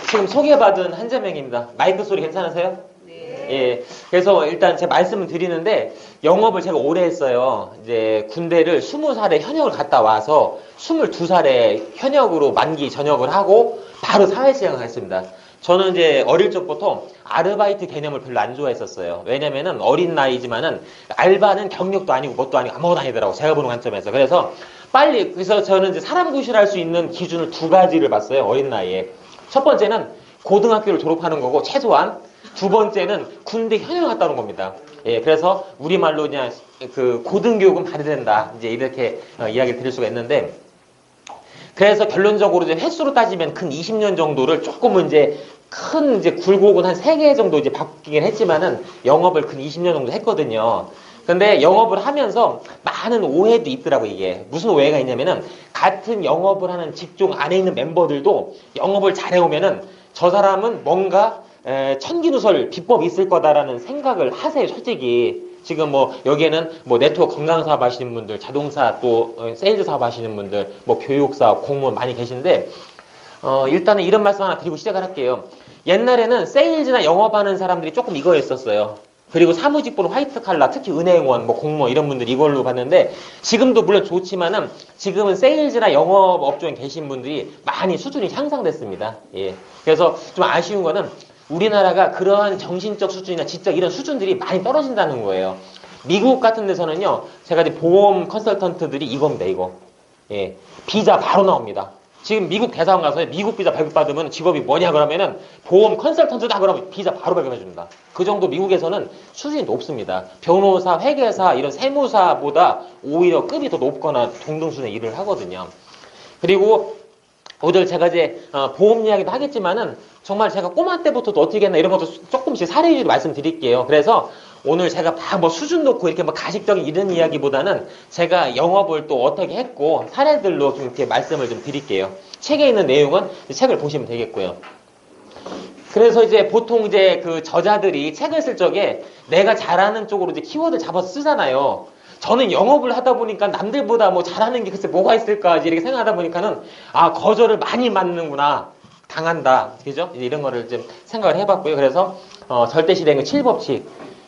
지금 소개받은 한재명입니다. 마이크 소리 괜찮으세요? 네. 예. 그래서 일단 제가 말씀을 드리는데, 영업을 제가 오래 했어요. 이제 군대를 20살에 현역을 갔다 와서 22살에 현역으로 만기 전역을 하고 바로 사회시장을 했습니다. 저는 이제 어릴 적부터 아르바이트 개념을 별로 안 좋아했었어요. 왜냐면은 어린 나이지만은 알바는 경력도 아니고 뭣도 아니고 아무것도 아니더라고. 제가 보는 관점에서. 그래서 저는 이제 사람 구실할 수 있는 기준을 두 가지를 봤어요. 어린 나이에. 첫 번째는 고등학교를 졸업하는 거고, 최소한. 두 번째는 군대 현역 갔다 오는 겁니다. 예, 그래서 우리말로 그냥 그 고등교육은 받아야 된다. 이제 이렇게 이야기를 드릴 수가 있는데, 그래서 결론적으로 이제 횟수로 따지면 근 20년 정도를 조금은 이제 큰 이제 굴곡은 한 3개 정도 이제 바뀌긴 했지만은 영업을 근 20년 정도 했거든요. 근데 영업을 하면서 많은 오해도 있더라고, 이게. 무슨 오해가 있냐면은, 같은 영업을 하는 직종 안에 있는 멤버들도 영업을 잘해오면은 저 사람은 뭔가 천기누설 비법이 있을 거다라는 생각을 하세요, 솔직히. 지금 뭐 여기에는 뭐 네트워크 건강 사업 하시는 분들, 자동차 또 세일즈 사업 하시는 분들, 뭐 교육사, 공무원 많이 계신데, 일단은 이런 말씀 하나 드리고 시작을 할게요. 옛날에는 세일즈나 영업하는 사람들이 조금 이거였었어요. 그리고 사무직보는 화이트 칼라, 특히 은행원, 뭐 공무원 이런 분들 이걸로 봤는데, 지금도 물론 좋지만은 지금은 세일즈나 영업 업종에 계신 분들이 많이 수준이 향상됐습니다. 예. 그래서 좀 아쉬운 거는 우리나라가 그러한 정신적 수준이나 지적 이런 수준들이 많이 떨어진다는 거예요. 미국 같은 데서는요, 제가 이제 보험 컨설턴트들이 이겁니다, 이거. 예. 비자 바로 나옵니다. 지금 미국 대사관 가서 미국 비자 발급받으면 직업이 뭐냐 그러면은 보험 컨설턴트다 그러면 비자 바로 발급해줍니다. 그 정도 미국에서는 수준이 높습니다. 변호사, 회계사, 이런 세무사보다 오히려 급이 더 높거나 동등 수준의 일을 하거든요. 그리고 오늘 제가 이제 보험 이야기도 하겠지만은 정말 제가 꼬마 때부터도 어떻게 했나 이런 것도 조금씩 사례 위주로 말씀드릴게요. 그래서 오늘 제가 막 뭐 수준 놓고 이렇게 막 가식적인 이런 이야기보다는 제가 영업을 또 어떻게 했고 사례들로 좀 이렇게 말씀을 좀 드릴게요. 책에 있는 내용은 책을 보시면 되겠고요. 그래서 이제 보통 이제 그 저자들이 책을 쓸 적에 내가 잘하는 쪽으로 이제 키워드 잡아서 쓰잖아요. 저는 영업을 하다 보니까 남들보다 뭐 잘하는 게 글쎄 뭐가 있을까 이렇게 생각하다 보니까는 거절을 많이 받는구나. 당한다. 그죠? 이런 거를 좀 생각을 해봤고요. 그래서 절대실행의 7법칙.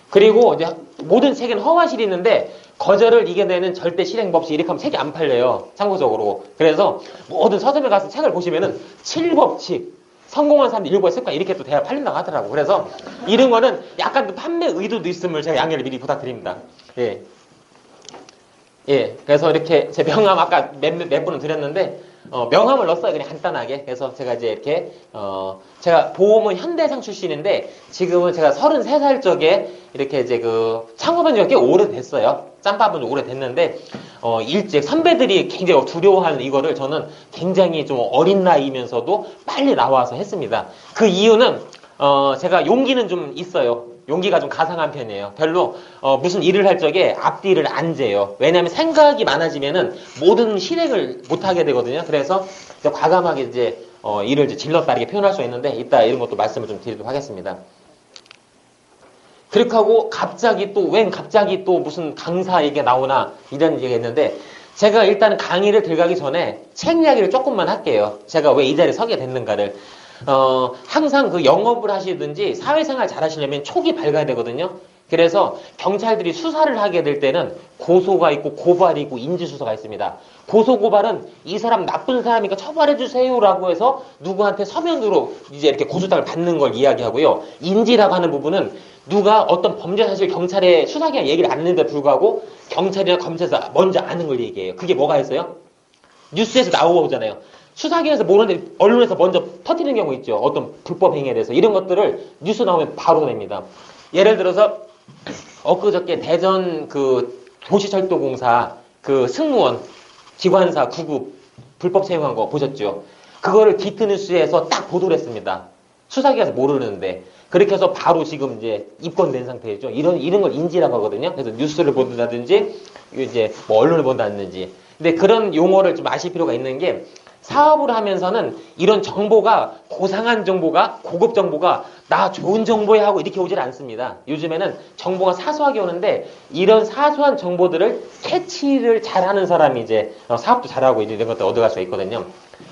그리고 이제 모든 책에는 허가실이 있는데 거절을 이겨내는 절대실행법칙 이렇게 하면 책이 안 팔려요. 참고적으로. 그래서 모든 서점에 가서 책을 보시면은 7법칙. 성공한 사람들 일곱 습관 이렇게 또 대화 팔린다고 하더라고. 그래서 이런 거는 약간 또 판매 의도도 있음을 제가 양해를 미리 부탁드립니다. 예. 예. 그래서 이렇게 제 명함 아까 몇 분은 드렸는데 명함을 넣었어요. 그냥 간단하게. 그래서 제가 이제 이렇게, 제가 보험은 현대상 출신인데, 지금은 제가 33살 적에 이렇게 이제 창업한 지가 꽤 오래됐어요. 짬밥은 오래됐는데, 일찍 선배들이 굉장히 두려워하는 이거를 저는 굉장히 좀 어린 나이면서도 빨리 나와서 했습니다. 그 이유는, 제가 용기는 좀 있어요. 용기가 좀 가상한 편이에요. 별로 무슨 일을 할 적에 앞뒤를 안 재요. 왜냐하면 생각이 많아지면은 모든 실행을 못 하게 되거든요. 그래서 이제 과감하게 이제 일을 이제 질렀다 이렇게 표현할 수 있는데 이따 이런 것도 말씀을 좀 드리도록 하겠습니다. 그렇게 하고 갑자기 또 무슨 강사 얘기가 나오나 이런 얘기가 있는데 제가 일단 강의를 들어가기 전에 책 이야기를 조금만 할게요. 제가 왜 이 자리에 서게 됐는가를. 항상 그 영업을 하시든지 사회생활 잘 하시려면 촉이 밝아야 되거든요. 그래서 경찰들이 수사를 하게 될 때는 고소가 있고 고발이 있고 인지수사가 있습니다. 고소고발은 이 사람 나쁜 사람이니까 처벌해주세요라고 해서 누구한테 서면으로 이제 이렇게 고소장을 받는 걸 이야기하고요. 인지라고 하는 부분은 누가 어떤 범죄 사실 경찰에 수사기관 얘기를 안 했는데 불구하고 경찰이나 검찰에서 먼저 아는 걸 얘기해요. 그게 뭐가 있어요? 뉴스에서 나오고 오잖아요. 수사기관에서 모르는데 언론에서 먼저 터뜨리는 경우 있죠. 어떤 불법 행위에 대해서. 이런 것들을 뉴스 나오면 바로 냅니다. 예를 들어서 엊그저께 대전 도시철도공사 승무원 기관사 9급 불법 채용한 거 보셨죠? 그거를 디트뉴스에서 딱 보도를 했습니다. 수사기관에서 모르는데. 그렇게 해서 바로 지금 이제 입건된 상태죠. 이런 걸 인지라고 하거든요. 그래서 뉴스를 본다든지 이제 뭐 언론을 본다든지. 근데 그런 용어를 좀 아실 필요가 있는 게 사업을 하면서는 이런 정보가 고상한 정보가 고급 정보가 나 좋은 정보야 하고 이렇게 오질 않습니다. 요즘에는 정보가 사소하게 오는데 이런 사소한 정보들을 캐치를 잘하는 사람이 이제 사업도 잘하고 이런 것들 얻어갈 수가 있거든요.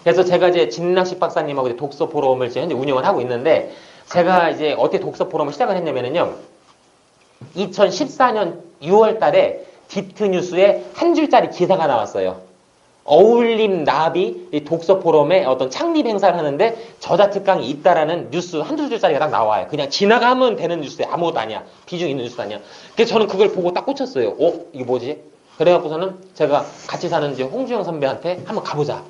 그래서 제가 이제 진낙식 박사님하고 이제 독서 포럼을 이제 현재 운영을 하고 있는데 제가 이제 어떻게 독서 포럼을 시작을 했냐면요. 2014년 6월 달에 디트뉴스에 한 줄짜리 기사가 나왔어요. 어울림 나비 독서 포럼에 어떤 창립 행사를 하는데 저자 특강이 있다라는 뉴스 한두 줄짜리가 딱 나와요. 그냥 지나가면 되는 뉴스에 아무것도 아니야. 비중 있는 뉴스도 아니야. 그래서 저는 그걸 보고 딱 꽂혔어요. 이게 뭐지? 그래갖고서는 제가 같이 사는 이제 홍주영 선배한테 한번 가보자.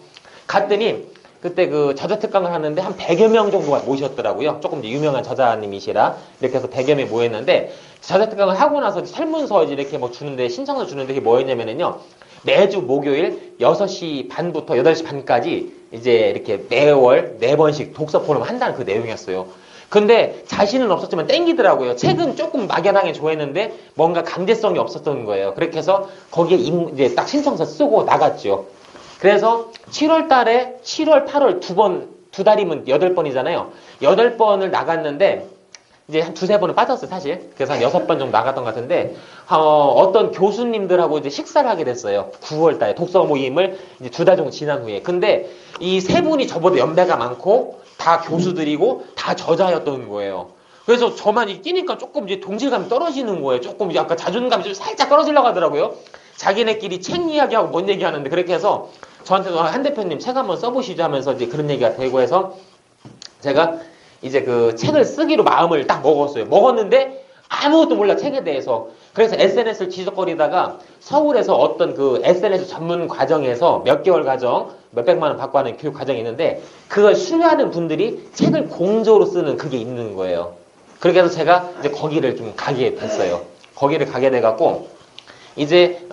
갔더니 그때 그 저자 특강을 하는데 한 100여 명 정도가 모셨더라고요. 조금 이제 유명한 저자님이시라 이렇게 해서 100여 명이 모였는데 저자 특강을 하고 나서 설문서 이렇게 뭐 주는데 신청서 주는데 이게 뭐였냐면요. 매주 목요일 6시 반부터 8시 반까지 이제 이렇게 매월 4번씩 독서 포럼 한다는 그 내용이었어요. 근데 자신은 없었지만 땡기더라고요. 책은 조금 막연하게 좋아했는데 뭔가 강제성이 없었던 거예요. 그렇게 해서 거기에 이제 딱 신청서 쓰고 나갔죠. 그래서 7월 달에 7월, 8월 두 달이면 8번이잖아요. 8번을 나갔는데 이제 한 두세 번은 빠졌어요, 사실. 그래서 한 6번 정도 나갔던 것 같은데, 어떤 교수님들하고 이제 식사를 하게 됐어요. 9월 달에 독서 모임을 이제 2달 정도 지난 후에. 근데 이 세 분이 저보다 연배가 많고, 다 교수들이고, 다 저자였던 거예요. 그래서 저만 끼니까 조금 이제 동질감이 떨어지는 거예요. 조금 약간 자존감이 좀 살짝 떨어지려고 하더라고요. 자기네끼리 책 이야기하고 뭔 얘기하는데, 그렇게 해서 저한테도 한 대표님 책 한번 써보시죠 하면서 이제 그런 얘기가 되고 해서 제가 이제 그 책을 쓰기로 마음을 딱 먹었어요. 먹었는데 아무것도 몰라 책에 대해서. 그래서 SNS를 지적거리다가 서울에서 어떤 그 SNS 전문 과정에서 몇 개월 과정, 몇백만 원 받고 하는 교육 과정이 있는데 그걸 수료하는 분들이 책을 공저로 쓰는 그게 있는 거예요. 그렇게 해서 제가 이제 거기를 좀 가게 됐어요. 거기를 가게 돼갖고 이제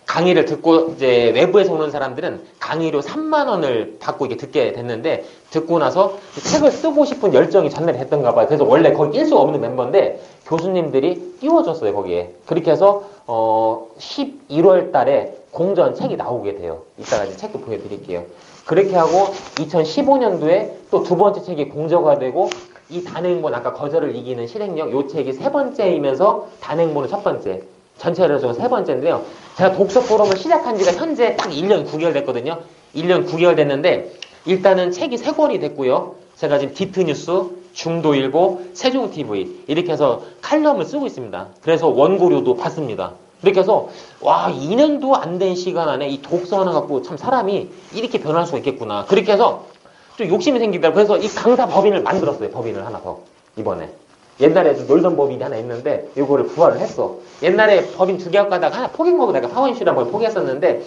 강의를 듣고 이제 외부에서 오는 사람들은 강의료 3만 원을 받고 이게 듣게 됐는데 듣고 나서 책을 쓰고 싶은 열정이 전달됐던가 봐요. 그래서 원래 거기 낄 수 없는 멤버인데 교수님들이 띄워줬어요, 거기에. 그렇게 해서 11월 달에 공전 책이 나오게 돼요. 이따가 이제 책도 보여드릴게요. 그렇게 하고 2015년도에 또 두 번째 책이 공저가 되고 이 단행본 아까 거절을 이기는 실행력 요 책이 세 번째이면서 단행본은 첫 번째. 전체로 해서 세 번째인데요. 제가 독서 포럼을 시작한 지가 현재 딱 1년 9개월 됐거든요. 1년 9개월 됐는데 일단은 책이 3권이 됐고요. 제가 지금 디트뉴스, 중도일보, 세종TV 이렇게 해서 칼럼을 쓰고 있습니다. 그래서 원고료도 받습니다. 이렇게 해서 와 2년도 안 된 시간 안에 이 독서 하나 갖고 참 사람이 이렇게 변할 수가 있겠구나. 그렇게 해서 좀 욕심이 생기더라고요. 그래서 이 강사 법인을 만들었어요. 법인을 하나 더 이번에. 옛날에 놀던 법인이 하나 있는데 이거를 부활을 했어. 옛날에 법인 2개 갖고 가다가 하나 포기하고 내가 파원슈라는 걸 포기했었는데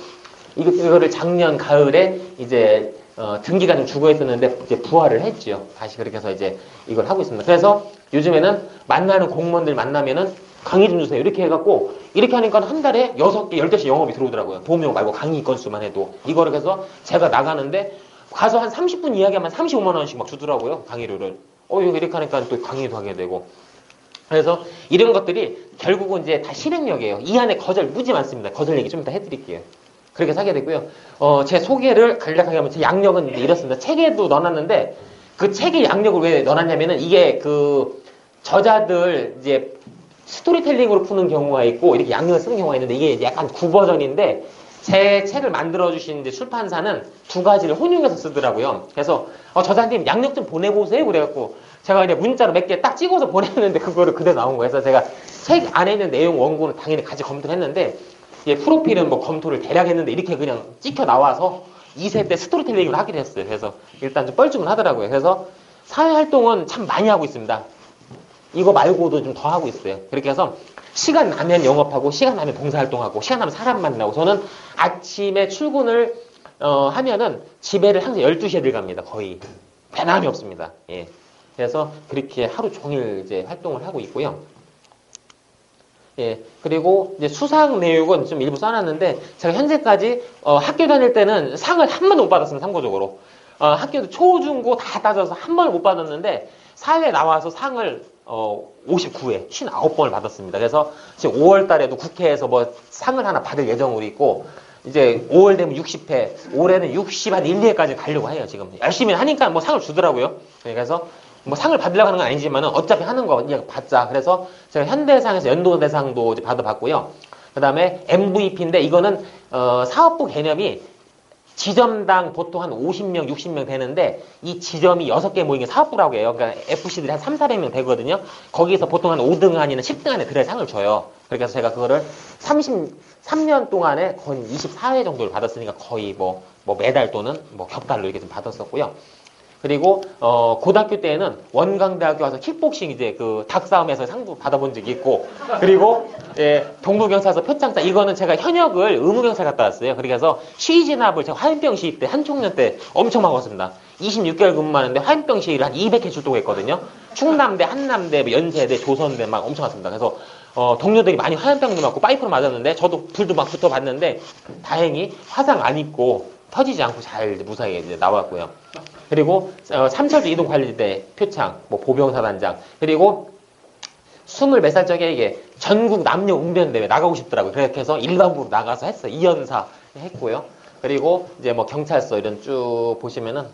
이거를 작년 가을에 이제 등기가 좀 죽어 있었는데 이제 부활을 했죠. 다시 그렇게 해서 이제 이걸 하고 있습니다. 그래서 요즘에는 만나는 공무원들 만나면은 강의 좀 주세요. 이렇게 해갖고 이렇게 하니까 한 달에 6개, 10개씩 영업이 들어오더라고요. 보험료 말고 강의 건수만 해도. 이거를 해서 제가 나가는데 가서 한 30분 이야기하면 35만 원씩 막 주더라고요. 강의료를. 이렇게 하니까 또 강의도 하게 되고. 그래서 이런 것들이 결국은 이제 다 실행력이에요. 이 안에 거절 무지 많습니다. 거절 얘기 좀 이따 해드릴게요. 그렇게 사게 되고요. 제 소개를 간략하게 하면 제 양력은 이제 이렇습니다. 책에도 넣어놨는데 그 책의 양력을 왜 넣어놨냐면은 이게 그 저자들 이제 스토리텔링으로 푸는 경우가 있고 이렇게 양력을 쓰는 경우가 있는데 이게 약간 구버전인데 제 책을 만들어주신 출판사는 두 가지를 혼용해서 쓰더라고요. 그래서 저자님 양력 좀 보내보세요. 그래갖고 제가 그냥 문자로 몇 개 딱 찍어서 보냈는데 그거를 그대로 나온 거예요. 그래서 제가 책 안에 있는 내용 원고는 당연히 같이 검토를 했는데 프로필은 뭐 검토를 대략 했는데 이렇게 그냥 찍혀 나와서 2세 때 스토리텔링을 하게 됐어요. 그래서 일단 좀 뻘쭘은 하더라고요. 그래서 사회활동은 참 많이 하고 있습니다. 이거 말고도 좀 더 하고 있어요. 그렇게 해서 시간 나면 영업하고 시간 나면 봉사활동하고 시간 나면 사람 만나고 저는 아침에 출근을 하면은 집에를 항상 12시에 들어갑니다. 거의 변함이 없습니다. 예. 그래서 그렇게 하루 종일 이제 활동을 하고 있고요. 예. 그리고 이제 수상 내용은 좀 일부 써놨는데 제가 현재까지 학교 다닐 때는 상을 한 번도 못 받았습니다. 참고적으로. 학교도 초, 중, 고 다 따져서 한 번을 못 받았는데 사회에 나와서 상을 59회, 59번을 받았습니다. 그래서 지금 5월 달에도 국회에서 뭐 상을 하나 받을 예정으로 있고 이제 5월 되면 60회, 올해는 60 한 1, 2회까지 가려고 해요, 지금. 열심히 하니까 뭐 상을 주더라고요. 그래서 뭐 상을 받으려고 하는 건 아니지만은 어차피 하는 거 그냥 받자. 그래서 제가 현대상에서 연도대상도 이제 받아봤고요. 그 다음에 MVP인데 이거는, 사업부 개념이 지점당 보통 한 50명, 60명 되는데 이 지점이 6개 모인 게 사업부라고 해요. 그러니까 FC들이 한 3, 400명 되거든요. 거기서 보통 한 5등 안이나 10등 안에 들어야 상을 줘요. 그래서 제가 그거를 33년 동안에 거의 24회 정도를 받았으니까 거의 뭐 매달 또는 뭐 격달로 이렇게 좀 받았었고요. 그리고 고등학교 때에는 원광대학교 와서 킥복싱 이제 그 닭싸움에서 상도 받아본 적이 있고, 그리고 동부경찰서 표창장, 이거는 제가 현역을 의무경찰 갔다 왔어요. 그래서 시진압을 제가 화염병 시위 때 한총련 때 엄청 먹었습니다. 26개월 근무하는데 화염병 시위를 한 200회 출동했거든요. 충남대, 한남대, 뭐 연세대, 조선대 막 엄청 왔습니다. 그래서 동료들이 많이 화염병도 맞고 파이프로 맞았는데 저도 불도 막 붙어봤는데 다행히 화상 안 입고 터지지 않고 잘 무사히 이제 나왔고요. 그리고 삼철도 이동관리대 표창, 뭐 보병사단장, 그리고 20몇 살 적에 이게 전국 남녀 웅변대회 나가고 싶더라고요. 그렇게 해서 일반부로 나가서 했어요. 2연사 했고요. 그리고 이제 뭐 경찰서 이런 쭉 보시면은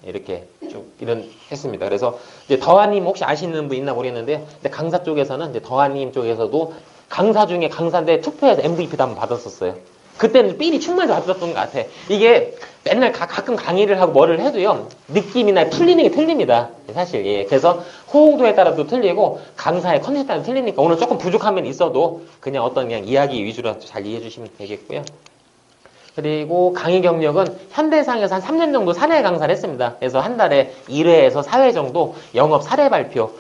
이렇게 쭉 이런 했습니다. 그래서 이제 더하님 혹시 아시는 분 있나 모르겠는데요. 근데 강사 쪽에서는 이제 더하님 쪽에서도 강사 중에 강사인데 투표해서 MVP도 한번 받았었어요. 그때는 삘이 충분히 잡혔던 것 같아. 이게 맨날 가끔 강의를 하고 뭐를 해도요, 느낌이나 풀리는 게 틀립니다. 사실, 예. 그래서 호응도에 따라도 틀리고, 강사의 컨셉에 따라 틀리니까 오늘 조금 부족한 면이 있어도 그냥 어떤 그냥 이야기 위주로 잘 이해해 주시면 되겠고요. 그리고 강의 경력은 현대상에서 한 3년 정도 사내 강사를 했습니다. 그래서 한 달에 1회에서 4회 정도 영업 사례 발표,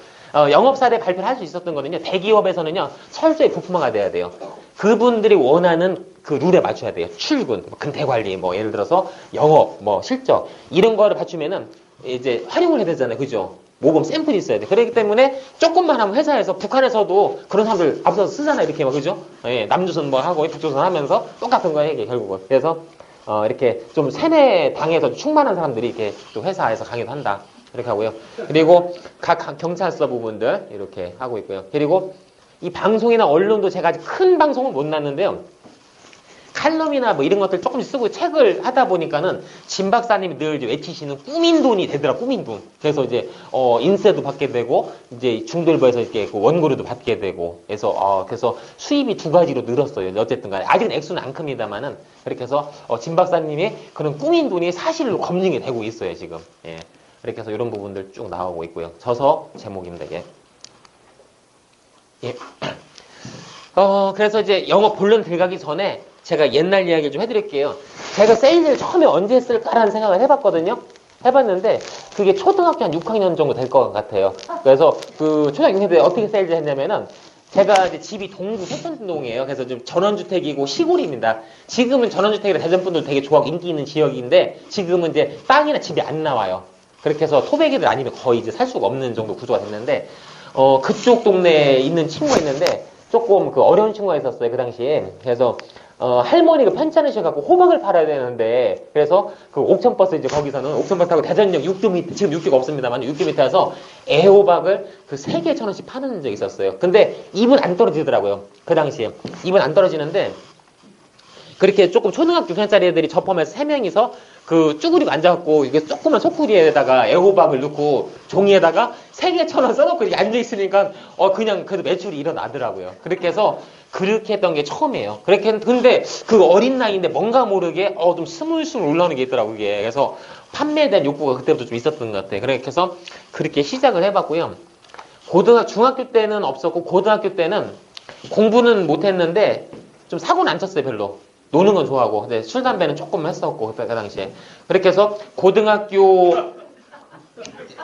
영업 사례 발표를 할 수 있었던 거는요, 대기업에서는요, 철저히 부품화가 돼야 돼요. 그분들이 원하는 그 룰에 맞춰야 돼요. 출근, 근태 관리, 뭐 예를 들어서 영업, 뭐 실적 이런 거를 갖추면은 이제 활용을 해야 되잖아요, 그죠? 모범 샘플이 있어야 돼. 그렇기 때문에 조금만 하면 회사에서 북한에서도 그런 사람들 앞서서 쓰잖아요, 이렇게 막 그죠? 예, 남조선 뭐 하고 북조선 하면서 똑같은 거예요, 이게 결국은. 그래서 이렇게 좀 세뇌 당해서 충만한 사람들이 이렇게 또 회사에서 강의도 한다. 이렇게 하고요. 그리고 각 경찰서 부분들 이렇게 하고 있고요. 그리고 이 방송이나 언론도 제가 아직 큰 방송은 못 났는데요. 칼럼이나 뭐 이런 것들 조금씩 쓰고 책을 하다 보니까는 진 박사님이 늘 이제 외치시는 꾸민 돈이 되더라, 꾸민 돈. 그래서 이제, 인세도 받게 되고, 이제 중도일보에서 이렇게 그 원고료도 받게 되고, 그래서 수입이 두 가지로 늘었어요. 어쨌든 간에. 아직은 액수는 안 큽니다만은. 그렇게 해서, 진 박사님이 그런 꾸민 돈이 사실로 검증이 되고 있어요, 지금. 예. 그렇게 해서 이런 부분들 쭉 나오고 있고요. 저서 제목입니다, 이게. 예. 그래서 이제 영어 본론 들어가기 전에 제가 옛날 이야기를 좀 해드릴게요. 제가 세일즈를 처음에 언제 했을까라는 생각을 해봤거든요. 해봤는데 그게 초등학교 한 6학년 정도 될 것 같아요. 그래서 그 초등학교 6학년 때 어떻게 세일즈 했냐면은 제가 이제 집이 동구 세천동이에요. 그래서 좀 전원주택이고 시골입니다. 지금은 전원주택이라 대전분들 되게 좋아하고 인기 있는 지역인데 지금은 이제 땅이나 집이 안 나와요. 그렇게 해서 토백이들 아니면 거의 이제 살 수가 없는 정도 구조가 됐는데 그쪽 동네에 있는 친구가 있는데 조금 그 어려운 친구가 있었어요, 그 당시에. 그래서 할머니가 편찮으셔갖고 호박을 팔아야 되는데, 그래서 그 옥천버스 이제 거기서는 옥천버스 타고 대전역 육교 밑에, 지금 육교가 없습니다만 육교 밑에 와서 애호박을 그 3개 1,000원씩 파는 적이 있었어요. 근데 입은 안 떨어지더라고요, 그 당시에. 입은 안 떨어지는데, 그렇게 조금 초등학교 6학년짜리 애들이 접하면서 3명이서 그 쭈그리고 앉아갖고 이게 조그만 소쿠리에다가 애호박을 넣고 종이에다가 3개 1,000원 써놓고 이렇게 앉아있으니까 그냥 그래도 매출이 일어나더라고요. 그렇게 해서 그렇게 했던 게 처음이에요. 그렇게 근데 그 어린 나이인데 뭔가 모르게 좀 스물스물 올라오는 게 있더라고요, 이게. 그래서 판매에 대한 욕구가 그때부터 좀 있었던 것 같아요. 그렇게 해서 그렇게 시작을 해봤고요. 중학교 때는 없었고 고등학교 때는 공부는 못했는데 좀 사고는 안 쳤어요, 별로. 노는 건 좋아하고. 근데 술, 담배는 조금 했었고, 그 당시에. 그렇게 해서 고등학교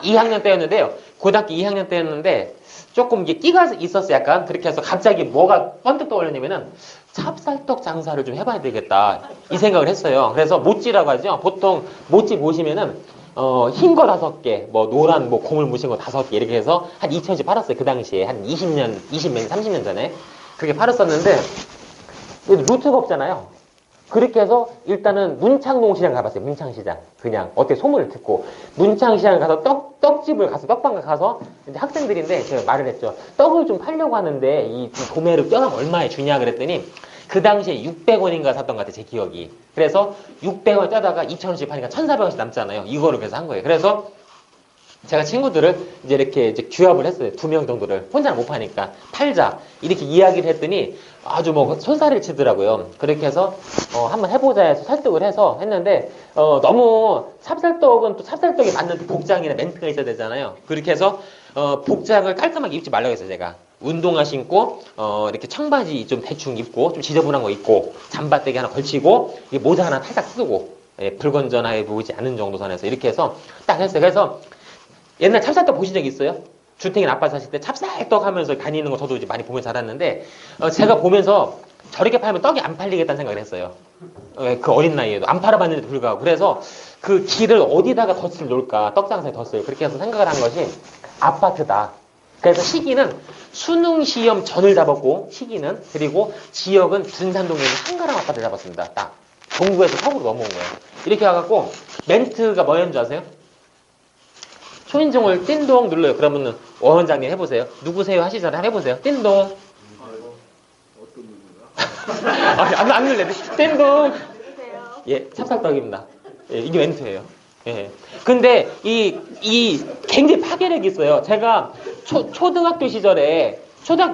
2학년 때였는데요. 고등학교 2학년 때였는데, 조금 이게 끼가 있었어요, 약간. 그렇게 해서 갑자기 뭐가 번뜩 떠올렸냐면은, 찹쌀떡 장사를 좀 해봐야 되겠다. 이 생각을 했어요. 그래서 모찌라고 하죠. 보통 모찌 보시면은, 흰 거 5개, 뭐, 노란, 뭐, 고물 무신 거 5개, 이렇게 해서 한 2,000원씩 팔았어요. 그 당시에. 한 20년, 30년 전에. 그렇게 팔았었는데, 루트가 없잖아요. 그렇게 해서 일단은 문창동 시장 가봤어요. 문창시장. 그냥 어떻게 소문을 듣고 문창시장 가서 떡집을 가서 떡방 가서 이제 학생들인데 제가 말을 했죠. 떡을 좀 팔려고 하는데 이 도매를 껴가면 얼마에 주냐 그랬더니 그 당시에 600원인가 샀던 것 같아요, 제 기억이. 그래서 600원 떼다가 2,000원씩 파니까 1,400원씩 남잖아요. 이거를 그래서 한 거예요. 그래서 제가 친구들을 이제 이렇게 이제 규합을 했어요. 2명 정도를. 혼자 못 파니까. 팔자. 이렇게 이야기를 했더니 아주 뭐 손살을 치더라고요. 그렇게 해서, 한번 해보자 해서 설득을 해서 했는데, 너무 찹쌀떡은 또 찹쌀떡에 맞는 복장이나 멘트가 있어야 되잖아요. 그렇게 해서, 복장을 깔끔하게 입지 말라고 했어요, 제가. 운동화 신고, 이렇게 청바지 좀 대충 입고, 좀 지저분한 거 입고, 잠바떼기 하나 걸치고, 모자 하나 살짝 쓰고, 예, 불건전하게 보이지 않는 정도 선에서 이렇게 해서 딱 했어요. 그래서 옛날 찹쌀떡 보신 적 있어요? 주택인 아빠 사실 때 찹쌀떡 하면서 다니는 거 저도 이제 많이 보면서 자랐는데, 제가 보면서 저렇게 팔면 떡이 안 팔리겠다는 생각을 했어요. 그 어린 나이에도. 안 팔아봤는데도 불구하고. 그래서 그 길을 어디다가 덫을 놓을까, 떡장사에 덫을. 그렇게 해서 생각을 한 것이 아파트다. 그래서 시기는 수능 시험 전을 잡았고, 시기는, 그리고 지역은 둔산동에 있는 한가람 아파트를 잡았습니다. 딱. 동구에서 서구로 넘어온 거예요. 이렇게 와갖고, 멘트가 뭐였는 줄 아세요? 초인종을 띵동 눌러요. 그러면은 원장님 해보세요. 누구세요? 하시잖아요. 한번 해보세요. 띵동. 안 눌러야 돼. 띵동. 예, 찹쌀떡입니다. 예, 이게 멘트예요. 예. 근데 이 굉장히 파괴력이 있어요. 제가 초등학교 시절에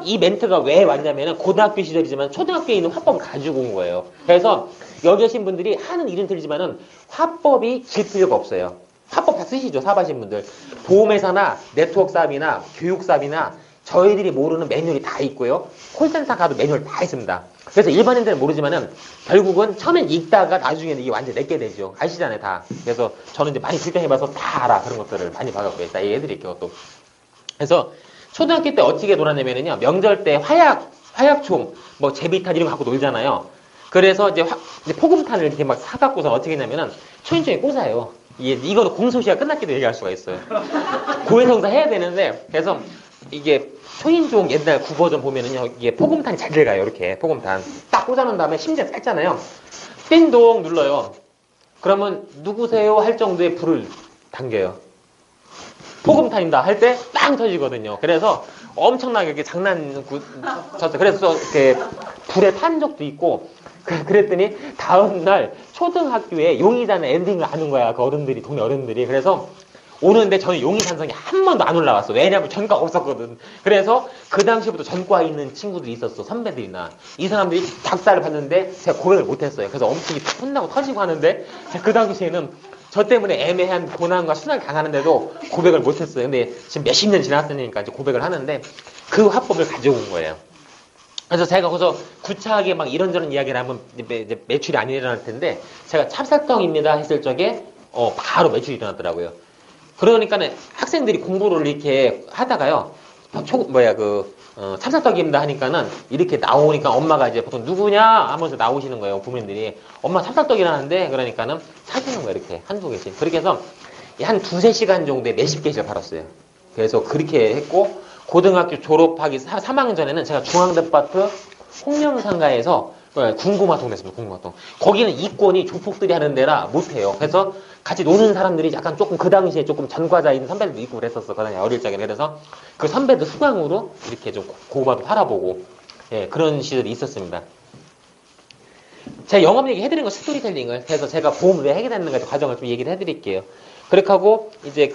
이 멘트가 왜 왔냐면은 고등학교 시절이지만 초등학교에 있는 화법을 가지고 온 거예요. 그래서 여기 오신 분들이 하는 일은 틀리지만은 화법이 질 필요가 없어요. 화법 다 쓰시죠, 사업하신 분들. 보험회사나 네트워크 사업이나 교육 사업이나 저희들이 모르는 매뉴얼이 다 있고요. 콜센터 가도 매뉴얼 다 있습니다. 그래서 일반인들은 모르지만은 결국은 처음엔 읽다가 나중에는 이게 완전 내게 되죠. 아시잖아요, 다. 그래서 저는 이제 많이 실경해봐서 다 알아. 그런 것들을 많이 봐갖고 다 얘기해드릴게요, 또. 그래서 초등학교 때 어떻게 놀았냐면요. 명절 때 화약총, 뭐 제비탄 이런 거 갖고 놀잖아요. 그래서 이제 포금탄을 이렇게 막 사갖고서 어떻게 했냐면은 초인종에 꽂아요. 이거는 공소시효가 끝났기도 얘기할 수가 있어요. 고해성사 해야 되는데, 그래서 이게 초인종 옛날 구버전 보면은요, 이게 포금탄이 잘 들어가요. 이렇게 포금탄 딱 꽂아놓은 다음에 심지어 짧잖아요. 띵동 눌러요. 그러면 누구세요? 할 정도의 불을 당겨요. 포금탄입니다 할 때 빵 터지거든요. 그래서 엄청나게 이렇게 쳤어요. 그래서 이렇게 불에 탄 적도 있고. 그랬더니 다음날 초등학교에 용의자는 엔딩을 아는 거야. 그 어른들이, 동네 어른들이. 그래서 오는데 저는 용의산성이 한 번도 안 올라왔어. 왜냐면 전과가 없었거든. 그래서 그 당시부터 전과에 있는 친구들이 있었어. 선배들이나. 이 사람들이 작사를 봤는데 제가 고백을 못했어요. 그래서 엄청 혼나고 터지고 하는데 제가 그 당시에는 저 때문에 애매한 고난과 순환을 당하는데도 고백을 못했어요. 근데 지금 몇십 년 지났으니까 이제 고백을 하는데 그 화법을 가지고 온 거예요. 그래서 제가 거기서 구차하게 막 이런저런 이야기를 하면 이제 매출이 안 일어날 텐데 제가 찹쌀떡입니다 했을 적에 바로 매출이 일어났더라고요. 그러니까는 학생들이 공부를 이렇게 하다가요. 찹쌀떡입니다 하니까는 이렇게 나오니까 엄마가 이제 보통 누구냐 하면서 나오시는 거예요. 부모님들이. 엄마 찹쌀떡이라는데 그러니까는 사주는 거예요. 이렇게 한두 개씩. 그렇게 해서 한 두세 시간 정도에 몇십 개씩 팔았어요. 그래서 그렇게 했고 고등학교 졸업하기 3학년 전에는 제가 중앙대파트 홍명상가에서 군고마통 냈습니다. 군고마통. 거기는 이권이 조폭들이 하는 데라 못해요. 그래서 같이 노는 사람들이 약간 조금 그 당시에 조금 전과자 있는 선배들도 있고 그랬었거든요. 어릴 적에. 그래서 그 선배들 수강으로 이렇게 좀 고구마도 팔아보고 예, 그런 시절이 있었습니다. 제가 영업 얘기 해드린 거 스토리텔링을 해서 제가 보험 왜 하게 됐는가 과정을 좀 얘기를 해드릴게요. 그렇게 하고 이제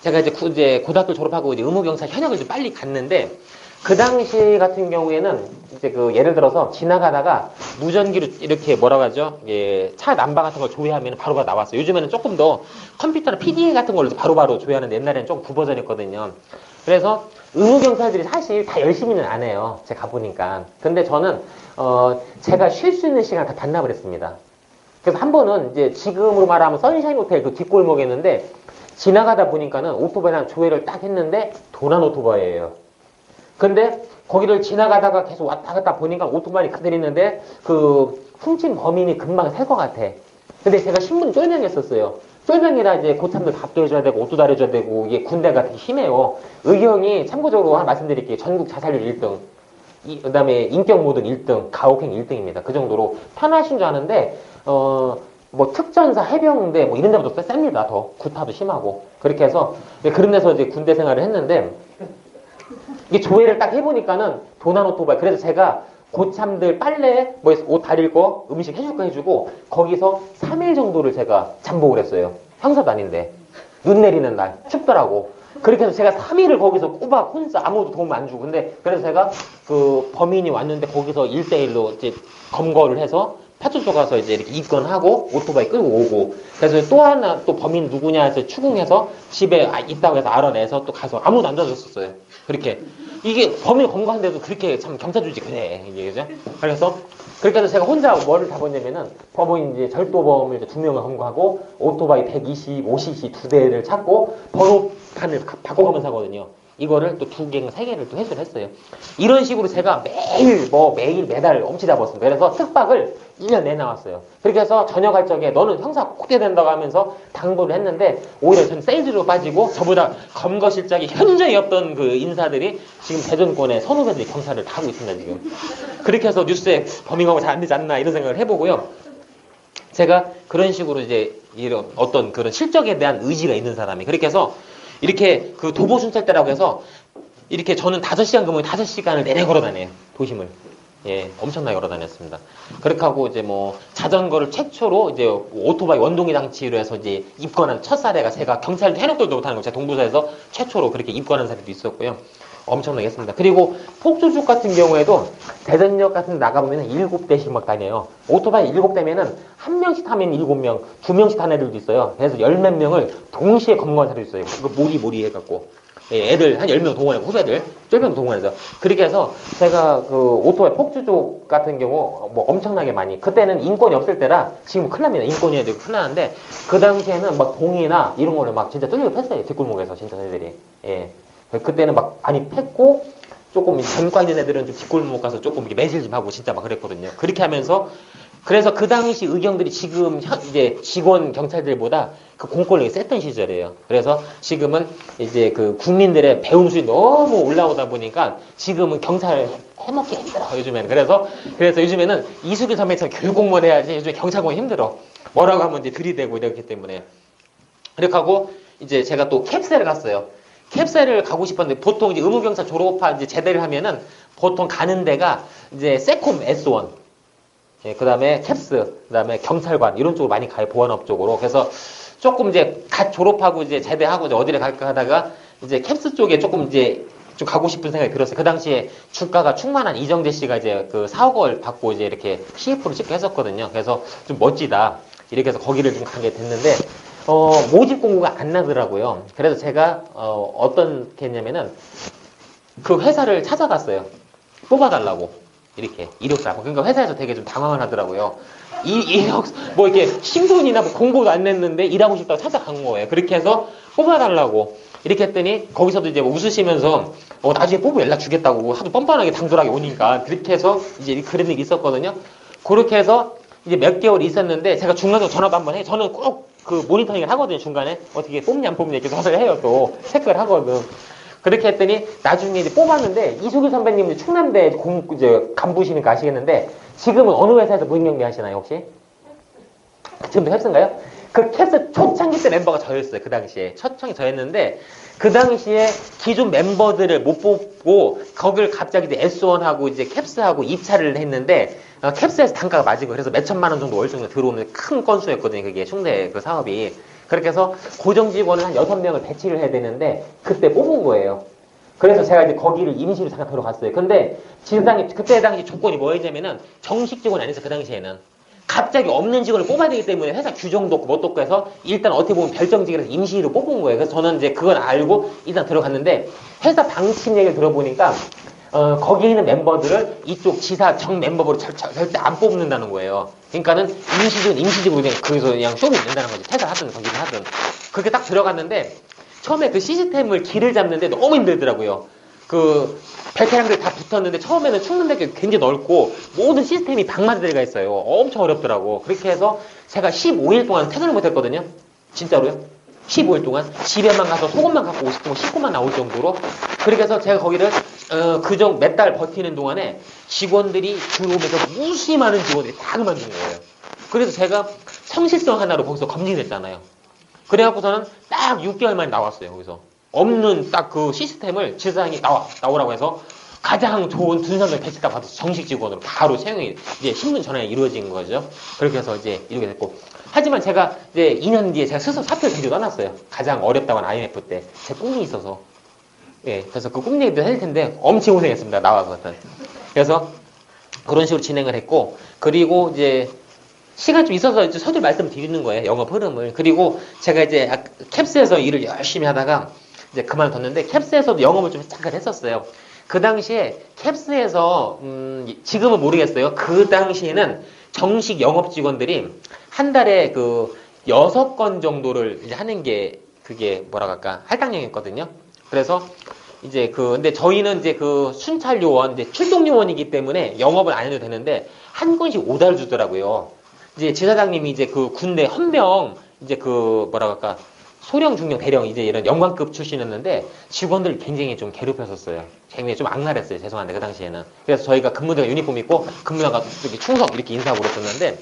제가 이제 고등학교 졸업하고 이제 의무경찰 현역을 좀 빨리 갔는데 그 당시 같은 경우에는 이제 예를 들어서 지나가다가 무전기로 이렇게 뭐라고 하죠? 예, 차 남바 같은 걸 조회하면 바로바로 나왔어요. 요즘에는 조금 더 컴퓨터나 PDA 같은 걸로 바로바로 조회하는데 옛날에는 조금 구버전이었거든요. 그래서 의무경찰들이 사실 다 열심히는 안 해요. 제가 가보니까. 근데 저는 제가 쉴 수 있는 시간을 다 반납을 했습니다. 그래서 한 번은 이제 지금으로 말하면 선샤인 호텔 그 뒷골목이었는데 지나가다 보니까는 오토바이랑 조회를 딱 했는데 도난 오토바이예요. 근데 거기를 지나가다가 계속 왔다 갔다 보니까 오토바이 그대로 있는데 훔친 범인이 금방 셀 것 같아. 근데 제가 신분이 쫄병이었어요. 쫄병이라 이제 고참들 밥도 해줘야 되고 옷도 다려줘야 되고 이게 군대가 되게 심해요. 의경이 참고적으로 하나 말씀드릴게요. 전국 자살률 1등. 그 다음에 인격 모든 1등, 가혹행 1등입니다. 그 정도로 편하신 줄 아는데 특전사, 해병대 이런 데보다 셉니다. 더 구타도 심하고 그렇게 해서 그런 데서 이제 군대 생활을 했는데 이게 조회를 딱 해보니까는 도난 오토바이. 그래서 제가 고참들 빨래, 뭐 옷 다릴 거, 음식 해줄 거 해주고 거기서 3일 정도를 제가 잠복을 했어요. 형사도 아닌데 눈 내리는 날 춥더라고. 그렇게 해서 제가 3일을 거기서 꼬박 혼자 아무도 도움 안 주고 근데 그래서 제가 그 범인이 왔는데 거기서 1대1로 이제 검거를 해서 파출소 가서 이제 이렇게 입건하고 오토바이 끌고 오고 그래서 또 하나 또 범인 누구냐 해서 추궁해서 집에 있다고 해서 알아내서 또 가서 아무도 안 도와줬었어요. 그렇게 이게 범인 검거하는데도 그렇게 참 경찰 조직 그래 이게 그죠? 그래서 그렇게 해서 제가 혼자 뭐를 잡았냐면은 범인 이제 절도범을 이제 2명을 검거하고 오토바이 120, 50cc 2대를 찾고 번호판을 바꿔가면서 하거든요. 이거를 또 2개인가 3개를 또 회수를 했어요. 이런 식으로 제가 매일 매달 엄청 잡았습니다. 그래서 특박을 1년 내내 나왔어요. 그렇게 해서 전역 할 적에 너는 형사 꼭 돼야 된다고 하면서 당부를 했는데 오히려 저는 세일즈로 빠지고 저보다 검거 실적이 현저히 없던 그 인사들이 지금 대전권의 선후배들이 경찰을 다 하고 있습니다, 지금. 그렇게 해서 뉴스에 범인하고 잘 안 되지 않나 이런 생각을 해보고요. 제가 그런 식으로 이제 이런 어떤 그런 실적에 대한 의지가 있는 사람이 그렇게 해서 이렇게 그 도보순찰대라고 해서 이렇게 저는 5시간 근무에 5시간을 내내 걸어 다녀요. 도심을. 예, 엄청나게 걸어 다녔습니다. 그렇게 하고 이제 뭐 자전거를 최초로 이제 오토바이 원동기 장치로 해서 이제 입건한 첫 사례가 제가 경찰도 해놓들도 못하는 거 제가 동부서에서 최초로 그렇게 입건한 사례도 있었고요. 엄청나게 했습니다. 그리고 폭주족 같은 경우에도 대전역 같은 데 나가보면 7대씩 막 다녀요. 오토바이 7대면은 1명씩 타면 7명, 2명씩 타는 애들도 있어요. 그래서 10몇 명을 동시에 검거한 사례도 있어요. 그거 모리 해갖고. 예, 애들 한 10명 동원하고 후배들 쫄병 동원해서 그렇게 해서 제가 그 오토바이 폭주족 같은 경우 뭐 엄청나게 많이 그때는 인권이 없을 때라 지금 큰일 납니다. 인권이 해야 되고 큰일 나는데 그 당시에는 막 동이나 이런 거를 막 진짜 뚫리고 팼어요. 뒷골목에서 진짜 저희들이. 예. 그때는 막 많이 팼고 조금 전과 있는 애들은 좀 뒷골목 가서 조금 이렇게 매질 좀 하고 진짜 막 그랬거든요. 그렇게 하면서 그래서 그 당시 의경들이 지금 이제 직원 경찰들보다 그 공권력이 셌던 시절이에요. 그래서 지금은 이제 그 국민들의 배움 수준이 너무 올라오다 보니까 지금은 경찰 해먹기 힘들어 요즘에는. 그래서 요즘에는 이수길 선배처럼 교육 공무원 해야지 요즘에 경찰 공무원 힘들어. 뭐라고 하면 이제 들이대고 이렇기 때문에. 그렇게 하고 이제 제가 또 캡셀을 갔어요. 캡셀을 가고 싶었는데 보통 이제 의무경찰 졸업한 이제 제대를 하면은 보통 가는 데가 이제 세콤 S1. 예, 그 다음에 캡스, 그 다음에 경찰관, 이런 쪽으로 많이 가요, 보안업 쪽으로. 그래서 조금 이제 갓 졸업하고 이제 제대하고 이제 어디를 갈까 하다가 이제 캡스 쪽에 조금 이제 좀 가고 싶은 생각이 들었어요. 그 당시에 주가가 충만한 이정재 씨가 이제 그 4억 원 받고 이제 이렇게 CF를 찍고 했었거든요. 그래서 좀 멋지다. 이렇게 해서 거기를 좀 가게 됐는데, 모집 공고가 안 나더라고요. 그래서 제가, 어떤 게 했냐면은 그 회사를 찾아갔어요. 뽑아달라고. 이렇게 이력서. 그러니까 회사에서 되게 좀 당황을 하더라고요. 뭐 이렇게 신분이나 뭐 공고도 안 냈는데 일하고 싶다고 찾아간 거예요. 그렇게 해서 뽑아달라고. 이렇게 했더니 거기서도 이제 뭐 웃으시면서 나중에 뽑으면 연락 주겠다고 하도 뻔뻔하게 당돌하게 오니까 그렇게 해서 이제 그런 일이 있었거든요. 그렇게 해서 이제 몇 개월 있었는데 제가 중간에 전화도 한번 해요. 저는 꼭 그 모니터링을 하거든요. 중간에 어떻게 뽑냐 안 뽑냐 이렇게 전화를 해요. 또 체크를 하거든. 그렇게 했더니 나중에 이제 뽑았는데 이수길 선배님 충남대 이제 간부시니까 아시겠는데 지금은 어느 회사에서 무인경비 하시나요 혹시? 지금도 캡스인가요? 그 캡스 초창기 때 멤버가 저였어요. 그 당시에 초창기 저였는데 그 당시에 기존 멤버들을 못 뽑고 거기를 갑자기 이제 S1하고 이제 캡스하고 입찰을 했는데 캡스에서 단가가 맞은 거예요. 그래서 몇 천만 원 정도 월 정도 들어오는 큰 건수였거든요. 그게 충대 그 사업이. 그렇게 해서 고정 직원을 한 6명을 배치를 해야 되는데 그때 뽑은 거예요. 그래서 제가 이제 거기를 임시로 잠깐 들어갔어요. 근데 그때 당시 조건이 뭐였냐면은 정식 직원이 아니었어요. 그 당시에는. 갑자기 없는 직원을 뽑아야 되기 때문에 회사 규정도 없고 뭣도 없고 해서 일단 어떻게 보면 별정직이라서 임시로 뽑은 거예요. 그래서 저는 이제 그걸 알고 일단 들어갔는데 회사 방침 얘기를 들어보니까 거기에 있는 멤버들을 이쪽 지사 정 멤버로 절대 안 뽑는다는 거예요. 그러니까는 임시직으로 그냥 거기서 그냥 쇼를 낸다는 거지. 퇴사하든 거기를 하든. 그렇게 딱 들어갔는데 처음에 그 시스템을 길을 잡는데 너무 힘들더라고요. 그 베테랑들 다 붙었는데 처음에는 충전대가 굉장히 넓고 모든 시스템이 방마다 들어가 있어요. 엄청 어렵더라고. 그렇게 해서 제가 15일 동안 퇴근을 못했거든요. 진짜로요. 15일 동안 집에만 가서 속옷만 갖고 오실 때 씻고만 나올 정도로. 그렇게 해서 제가 거기를 그정 몇 달 버티는 동안에 직원들이 들어오면서 무수히 많은 직원들이 다 그만둔 거예요. 그래서 제가 성실성 하나로 거기서 검증됐잖아요. 그래갖고서는 딱 6개월 만에 나왔어요. 거기서 없는 딱 그 시스템을 지사장이 나오라고 해서 가장 좋은 둔산동 배치다 받아서 정식 직원으로 바로 채용이 이제 신분 전환이 이루어진 거죠. 그렇게 해서 이제 이루게 됐고. 하지만 제가 이제 2년 뒤에 제가 스스로 사표를 제주 떠났어요. 가장 어렵다고 한 IMF 때. 제 꿈이 있어서. 예, 그래서 그 꿈 얘기도 할 텐데 엄청 고생했습니다. 나와서. 그래서 그런 식으로 진행을 했고, 그리고 이제 시간이 좀 있어서 이제 서둘 말씀드리는 거예요. 영업 흐름을. 그리고 제가 이제 캡스에서 일을 열심히 하다가 이제 그만뒀는데 캡스에서도 영업을 좀 잠깐 했었어요. 그 당시에 캡스에서 지금은 모르겠어요. 그 당시에는 정식 영업 직원들이 한 달에 그 6건 정도를 이제 하는 게 그게 뭐라고 할까 할당량이었거든요. 그래서 이제 근데 저희는 이제 그 순찰 요원, 이제 출동 요원이기 때문에 영업을 안 해도 되는데 한 건씩 오다를 주더라고요. 이제 지사장님이 이제 그 군대 헌병 이제 그 뭐라고 할까 소령, 중령, 대령 이제 이런 영관급 출신이었는데 직원들 굉장히 좀 괴롭혔었어요. 굉장히 좀 악랄했어요. 죄송한데 그 당시에는. 그래서 저희가 근무대가 유니폼 입고 근무대가 충석 이렇게 인사하고 그랬었는데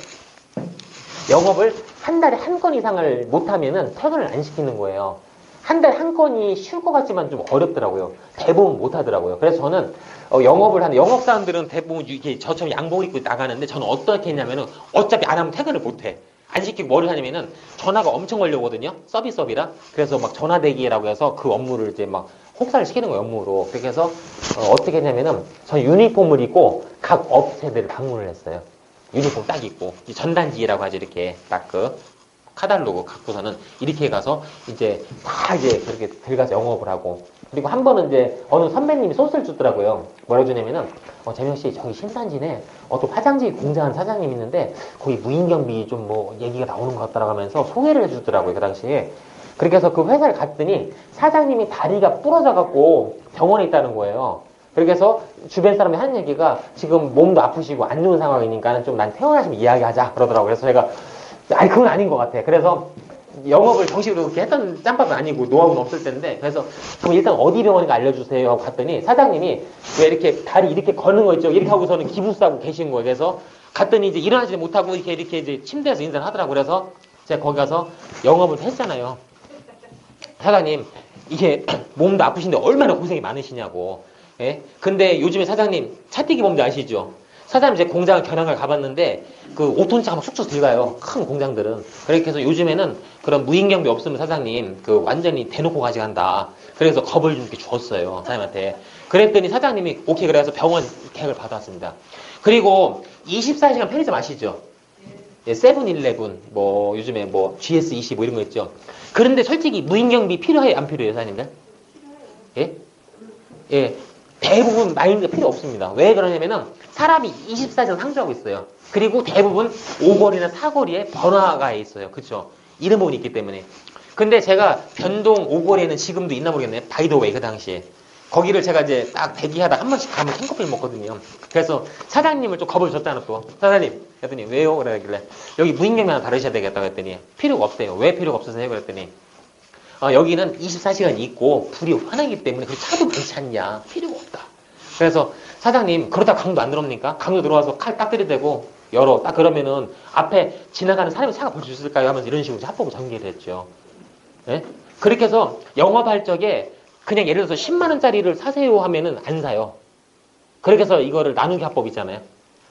영업을 한 달에 한 건 이상을 못하면은 퇴근을 안 시키는 거예요. 한 달에 한 건이 쉬울 것 같지만 좀 어렵더라고요. 대부분 못 하더라고요. 그래서 저는 영업을 하는 영업 사람들은 대부분 이렇게 저처럼 양복 입고 나가는데 저는 어떻게 했냐면은 어차피 안 하면 퇴근을 못 해. 안 시키고 뭘 하냐면은 전화가 엄청 걸려오거든요. 서비스업이라. 그래서 막 전화 대기라고 해서 그 업무를 이제 막 혹사를 시키는 거예요, 업무로. 그렇게 해서 어떻게 했냐면은 저 유니폼을 입고 각 업체들을 방문을 했어요. 유니폼 딱 입고 전단지라고 하죠. 이렇게 딱 그 카달로그 갖고서는 이렇게 가서 이제 다 이제 그렇게 들어가서 영업을 하고. 그리고 한 번은 이제 어느 선배님이 소스를 주더라고요. 뭐라 주냐면은 재명 씨 저기 신산진에 어떤 화장지 공장하는 사장님 있는데 거기 무인경비 좀 뭐 얘기가 나오는 것 같다라고 하면서 소개를 해주더라고요. 그 당시에. 그렇게 해서 그 회사를 갔더니 사장님이 다리가 부러져 갖고 병원에 있다는 거예요. 그렇게 해서 주변 사람이 하는 얘기가 지금 몸도 아프시고 안 좋은 상황이니까 좀 난 퇴원하시면 이야기하자 그러더라고요. 그래서 제가 아니 그건 아닌 것 같아. 그래서 영업을 정식으로 그렇게 했던 짬밥은 아니고 노하우는 없을 텐데 그래서 그럼 일단 어디 병원인가 알려주세요 하고 갔더니 사장님이 왜 이렇게 다리 이렇게 거는 거 있죠. 이렇게 하고서는 기부 싸고 계신 거예요. 그래서 갔더니 이제 일어나지 못하고 이렇게 이제 침대에서 인사를 하더라고요. 그래서 제가 거기 가서 영업을 했잖아요. 사장님 이게 몸도 아프신데 얼마나 고생이 많으시냐고. 예? 근데 요즘에 사장님 차띠기 몸도 아시죠? 사장님 제 공장을 겨냥을 가봤는데 그 5톤차가 막 쑥쑥 들어가요. 큰 공장들은. 그렇게 해서 요즘에는 그런 무인경비 없으면 사장님 그 완전히 대놓고 가져간다. 그래서 겁을 좀 이렇게 줬어요. 사장님한테. 그랬더니 사장님이 오케이 그래서 병원 계약을 받아왔습니다. 그리고 24시간 편의점 아시죠? 예, 세븐일레븐 뭐 요즘에 뭐 GS20 뭐 이런 거 있죠. 그런데 솔직히 무인경비 필요해요? 안 필요해요? 사장님들? 예? 예. 대부분 마인드가 필요 없습니다. 왜 그러냐면은 사람이 24시간 상주하고 있어요. 그리고 대부분 오거리나 사거리에 번화가에 있어요. 그쵸? 이런 부분이 있기 때문에. 근데 제가 변동 오거리에는 지금도 있나 모르겠네. 바이더웨이 그 당시에. 거기를 제가 이제 딱 대기하다 한 번씩 가면 캔커피를 먹거든요. 그래서 사장님을 좀 겁을 줬다는 또. 사장님. 그랬더니 왜요? 그러길래 여기 무인경비 하나 다루셔야 되겠다고 했더니 필요가 없대요. 왜 필요가 없으세요? 그랬더니 여기는 24시간 있고 불이 환하기 때문에 그 차도 많지 않냐. 필요가 없다. 그래서 사장님 그러다 강도 안 들어옵니까? 강도 들어와서 칼 딱 들이대고 열어. 딱 그러면은 앞에 지나가는 사람이 차가 볼 수 있을까요? 하면서 이런 식으로 합법을 전개를 했죠. 예? 그렇게 해서 영업할 적에 그냥 예를 들어서 10만 원짜리를 사세요 하면은 안 사요. 그렇게 해서 이거를 나누기 합법 있잖아요.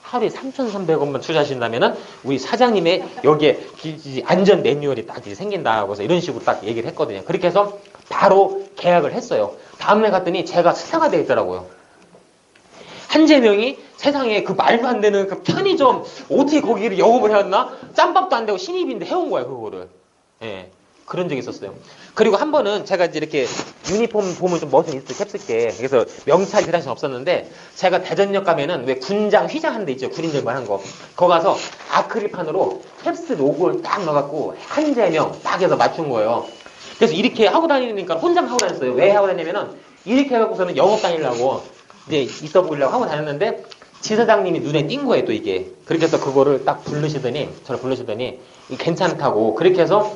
하루에 3,300원만 투자하신다면은 우리 사장님의 여기에 안전 매뉴얼이 딱 생긴다고 해서 이런 식으로 딱 얘기를 했거든요. 그렇게 해서 바로 계약을 했어요. 다음날 갔더니 제가 스타가 되어 있더라고요. 한재명이 세상에 그 말도 안 되는 그 편의점 어떻게 거기를 영업을 해왔나? 짬밥도 안 되고 신입인데 해온 거야 그거를. 예. 그런 적이 있었어요. 그리고 한 번은 제가 이제 이렇게 유니폼 보면 좀 멋은 있을 캡스게. 그래서 명찰이 그 당시는 없었는데 제가 대전역 가면은 왜 군장 휘장 하는 데 있죠. 군인들만 한 거. 거기 가서 아크릴판으로 캡스 로고를 딱 넣어갖고 한재명 딱 해서 맞춘 거예요. 그래서 이렇게 하고 다니니까 혼자 하고 다녔어요. 왜 하고 다니냐면은 이렇게 해갖고서는 영업 다니려고 이제 있어 보이려고 하고 다녔는데 지사장님이 눈에 띈 거예요. 또 이게. 그렇게 해서 그거를 딱 부르시더니 저를 부르시더니 괜찮다고 그렇게 해서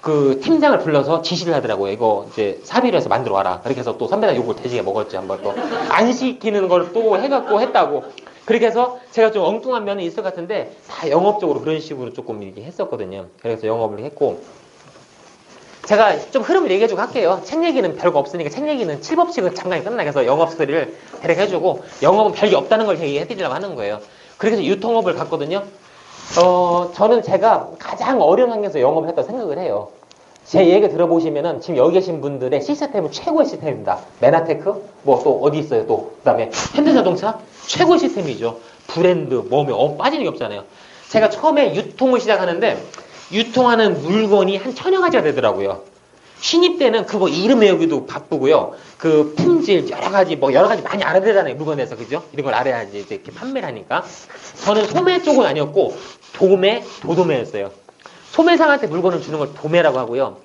그 팀장을 불러서 지시를 하더라고요. 이거 이제 사비로 해서 만들어 와라. 그렇게 해서 또 선배가 욕을 대지게 먹었지. 한번 또 안 시키는 걸 또 해갖고 했다고. 그렇게 해서 제가 좀 엉뚱한 면이 있을 것 같은데 다 영업적으로 그런 식으로 조금 이렇게 했었거든요. 그래서 영업을 했고 제가 좀 흐름을 얘기해주고 할게요. 책 얘기는 별거 없으니까 책 얘기는 7법칙은 잠깐 끝나게 해서 영업 스토리를 대략 해주고 영업은 별게 없다는 걸 얘기해드리려고 하는 거예요. 그렇게 해서 유통업을 갔거든요. 저는 제가 가장 어려운 환경에서 영업을 했다고 생각을 해요. 제 얘기 들어보시면은 지금 여기 계신 분들의 시스템은 최고의 시스템입니다. 메나테크, 뭐 또 어디 있어요 또. 그 다음에 현대자동차 최고의 시스템이죠. 브랜드, 뭐면 빠지는 게 없잖아요. 제가 처음에 유통을 시작하는데 유통하는 물건이 한 1000여 가지가 되더라고요. 신입 때는 그거 이름 외우기도 바쁘고요. 그 품질 여러 가지 많이 알아야 되잖아요. 물건에서 그죠? 이런 걸 알아야지 이제 이렇게 판매를 하니까. 저는 소매 쪽은 아니었고 도도매였어요. 소매상한테 물건을 주는 걸 도매라고 하고요.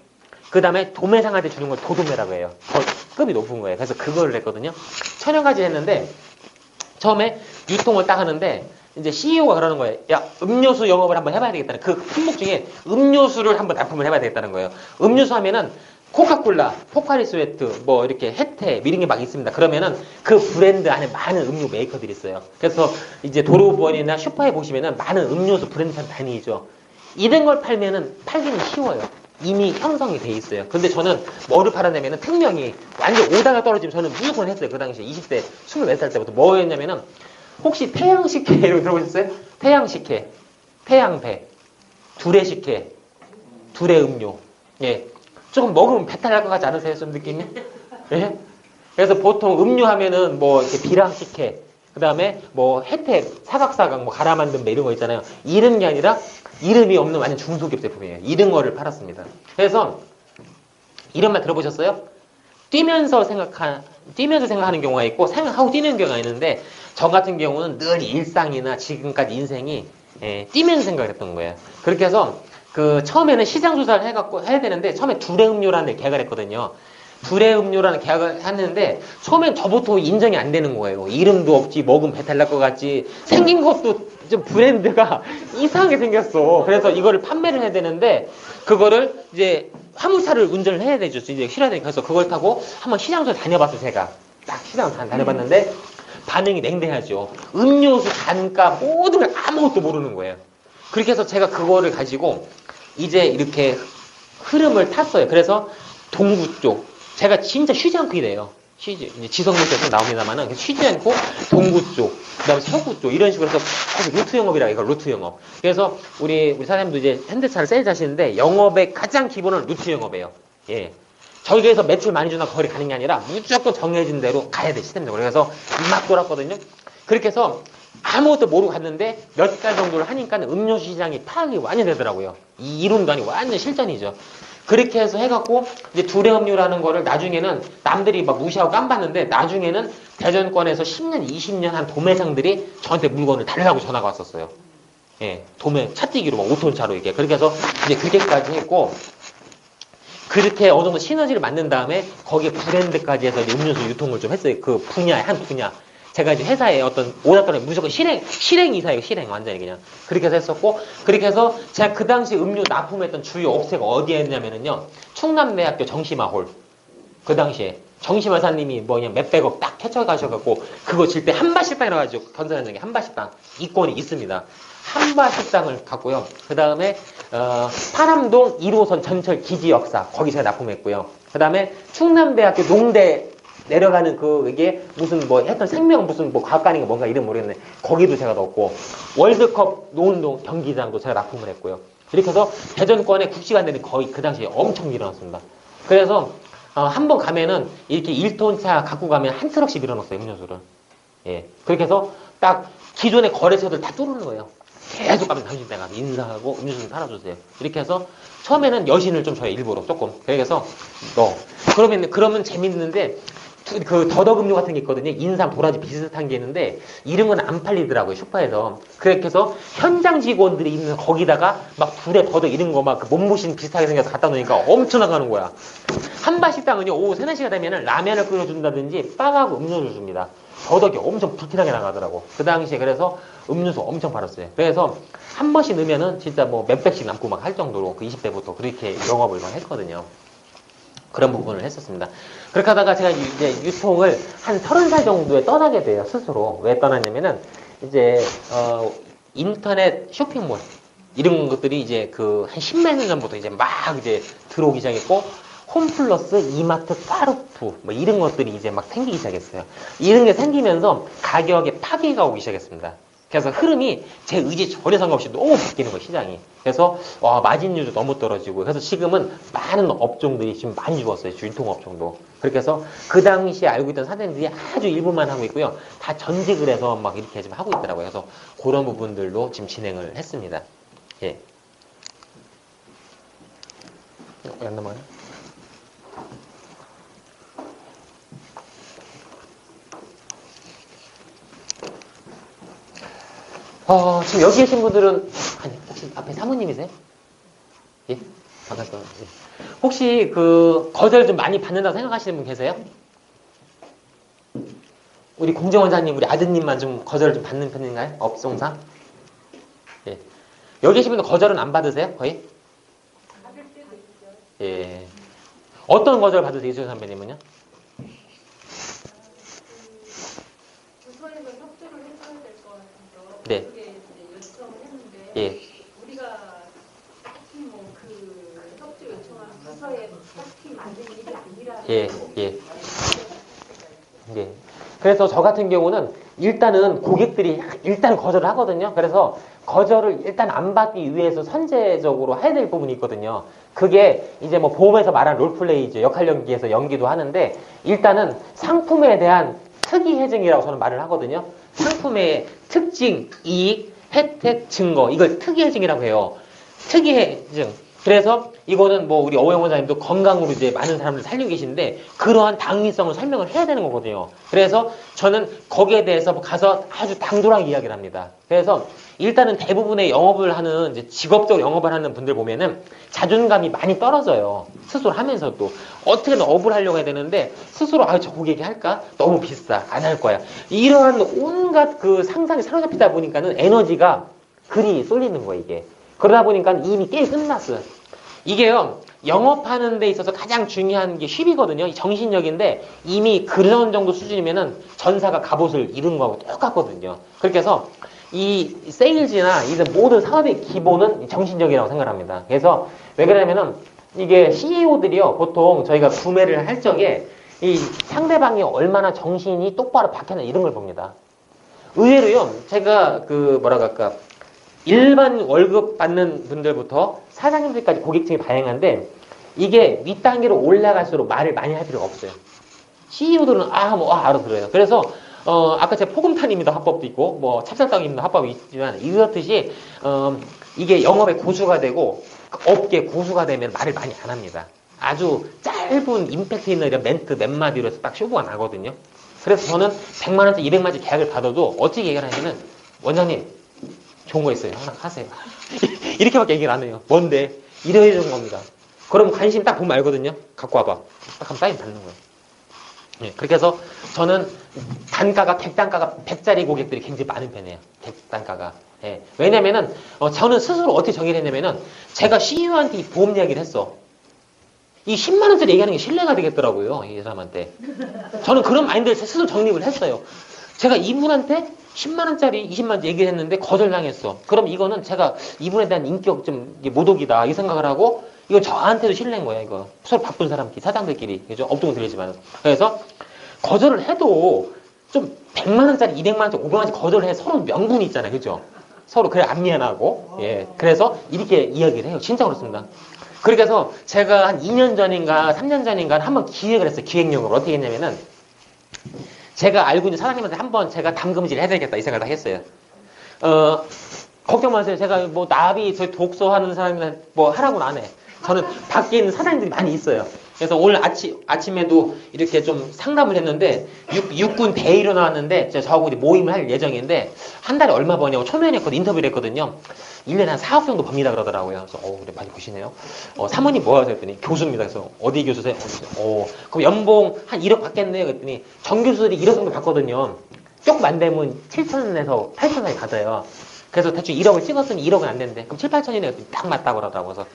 그 다음에 도매상한테 주는 걸 도도매라고 해요. 더 급이 높은 거예요. 그래서 그거를 했거든요. 1000여 가지 했는데 처음에 유통을 딱 하는데 이제 CEO가 그러는 거예요. 야, 음료수 영업을 한번 해봐야 되겠다는, 그 품목 중에 음료수를 한번 납품을 해봐야 되겠다는 거예요. 음료수 하면은 코카콜라, 포카리 스웨트, 뭐 이렇게 혜태 이런 게 막 있습니다. 그러면은 그 브랜드 안에 많은 음료 메이커들이 있어요. 그래서 이제 도로원이나 슈퍼에 보시면은 많은 음료수 브랜드가 다니죠. 이런 걸 팔기는 쉬워요. 이미 형성이 돼 있어요. 근데 저는 뭐를 팔았냐면은 특명히 완전 오다가 떨어지면 저는 무조건 했어요. 그 당시에 20대 24살 때부터 뭐였냐면은 혹시 태양식혜 이런 거 들어보셨어요? 태양식혜, 태양배, 두레식혜, 두레음료. 예. 조금 먹으면 배탈 날 것 같지 않으세요? 좀 느낌이? 예? 그래서 보통 음료 하면은 뭐 이렇게 비랑식혜, 그 다음에 뭐 혜택, 사각사각, 뭐 갈아 만든 배 이런 거 있잖아요. 이런 게 아니라 이름이 없는 완전 중소기업 제품이에요. 이런 거를 팔았습니다. 그래서 이런 말 들어보셨어요? 뛰면서 생각하는 경우가 있고 생각하고 뛰는 경우가 있는데 저 같은 경우는 늘 일상이나 지금까지 인생이 뛰면서 생각을 했던 거예요. 그렇게 해서 그 처음에는 시장 조사를 해갖고 해야 되는데 처음에 두레음료라는 데 계약을 했거든요. 두레음료라는 계약을 했는데 처음엔 저부터 인정이 안 되는 거예요. 이름도 없지, 먹으면 배탈 날 것 같지, 생긴 것도 좀 브랜드가 이상하게 생겼어. 그래서 이거를 판매를 해야 되는데 그거를 이제 화물차를 운전을 해야 되죠. 이제 실어야 되니까. 그래서 그걸 타고 한번 시장도 다녀봤어요. 제가 딱 시장 다녀봤는데 반응이 냉랭하죠. 음료수, 단가 모든 걸 아무것도 모르는 거예요. 그렇게 해서 제가 그거를 가지고 이제 이렇게 흐름을 탔어요. 그래서 동구 쪽 제가 진짜 쉬지 않고 일해요. 이제 지성물에서 나옵니다만은 쉬지 않고 동구 쪽, 그다음에 서구 쪽 이런 식으로 해서 루트 영업이라 이거 루트 영업. 그래서 우리 사장님도 이제 현대차를 세일즈 하시는데 영업의 가장 기본은 루트 영업이에요. 예. 저기에서 매출 많이 주나 거리 가는 게 아니라 무조건 정해진 대로 가야 돼, 시스템적으로. 그래서 막 돌았거든요. 그렇게 해서 아무것도 모르고 갔는데 몇 달 정도를 하니까 음료수 시장이 파악이 완전 되더라고요. 이 이론도 아니고 완전 실전이죠. 그렇게 해서 해갖고 이제 두레음료라는 거를 나중에는 남들이 막 무시하고 깜봤는데 나중에는 대전권에서 10년, 20년 한 도매상들이 저한테 물건을 달라고 전화가 왔었어요. 예, 도매 차뛰기로 막 5톤 차로 이렇게. 그렇게 해서 이제 그렇게까지 했고 그렇게 어느 정도 시너지를 만든 다음에 거기에 브랜드까지 해서 음료수 유통을 좀 했어요. 그 분야의 한 분야. 제가 이제 회사에 어떤 오다더니 무조건 실행 이사예요. 실행 완전히 그냥 그렇게 해서 했었고 그렇게 해서 제가 그 당시 음료 납품했던 주요 업체가 어디에 있냐면은요 충남대학교 정심화홀 그 당시에 정심화사님이 뭐 그냥 몇백억 딱 캐쳐가셔갖고 그거 질 때 한바식당이라고 하죠. 건설현장에 한바식당 이권이 있습니다. 한바식당을 갖고요. 그 다음에 파남동 1호선 전철 기지 역사 거기 제가 납품했고요. 그 다음에 충남대학교 농대 내려가는 이게 무슨 뭐 했던 생명 무슨 뭐 과학관인가 뭔가 이름 모르겠네. 거기도 제가 넣었고 월드컵 노은동 경기장도 제가 납품을 했고요. 이렇게 해서 대전권에 국시관들이 거의 그 당시에 엄청 밀어놨습니다. 그래서 한번 가면은 이렇게 1톤 차 갖고 가면 한 트럭씩 밀어넣었어요. 음료수를. 예. 그렇게 해서 딱 기존의 거래처들 다 뚫는 거예요. 계속 가면 당신 내가 인사하고 음료수 좀 팔아주세요. 이렇게 해서 처음에는 여신을 좀 줘요. 일부러 조금. 그래서 그러면 재밌는데 그 더덕음료 같은 게 있거든요. 인삼, 도라지 비슷한 게 있는데 이런 건 안 팔리더라고요. 슈퍼에서. 그렇게 해서 현장 직원들이 있는 거기다가 막 불에 더덕 이런 거 막 그 몸보신 비슷하게 생겨서 갖다 놓으니까 엄청 나가는 거야. 한바식당은요. 오후 3, 4시가 되면은 라면을 끓여준다든지 빵하고 음료를 줍니다. 더덕이 엄청 불티나게 나가더라고. 그 당시에 그래서 음료수 엄청 팔았어요. 그래서 한 번씩 넣으면은 진짜 뭐 몇백씩 남고 막 할 정도로 그 20대부터 그렇게 영업을 막 했거든요. 그런 부분을 했었습니다. 그렇게 하다가 제가 이제 유통을 한 30살 정도에 떠나게 돼요, 스스로. 왜 떠났냐면은, 이제, 인터넷 쇼핑몰. 이런 것들이 이제 그 한 10몇 년 전부터 이제 막 이제 들어오기 시작했고, 홈플러스, 이마트, 까르푸 뭐 이런 것들이 이제 막 생기기 시작했어요. 이런 게 생기면서 가격에 파괴가 오기 시작했습니다. 그래서 흐름이 제 의지 전혀 상관없이 너무 바뀌는 거예요, 시장이. 그래서 마진율도 너무 떨어지고, 그래서 지금은 많은 업종들이 지금 많이 죽었어요, 유통업종도. 그렇게 해서 그 당시에 알고 있던 사장님들이 아주 일부만 하고 있고요, 다 전직을 해서 막 이렇게 지금 하고 있더라고요. 그래서 그런 부분들로 지금 진행을 했습니다. 예. 왜 안 넘어가요? 지금 여기 계신 분들은, 아니, 혹시 앞에 사모님이세요? 예? 반갑습니다. 예. 혹시 그 거절 좀 많이 받는다고 생각하시는 분 계세요? 우리 공정원장님, 우리 아드님만 좀 거절을 좀 받는 편인가요? 업종상? 예. 여기 계신 분들 거절은 안 받으세요? 거의? 받을 때도 있죠. 예. 어떤 거절 받으세요, 이수연 선배님은요? 부서에서 협조를 해줘야 될 것 같아서 네. 그게 이제 요청을 했는데 예. 우리가 딱히 뭐 그 협조 요청하는 부서에 딱히 만든 일이 아니라 예. 예. 예. 그래서 저 같은 경우는 일단은 고객들이 일단 거절을 하거든요. 그래서 거절을 일단 안 받기 위해서 선제적으로 해야 될 부분이 있거든요. 그게 이제 뭐 보험에서 말한 롤플레이죠. 역할 연기에서 연기도 하는데, 일단은 상품에 대한 특이 혜증이라고 저는 말을 하거든요. 상품의 특징, 이익, 혜택, 증거, 이걸 특이 혜증이라고 해요. 특이 혜증. 그래서 이거는 뭐 우리 어영 원장님도 건강으로 이제 많은 사람들 살리고 계신데, 그러한 당위성을 설명을 해야 되는 거거든요. 그래서 저는 거기에 대해서 가서 아주 당돌하게 이야기를 합니다. 그래서 일단은 대부분의 영업을 하는, 이제 직업적으로 영업을 하는 분들 보면은 자존감이 많이 떨어져요. 스스로 하면서도. 어떻게든 업을 하려고 해야 되는데, 스스로, 저 고객이 할까? 너무 비싸. 안 할 거야. 이러한 온갖 그 상상이 사로잡히다 보니까는 에너지가 그리 쏠리는 거예요, 이게. 그러다 보니까 이미 게임 끝났어요. 이게요, 영업하는 데 있어서 가장 중요한 게 쉽이거든요. 정신력인데, 이미 그런 정도 수준이면은 전사가 갑옷을 잃은 거하고 똑같거든요. 그렇게 해서 이 세일즈나 이 모든 사업의 기본은 정신력이라고 생각합니다. 그래서 왜 그러냐면은 이게 CEO들이요, 보통 저희가 구매를 할 적에 이 상대방이 얼마나 정신이 똑바로 박혀나 이런 걸 봅니다. 의외로요, 제가 그 뭐라 그럴까, 일반 월급 받는 분들부터 사장님들까지 고객층이 다양한데, 이게 윗단계로 올라갈수록 말을 많이 할 필요가 없어요. CEO들은 알아들어요. 그래서 아까 제가 포금탄입니다 화법도 있고, 뭐 찹쌀떡입니다 화법이 있지만, 이렇듯이 이게 영업의 고수가 되고 업계 고수가 되면 말을 많이 안 합니다. 아주 짧은 임팩트 있는 이런 멘트 몇 마디로 해서 딱 쇼부가 나거든요. 그래서 저는 100만 원짜리 200만 원짜리 계약을 받아도 어떻게 얘기를 하냐면, 원장님 좋은 거 있어요. 하나 하세요. 이렇게밖에 얘기를 안 해요. 뭔데? 이런 겁니다. 그럼 관심 딱 보면 알거든요. 갖고 와봐. 딱 하면 사인 받는 거예요. 예, 그렇게 해서 저는 단가가, 객단가가 100짜리 고객들이 굉장히 많은 편이에요. 객단가가. 예, 왜냐면은, 저는 스스로 어떻게 정의를 했냐면은, 제가 CEO한테 이 보험 이야기를 했어. 이 10만원짜리 얘기하는 게 신뢰가 되겠더라고요. 이 사람한테. 저는 그런 마인드를 스스로 정립을 했어요. 제가 이분한테 10만원짜리, 20만원짜리 얘기를 했는데 거절당했어. 그럼 이거는 제가 이분에 대한 인격 좀 모독이다 이 생각을 하고, 이건 저한테도 신뢰인 거야, 이거. 서로 바쁜 사람끼리, 사장들끼리. 그죠? 업종은 들리지만. 그래서 거절을 해도 좀 100만원짜리, 200만원짜리, 500만원짜리 거절을 해. 서로 명분이 있잖아요. 그죠? 서로 그래 안 미안하고. 예. 그래서 이렇게 이야기를 해요. 진짜 그렇습니다. 그렇게 해서 제가 한 2년 전인가 3년 전인가 한번 기획을 했어요. 기획용으로. 어떻게 했냐면은, 제가 알고 있는 사장님한테 한번 제가 담금질 해야 되겠다 이 생각을 했어요. 걱정 마세요. 제가 뭐 나비, 저희 독서하는 사람이나 뭐 하라고는 안 해. 저는 밖에 있는 사장님들이 많이 있어요. 그래서 오늘 아침에도 이렇게 좀 상담을 했는데, 육군 대위로 나왔는데, 저하고 이제 모임을 할 예정인데, 한 달에 얼마 버냐고 초면에 인터뷰를 했거든요. 1년에 한 4억 정도 법니다 그러더라고요. 그래서 그래 많이 보시네요. 사모님 뭐 하세요? 했더니 교수입니다. 그래서 어디 교수세요? 그럼 연봉 한 1억 받겠네요. 그랬더니 정교수들이 1억 정도 받거든요. 조금 안 되면 7천에서 8천까지 받아요. 그래서 대충 1억을 찍었으니 1억은 안 되는데, 그럼 7, 8천이네. 딱 맞다고 그러더라고요.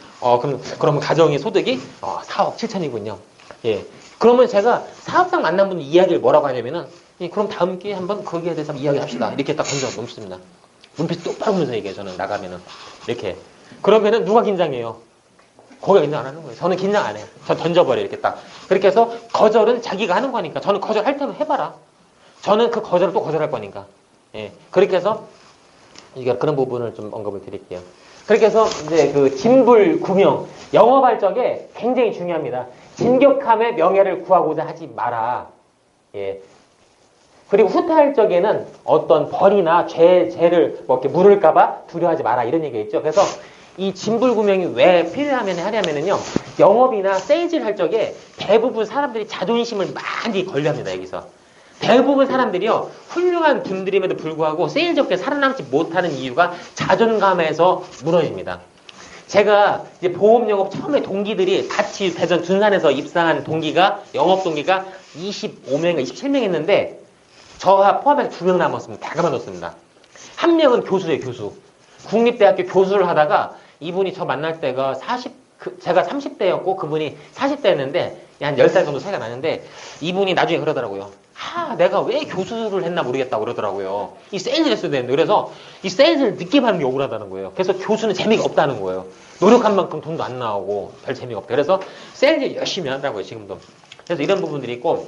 그래서 그러면 가정의 소득이 4억 7천이군요. 예. 그러면 제가 사업상 만난 분들 이야기를 뭐라고 하냐면은, 예, 그럼 다음 기회에 한번 거기에 대해서 한번 이야기합시다. 이렇게 딱 던져 놓습니다. 눈빛 똑바로 보면서 얘기해요. 저는 나가면은 이렇게 그러면은 누가 긴장해요? 거기가 긴장 안 하는 거예요. 저는 긴장 안 해요. 전 던져버려요, 이렇게 딱. 그렇게 해서 거절은 자기가 하는 거니까. 저는 거절할 테면 해봐라. 저는 그 거절을 또 거절할 거니까. 예. 그렇게 해서, 이게 그런 부분을 좀 언급을 드릴게요. 그렇게 해서, 이제 그 진불구명. 영업할 적에 굉장히 중요합니다. 진격함의 명예를 구하고자 하지 마라. 예. 그리고 후퇴할 적에는 어떤 벌이나 죄를 뭐 이렇게 물을까봐 두려워하지 마라. 이런 얘기가 있죠. 그래서 이 진불구명이 왜 하냐면은요, 영업이나 세일즈를 할 적에 대부분 사람들이 자존심을 많이 걸려합니다, 여기서. 대부분 사람들이요, 훌륭한 분들임에도 불구하고 세일즈업계에 살아남지 못하는 이유가 자존감에서 무너집니다. 제가 이제 보험 영업 처음에 동기들이 같이 대전 둔산에서 입사한 동기가, 영업 동기가 25명인가 27명 했는데, 저와 포함해서 2명 남았습니다. 다 그만뒀습니다. 한 명은 교수예요, 교수. 국립대학교 교수를 하다가 이분이 저 만날 때가 제가 30대였고 그분이 40대였는데 한 10살 정도 차이가 나는데 이분이 나중에 그러더라고요. 내가 왜 교수를 했나 모르겠다고 그러더라고요. 이 세일즈를 했어야 되는데. 그래서 이 세일즈를 늦게 받는 게 억울하다는 거예요. 그래서 교수는 재미가 없다는 거예요. 노력한 만큼 돈도 안 나오고 별 재미가 없대요. 그래서 세일즈 열심히 하더라고요, 지금도. 그래서 이런 부분들이 있고,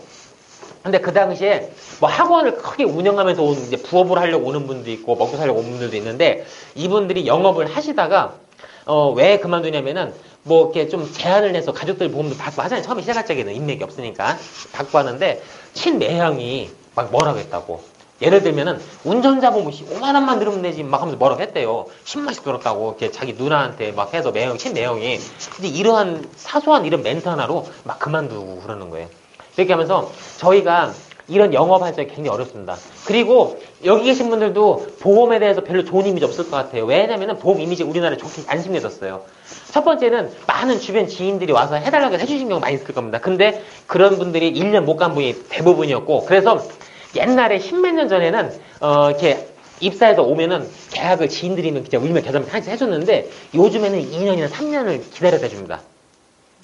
근데 그 당시에 뭐 학원을 크게 운영하면서 온 이제 부업을 하려고 오는 분도 있고 먹고 살려고 오는 분들도 있는데, 이분들이 영업을 하시다가 왜 그만두냐면은 뭐 이렇게 좀 제한을 내서 가족들 보험도 받고 하잖아요. 처음에 시작할 적에는 인맥이 없으니까 받고 하는데, 친매형이 막 뭐라고 했다고. 예를 들면은 운전자 보면 5만 원만 들으면 되지 막 하면서 뭐라고 했대요. 10만씩 들었다고 이렇게 자기 누나한테 막 해서 친매형이. 근데 이러한 사소한 이런 멘트 하나로 막 그만두고 그러는 거예요. 이렇게 하면서 저희가 이런 영업할 때 굉장히 어렵습니다. 그리고 여기 계신 분들도 보험에 대해서 별로 좋은 이미지 없을 것 같아요. 왜냐면은 보험 이미지 우리나라에 좋게 안 심해졌어요. 첫 번째는 많은 주변 지인들이 와서 해달라고 해주신 경우 많이 있을 겁니다. 근데 그런 분들이 1년 못 간 분이 대부분이었고, 그래서 옛날에 10몇 년 전에는 이렇게 입사해서 오면은 계약을 지인들이면 그냥 울며 겨자며 해줬는데, 요즘에는 2년이나 3년을 기다려다 줍니다.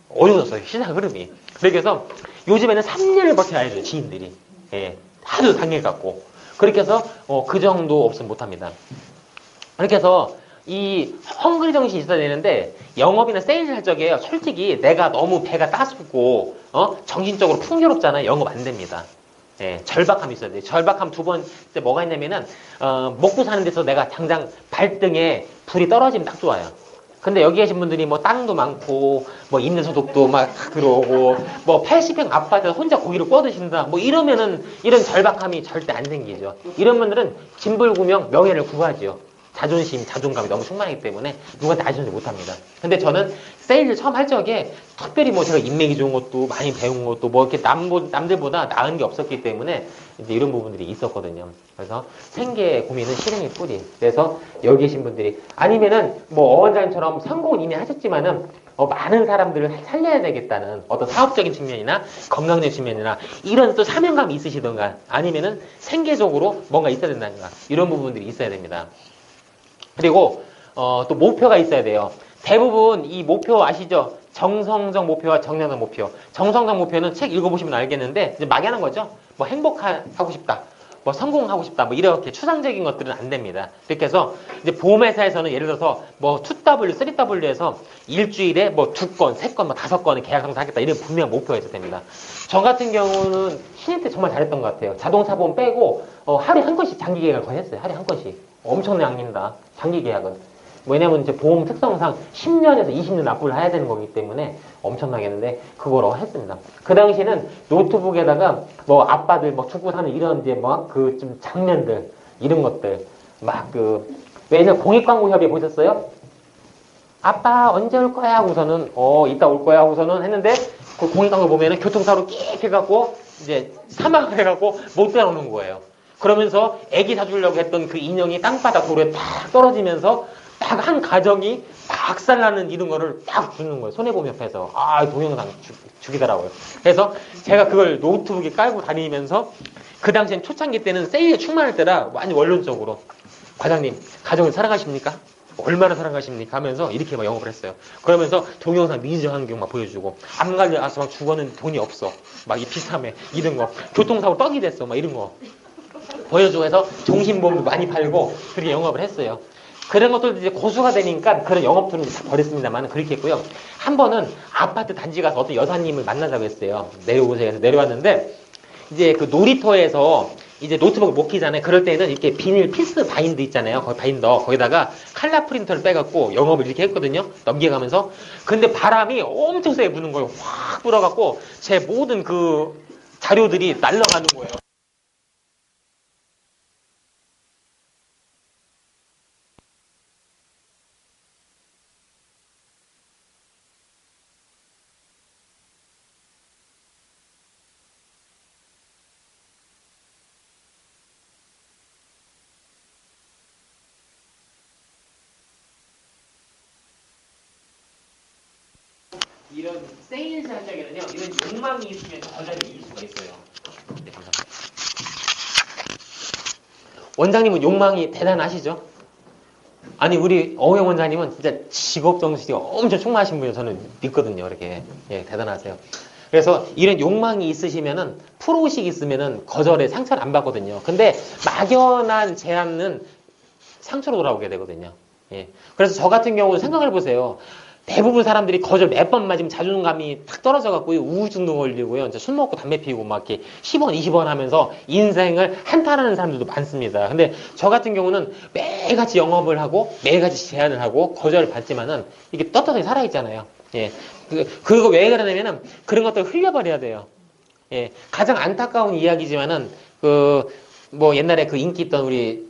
어려워졌어요, 시장 흐름이. 그래서 요즘에는 3년을 버텨야 해줘요, 지인들이. 예, 하도 당해갖고. 그렇게 해서 그 정도 없으면 못합니다. 그렇게 해서 이 헝그리 정신이 있어야 되는데, 영업이나 세일즈 할 적에 솔직히 내가 너무 배가 따숩고 정신적으로 풍요롭잖아요. 영업 안 됩니다. 예, 절박함이 있어야 돼요. 절박함 두 번째 뭐가 있냐면은 먹고 사는 데서 내가 당장 발등에 불이 떨어지면 딱 좋아요. 근데 여기 계신 분들이 뭐 땅도 많고 뭐 임대 소득도 막 들어오고 뭐 80평 아파트에서 혼자 고기를 구워 드신다 뭐 이러면은 이런 절박함이 절대 안 생기죠. 이런 분들은 진불구명 명예를 구하지요. 자존심, 자존감이 너무 충만하기 때문에 누구한테 아쉬운지 못합니다. 근데 저는 세일을 처음 할 적에 특별히 뭐 제가 인맥이 좋은 것도 많이 배운 것도 뭐 이렇게 남들보다 나은 게 없었기 때문에 이제 이런 부분들이 있었거든요. 그래서 생계 고민은 실행의 뿌리. 그래서 여기 계신 분들이 아니면은 뭐 어원장님처럼 성공은 이미 하셨지만은 많은 사람들을 살려야 되겠다는 어떤 사업적인 측면이나 건강적인 측면이나 이런 또 사명감이 있으시던가 아니면은 생계적으로 뭔가 있어야 된다든가 이런 부분들이 있어야 됩니다. 그리고 또 목표가 있어야 돼요. 대부분 이 목표 아시죠? 정성적 목표와 정량적 목표. 정성적 목표는 책 읽어보시면 알겠는데 이제 막연한 거죠. 뭐 행복하고 싶다. 뭐 성공하고 싶다. 뭐 이렇게 추상적인 것들은 안 됩니다. 이렇게 해서 이제 보험회사에서는 예를 들어서 뭐 2W, 3W에서 일주일에 뭐 2건, 3건, 뭐 5건의 계약 성사하겠다. 이런 분명한 목표가 있어야 됩니다. 저 같은 경우는 신입 때 정말 잘했던 것 같아요. 자동차 보험 빼고 하루에 한 건씩 장기 계약을 거의 했어요. 하루에 한 건씩. 엄청난 양입니다. 장기 계약은. 왜냐면 이제 보험 특성상 10년에서 20년 납부를 해야 되는 거기 때문에 엄청나겠는데 그걸 했습니다. 그 당시에는 노트북에다가 뭐 아빠들 뭐 축구 사는 이런 이제 뭐 그 좀 장면들 이런 것들 막 왜냐면 공익광고협의회 보셨어요? 아빠 언제 올 거야 하고서는 이따 올 거야 하고서는 했는데 그 공익광고 보면은 교통사고로 끽 해갖고 이제 사망을 해갖고 못 따라오는 거예요. 그러면서 애기 사주려고 했던 그 인형이 땅바닥 도로에 딱 떨어지면서 딱 한 가정이 박살나는 이런 거를 딱 주는 거예요. 손해보험협회에서. 동영상 죽이더라고요. 그래서 제가 그걸 노트북에 깔고 다니면서 그 당시엔 초창기 때는 세일에 충만할 때라 완전 원론적으로 과장님 가정을 사랑하십니까? 얼마나 사랑하십니까? 하면서 이렇게 막 영업을 했어요. 그러면서 동영상 미저 환경 막 보여주고 암 걸려서 막 죽었는데 돈이 없어. 막 이 비참해. 이런 거. 교통사고 떡이 됐어. 막 이런 거. 보여주고 해서 종신보험도 많이 팔고 그렇게 영업을 했어요. 그런 것들도 이제 고수가 되니까 그런 영업들은 다 버렸습니다만 그렇게 했고요. 한 번은 아파트 단지 가서 어떤 여사님을 만나자고 했어요. 내려오세요 해서 내려왔는데 이제 그 놀이터에서 이제 노트북을 못 키잖아요. 그럴 때는 이렇게 비닐 필스 바인드 있잖아요. 거기 바인더 거기다가 칼라 프린터를 빼갖고 영업을 이렇게 했거든요. 넘겨가면서. 근데 바람이 엄청 세게 부는 거예요. 확 불어갖고 제 모든 그 자료들이 날아가는 거예요. 이런 세일즈 한장에는요, 이런 욕망이 있으면 거절이 이길 수가 있어요. 네, 감사합니다. 원장님은 욕망이 대단하시죠? 아니, 우리 어영 원장님은 진짜 직업 정신이 엄청 충만하신 분이에요. 저는 믿거든요. 이렇게. 예, 대단하세요. 그래서 이런 욕망이 있으시면은, 프로의식이 있으면은 거절에 상처를 안 받거든요. 근데 막연한 제안은 상처로 돌아오게 되거든요. 예. 그래서 저 같은 경우는 생각을 보세요. 대부분 사람들이 거절 몇 번 맞으면 자존감이 탁 떨어져갖고 우울증도 걸리고요. 이제 술 먹고 담배 피우고 막 이렇게 10원, 20원 하면서 인생을 한탄하는 사람들도 많습니다. 근데 저 같은 경우는 매일같이 영업을 하고 매일같이 제안을 하고 거절을 받지만은 이게 떳떳하게 살아있잖아요. 예. 그리고 왜 그러냐면은 그런 것들을 흘려버려야 돼요. 예. 가장 안타까운 이야기지만은 뭐 옛날에 그 인기 있던 우리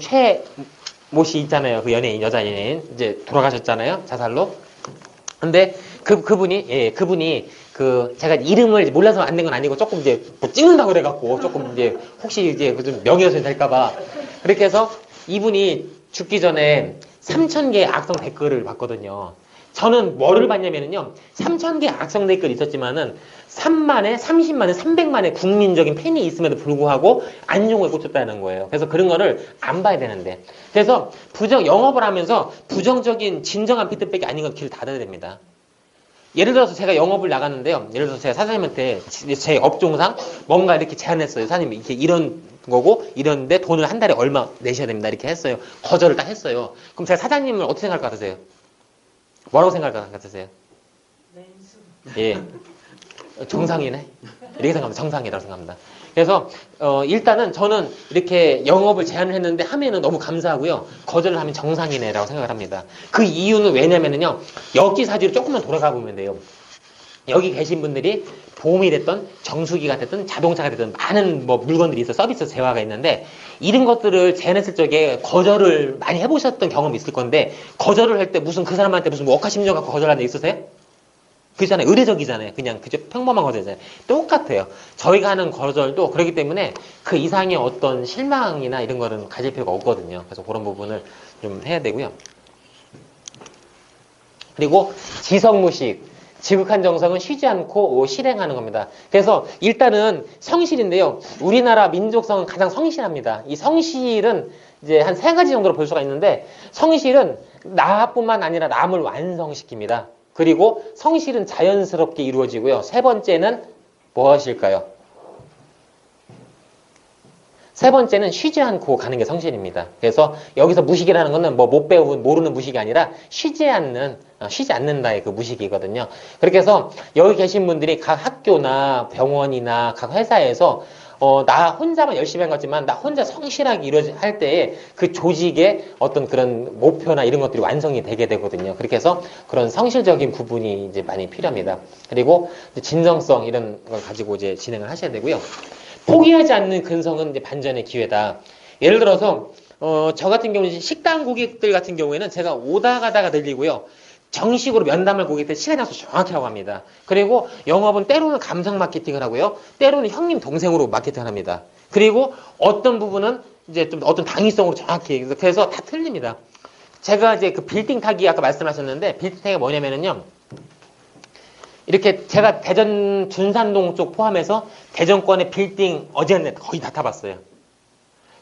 최모 씨 있잖아요. 그 연예인, 여자 연예인. 이제 돌아가셨잖아요. 자살로. 근데 그분이 제가 이름을 몰라서 안 된 건 아니고 조금 이제 뭐 찍는다고 그래갖고 조금 이제 혹시 이제 좀 명예훼손이 될까봐 그렇게 해서 이분이 죽기 전에 3,000개의 악성 댓글을 봤거든요. 저는 뭐를 봤냐면요. 3,000개 악성 댓글이 있었지만은 3만에, 30만에, 300만의 국민적인 팬이 있음에도 불구하고 안종을 꽂혔다는 거예요. 그래서 그런 거를 안 봐야 되는데. 그래서 영업을 하면서 부정적인 진정한 피드백이 아닌 건 길을 닫아야 됩니다. 예를 들어서 제가 영업을 나갔는데요. 예를 들어서 제가 사장님한테 제 업종상 뭔가 이렇게 제안했어요. 사장님 이렇게 이런 거고 이런데 돈을 한 달에 얼마 내셔야 됩니다. 이렇게 했어요. 거절을 딱 했어요. 그럼 제가 사장님을 어떻게 생각할 것 같으세요? 뭐라고 생각할 것 같으세요? 예. 정상이네? 이렇게 생각합니다. 정상이라고 생각합니다. 그래서, 일단은 저는 이렇게 영업을 제안을 했는데 하면은 너무 감사하고요. 거절을 하면 정상이네라고 생각을 합니다. 그 이유는 왜냐면은요, 역지사지로 조금만 돌아가 보면 돼요. 여기 계신 분들이 보험이 됐던, 정수기가 됐든, 자동차가 됐든, 많은 뭐 물건들이 있어, 서비스 재화가 있는데, 이런 것들을 제안했을 적에 거절을 많이 해보셨던 경험이 있을 건데, 거절을 할 때 무슨 그 사람한테 무슨 뭐 억하심정 갖고 거절하는 데 있으세요? 그잖아요. 의례적이잖아요. 그냥 그저 평범한 거잖아요. 똑같아요. 저희가 하는 거절도 그렇기 때문에 그 이상의 어떤 실망이나 이런 거는 가질 필요가 없거든요. 그래서 그런 부분을 좀 해야 되고요. 그리고 지성무식, 지극한 정성은 쉬지 않고 실행하는 겁니다. 그래서 일단은 성실인데요. 우리나라 민족성은 가장 성실합니다. 이 성실은 이제 한 3가지 정도로 볼 수가 있는데 성실은 나뿐만 아니라 남을 완성시킵니다. 그리고 성실은 자연스럽게 이루어지고요. 3번째는 무엇일까요? 3번째는 쉬지 않고 가는 게 성실입니다. 그래서 여기서 무식이라는 거는 뭐 못 배우고 모르는 무식이 아니라 쉬지 않는다의 그 무식이거든요. 그렇게 해서 여기 계신 분들이 각 학교나 병원이나 각 회사에서 나 혼자만 열심히 한 거지만 나 혼자 성실하게 할 때에 그 조직의 어떤 그런 목표나 이런 것들이 완성이 되게 되거든요. 그렇게 해서 그런 성실적인 부분이 이제 많이 필요합니다. 그리고 진정성 이런 걸 가지고 이제 진행을 하셔야 되고요. 포기하지 않는 근성은 이제 반전의 기회다. 예를 들어서 저 같은 경우는 식당 고객들 같은 경우에는 제가 오다 가다가 들리고요. 정식으로 면담을 고객들 시간이 나서 정확히 하고 합니다. 그리고 영업은 때로는 감성 마케팅을 하고요. 때로는 형님 동생으로 마케팅을 합니다. 그리고 어떤 부분은 이제 좀 어떤 당위성으로 정확히 그래서 다 틀립니다. 제가 이제 그 빌딩 타기 아까 말씀하셨는데 빌딩 타기가 뭐냐면은요. 이렇게 제가 대전 준산동 쪽 포함해서 대전권의 빌딩 어제는 거의 다 타봤어요.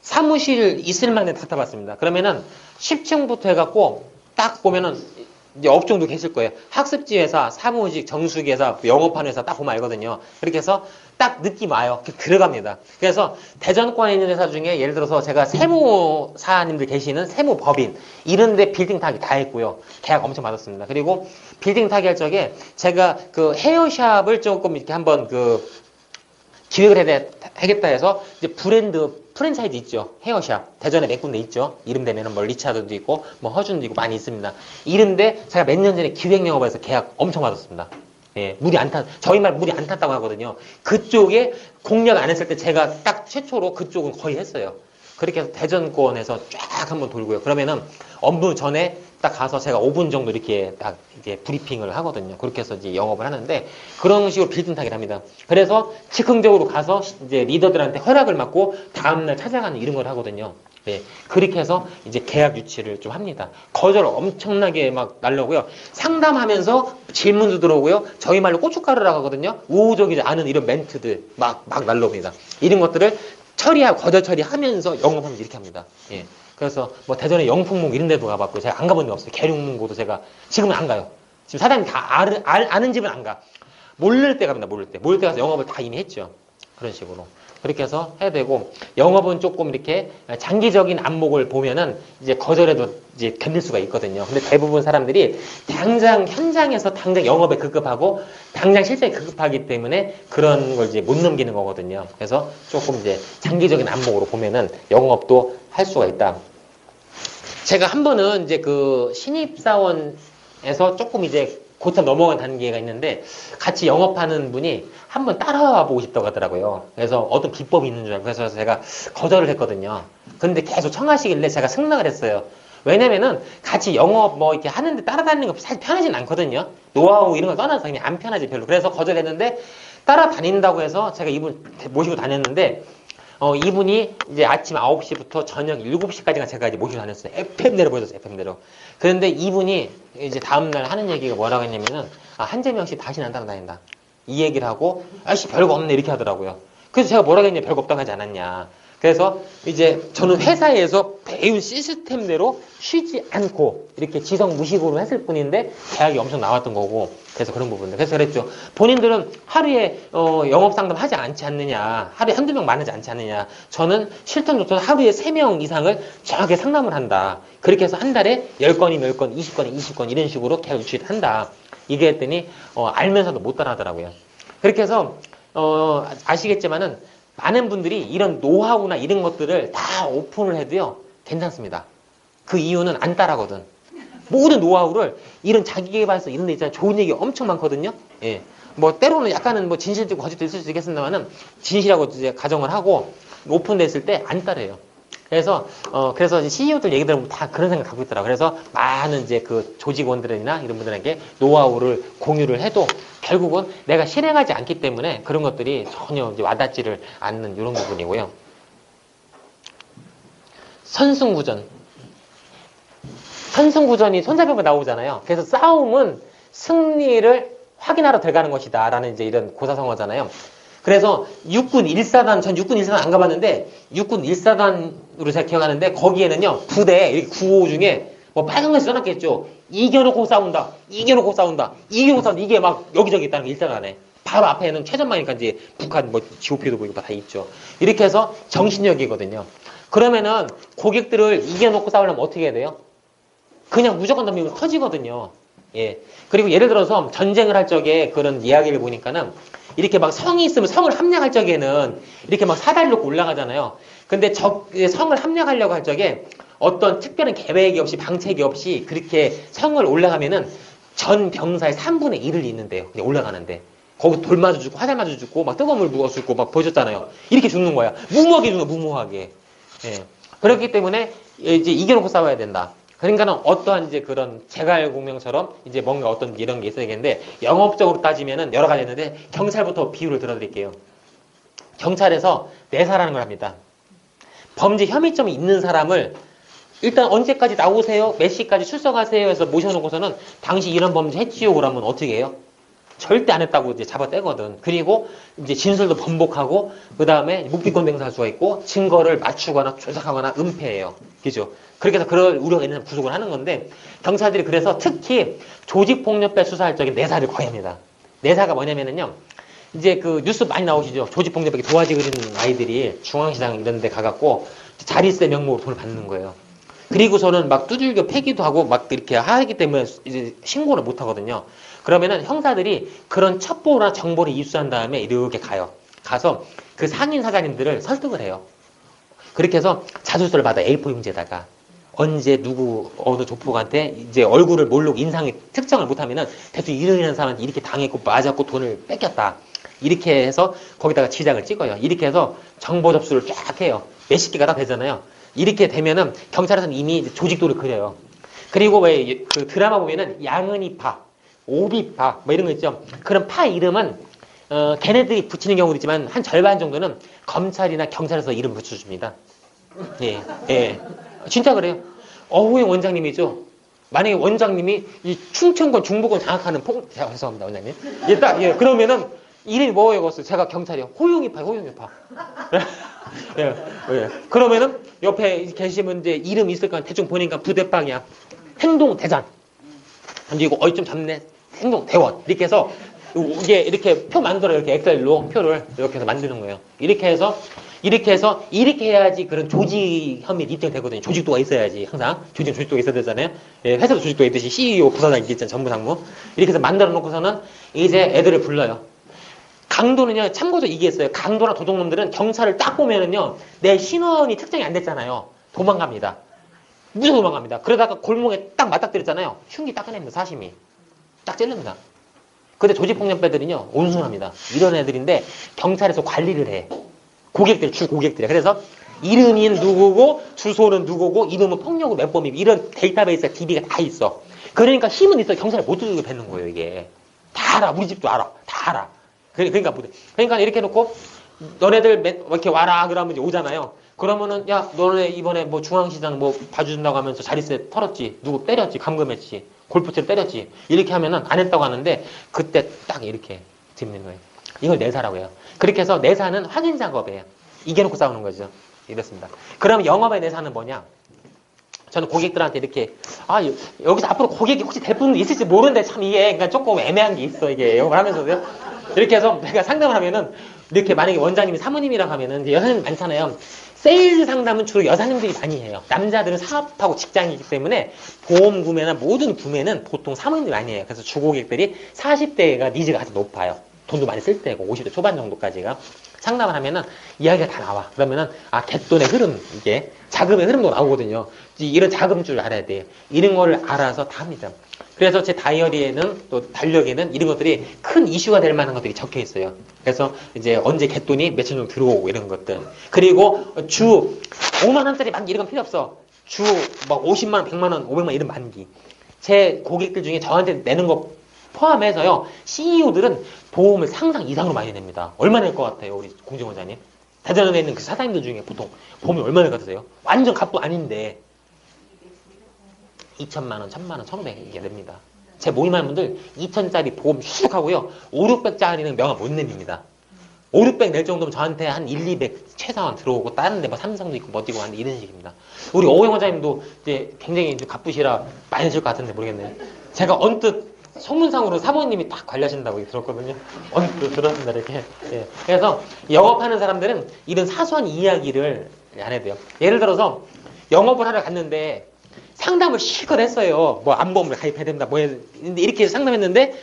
사무실 있을 만한 다 타봤습니다. 그러면은 10층부터 해갖고 딱 보면은 이제 업종도 계실 거예요. 학습지 회사, 사무직, 정수기 회사, 영업하는 회사 딱 보면 알거든요. 그렇게 해서 딱 느낌 와요. 들어갑니다. 그래서 대전권에 있는 회사 중에 예를 들어서 제가 세무사님들 계시는 세무법인 이런 데 빌딩 타기 다 했고요. 계약 엄청 받았습니다. 그리고 빌딩 타기 할 적에 제가 그 헤어샵을 조금 이렇게 한번 그 기획을 하겠다 해서 이제 브랜드 프랜차이즈 있죠. 헤어샵. 대전에 몇 군데 있죠. 이름 되면은 뭐 리차드도 있고 뭐 허준도 있고 많이 있습니다. 이런데 제가 몇 년 전에 기획 영업에서 계약 엄청 받았습니다. 예, 저희 말 물이 안 탔다고 하거든요. 그쪽에 공략 안 했을 때 제가 딱 최초로 그쪽은 거의 했어요. 그렇게 해서 대전권에서 쫙 한번 돌고요. 그러면은 업무 전에 딱 가서 제가 5분 정도 이렇게 딱 이제 브리핑을 하거든요. 그렇게 해서 이제 영업을 하는데 그런 식으로 빌딩 타기를 합니다. 그래서 즉흥적으로 가서 이제 리더들한테 허락을 받고 다음날 찾아가는 이런 걸 하거든요. 네, 그렇게 해서 이제 계약 유치를 좀 합니다. 거절 엄청나게 막 날려고요. 상담하면서 질문도 들어오고요. 저희 말로 고춧가루라고 하거든요. 우호적이지 않은 이런 멘트들 막 날라옵니다. 이런 것들을 거절 처리하면서 영업하면서 이렇게 합니다. 예. 그래서 뭐 대전에 영풍목 이런 데도 가봤고 제가 안 가본 데 없어요. 계룡문고도 제가 지금은 안 가요. 지금 사장님 다 아는 집은 안 가. 모를 때 갑니다. 모를 때 가서 영업을 다 이미 했죠. 그런 식으로. 그렇게 해서 해야 되고 영업은 조금 이렇게 장기적인 안목을 보면은 이제 거절해도 이제 견딜 수가 있거든요. 근데 대부분 사람들이 당장 현장에서 당장 영업에 급급하고 당장 실적에 급급하기 때문에 그런 걸 이제 못 넘기는 거거든요. 그래서 조금 이제 장기적인 안목으로 보면은 영업도 할 수가 있다. 제가 한 번은 이제 그 신입사원에서 조금 이제 고참 넘어간 단계가 있는데 같이 영업하는 분이 한번 따라와 보고 싶다고 하더라고요. 그래서 어떤 비법이 있는 줄 알고 그래서 제가 거절을 했거든요. 근데 계속 청하시길래 제가 승낙을 했어요. 왜냐면은 같이 영업 뭐 이렇게 하는데 따라다니는 거 사실 편하진 않거든요. 노하우 이런 걸 떠나서 그냥 안 편하지 별로. 그래서 거절했는데 따라다닌다고 해서 제가 이분 모시고 다녔는데 이분이 이제 아침 9시부터 저녁 7시까지가 제가 이제 모시고 다녔어요. FM대로 보여줬어요, FM대로. 그런데 이분이 이제 다음날 하는 얘기가 뭐라고 했냐면은, 한재명 씨 다시는 안 따라다닌다. 이 얘기를 하고, 아씨, 별거 없네, 이렇게 하더라고요. 그래서 제가 뭐라고 했냐, 별거 없다고 하지 않았냐. 그래서 이제 저는 회사에서 배운 시스템대로 쉬지 않고 이렇게 지성무식으로 했을 뿐인데 계약이 엄청 나왔던 거고 그래서 그런 부분들. 그래서 그랬죠. 본인들은 하루에 영업상담 하지 않지 않느냐. 하루에 한두 명 많지 않지 않느냐. 저는 싫든 좋든 하루에 3명 이상을 정확하게 상담을 한다. 그렇게 해서 한 달에 10건이면 10건, 20건이 20건 이런 식으로 계약 유치를 한다. 이게 했더니 알면서도 못 따라하더라고요. 그렇게 해서 아시겠지만은 많은 분들이 이런 노하우나 이런 것들을 다 오픈을 해도요, 괜찮습니다. 그 이유는 안 따라거든. 모든 노하우를 이런 자기개발서 이런 데 있잖아요. 좋은 얘기 엄청 많거든요. 예. 뭐, 때로는 약간은 뭐 진실도 거짓도 있을 수 있겠습니다만은 진실이라고 이제 가정을 하고 오픈됐을 때 안 따라요. 그래서 이제 CEO들 얘기 들으면 다 그런 생각 갖고 있더라고요. 그래서 많은 이제 그 조직원들이나 이런 분들에게 노하우를 공유를 해도 결국은 내가 실행하지 않기 때문에 그런 것들이 전혀 이제 와닿지를 않는 이런 부분이고요. 선승구전. 선승구전이 손잡이가 나오잖아요. 그래서 싸움은 승리를 확인하러 들어가는 것이다. 라는 이제 이런 고사성어잖아요. 그래서 육군 1사단, 전 육군 1사단 안 가봤는데, 육군 1사단으로 제가 기억하는데, 거기에는요, 부대, 이렇게 구호 중에, 뭐 빨간글씨 써놨겠죠. 이겨놓고 싸운다. 이겨놓고 싸운다. 이겨놓고 싸운다. 이게 막 여기저기 있다는 게 1사단에. 바로 앞에는 최전방이니까 이제 북한 뭐 GOP도 보이고 다 있죠. 이렇게 해서 정신력이거든요. 그러면은 고객들을 이겨놓고 싸우려면 어떻게 해야 돼요? 그냥 무조건 덤비면 터지거든요. 예. 그리고 예를 들어서 전쟁을 할 적에 그런 이야기를 보니까는 이렇게 막 성이 있으면 성을 함량할 적에는 이렇게 막 사다리 놓고 올라가잖아요. 근데 성을 함량하려고 할 적에 어떤 특별한 계획이 없이 방책이 없이 그렇게 성을 올라가면은 전 병사의 3분의 1을 잃는데요. 그냥 올라가는데. 거기 돌 맞아 죽고 화살 맞아 죽고 막 뜨거운 물 부어 죽고 막 보셨잖아요. 이렇게 죽는 거야. 무모하게 죽는 거야, 무모하게. 예. 그렇기 때문에 이제 이겨놓고 싸워야 된다. 그러니까는 어떠한 이제 그런 제갈공명처럼 이제 뭔가 어떤 이런 게 있어야겠는데 영업적으로 따지면은 여러 가지 있는데 경찰부터 비유를 들어드릴게요. 경찰에서 내사라는 걸 합니다. 범죄 혐의점이 있는 사람을 일단 언제까지 나오세요? 몇 시까지 출석하세요? 해서 모셔놓고서는 당시 이런 범죄 했지요? 그러면 어떻게 해요? 절대 안 했다고 이제 잡아떼거든. 그리고 이제 진술도 번복하고, 그 다음에 묵비권 행사할 수가 있고, 증거를 맞추거나 조작하거나 은폐해요. 그죠? 그렇게 해서 그럴 우려가 있는 구속을 하는 건데, 경찰들이 그래서 특히 조직폭력배 수사할 적에 내사를 거행합니다. 내사가 뭐냐면은요, 이제 그 뉴스 많이 나오시죠? 조직폭력배 도화지 그리는 아이들이 중앙시장 이런 데 가갖고 자릿세 명목으로 돈을 받는 거예요. 그리고서는 막 두들겨 패기도 하고 막 이렇게 하기 때문에 이제 신고를 못 하거든요. 그러면은 형사들이 그런 첩보나 정보를 입수한 다음에 이렇게 가요. 가서 그 상인 사장님들을 설득을 해요. 그렇게 해서 자술서를 받아 A4 용지에다가 언제 누구 어느 조폭한테 이제 얼굴을 모르고 인상이 특정을 못하면은 대충 이런 사람한테 이렇게 당했고 맞았고 돈을 뺏겼다. 이렇게 해서 거기다가 지장을 찍어요. 이렇게 해서 정보 접수를 쫙 해요. 몇십 개가 다 되잖아요. 이렇게 되면은 경찰에서는 이미 조직도를 그려요. 그리고 왜 그 드라마 보면은 양은이파, 오비파 뭐 이런 거 있죠. 그런 파 이름은 걔네들이 붙이는 경우도 있지만 한 절반 정도는 검찰이나 경찰에서 이름 붙여줍니다. 예, 예, 진짜 그래요. 어후영 원장님이죠. 만약에 원장님이 이 충청권 중부권 장악하는 죄송합니다 원장님. 예, 딱 예, 그러면은 이름이 뭐예요? 제가 경찰이요. 호용이파, 호용이파. 예, 예. 그러면은 옆에 계시면 이제 이름 있을 거야. 대충 보니까 부대빵이야. 행동대장. 그리고 좀 잡네. 행동대원. 이렇게 해서 이게 이렇게 표 만들어요. 이렇게 엑셀로 표를 이렇게 해서 만드는 거예요. 이렇게 해서 이렇게 해야지 그런 조직 혐의 입증되거든요. 조직도가 있어야지 항상 조직도가 있어야 되잖아요. 예, 회사도 조직도가 있듯이 CEO, 부사장 있잖아요. 전무상무. 이렇게 해서 만들어 놓고서는 이제 애들을 불러요. 강도는요, 참고로 이게 있어요. 강도나 도둑놈들은 경찰을 딱 보면은요, 내 신원이 특정이 안 됐잖아요. 도망갑니다. 무조건 도망갑니다. 그러다가 골목에 딱 맞닥뜨렸잖아요. 흉기 딱 꺼냅니다. 사심이. 딱 찔릅니다. 근데 조직폭력배들은요, 온순합니다. 이런 애들인데, 경찰에서 관리를 해. 주 고객들이야. 그래서 이름이 누구고, 주소는 누구고, 이름은 폭력은 몇 범이고, 이런 데이터베이스가 DB가 다 있어. 그러니까 힘은 있어. 경찰을 못 두들겨 뱉는 거예요, 이게. 다 알아. 우리 집도 알아. 다 알아. 그러니까 이렇게 해놓고 너네들 이렇게 와라 그러면 이제 오잖아요. 그러면은 야 너네 이번에 뭐 중앙시장 뭐 봐준다고 하면서 자릿세 털었지, 누구 때렸지, 감금했지, 골프채 때렸지 이렇게 하면은 안 했다고 하는데 그때 딱 이렇게 짚는 거예요. 이걸 내사라고 해요. 그렇게 해서 내사는 확인 작업이에요. 이겨놓고 싸우는 거죠. 이렇습니다. 그럼 영업의 내사는 뭐냐? 저는 고객들한테 이렇게 여기서 앞으로 고객이 혹시 될 분도 있을지 모르는데 참 이게 그러니까 조금 애매한 게 있어 이게 영업을 하면서도요. 이렇게 해서 내가 상담을 하면은 이렇게 만약에 원장님이 사모님이라고 하면은 이제 여사님 많잖아요. 세일즈 상담은 주로 여사님들이 많이 해요. 남자들은 사업하고 직장이기 때문에 보험 구매나 모든 구매는 보통 사모님들이 많이 해요. 그래서 주고객들이 40대가 니즈가 아주 높아요. 돈도 많이 쓸 때고 50대 초반 정도까지가 상담을 하면은 이야기가 다 나와. 그러면은 갯돈의 흐름 이게 자금의 흐름도 나오거든요. 이런 자금줄 알아야 돼. 이런 거를 알아서 다 합니다. 그래서 제 다이어리에는 또 달력에는 이런 것들이 큰 이슈가 될 만한 것들이 적혀 있어요. 그래서 이제 언제 갯돈이 며칠 정도 들어오고 이런 것들. 그리고 주 5만 원짜리 만기 이런 건 필요 없어. 주 막 50만 원, 100만 원, 500만 원 이런 만기. 제 고객들 중에 저한테 내는 거 포함해서요. CEO들은 보험을 상상 이상으로 많이 냅니다. 얼마 낼 것 같아요, 우리 공정원장님? 대전에 있는 그 사장님들 중에 보통 보험이 얼마나 같으세요? 완전 값도 아닌데 2천만 원, 1,000만 원, 1,500 이게 냅니다. 제 모임하는 분들 2천짜리 보험 슉 하고요. 5, 600짜리는 명함 못 냅니다. 5, 600 낼 정도면 저한테 한 1, 200 최상원 들어오고 다른 데 뭐 삼성도 있고 뭐 뛰고 하는데 이런 식입니다. 우리 오영 원장님도 이제 굉장히 좀 바쁘시라 많이 하실 것 같은데 모르겠네요. 제가 언뜻 소문상으로 사모님이 딱 관리하신다고 들었거든요. 언뜻 들었습니다 이렇게. 예. 그래서 영업하는 사람들은 이런 사소한 이야기를 안 해도 돼요. 예를 들어서 영업을 하러 갔는데 상담을 실컷 했어요. 뭐 암보험을 가입해야 된다. 뭐 이렇게 상담했는데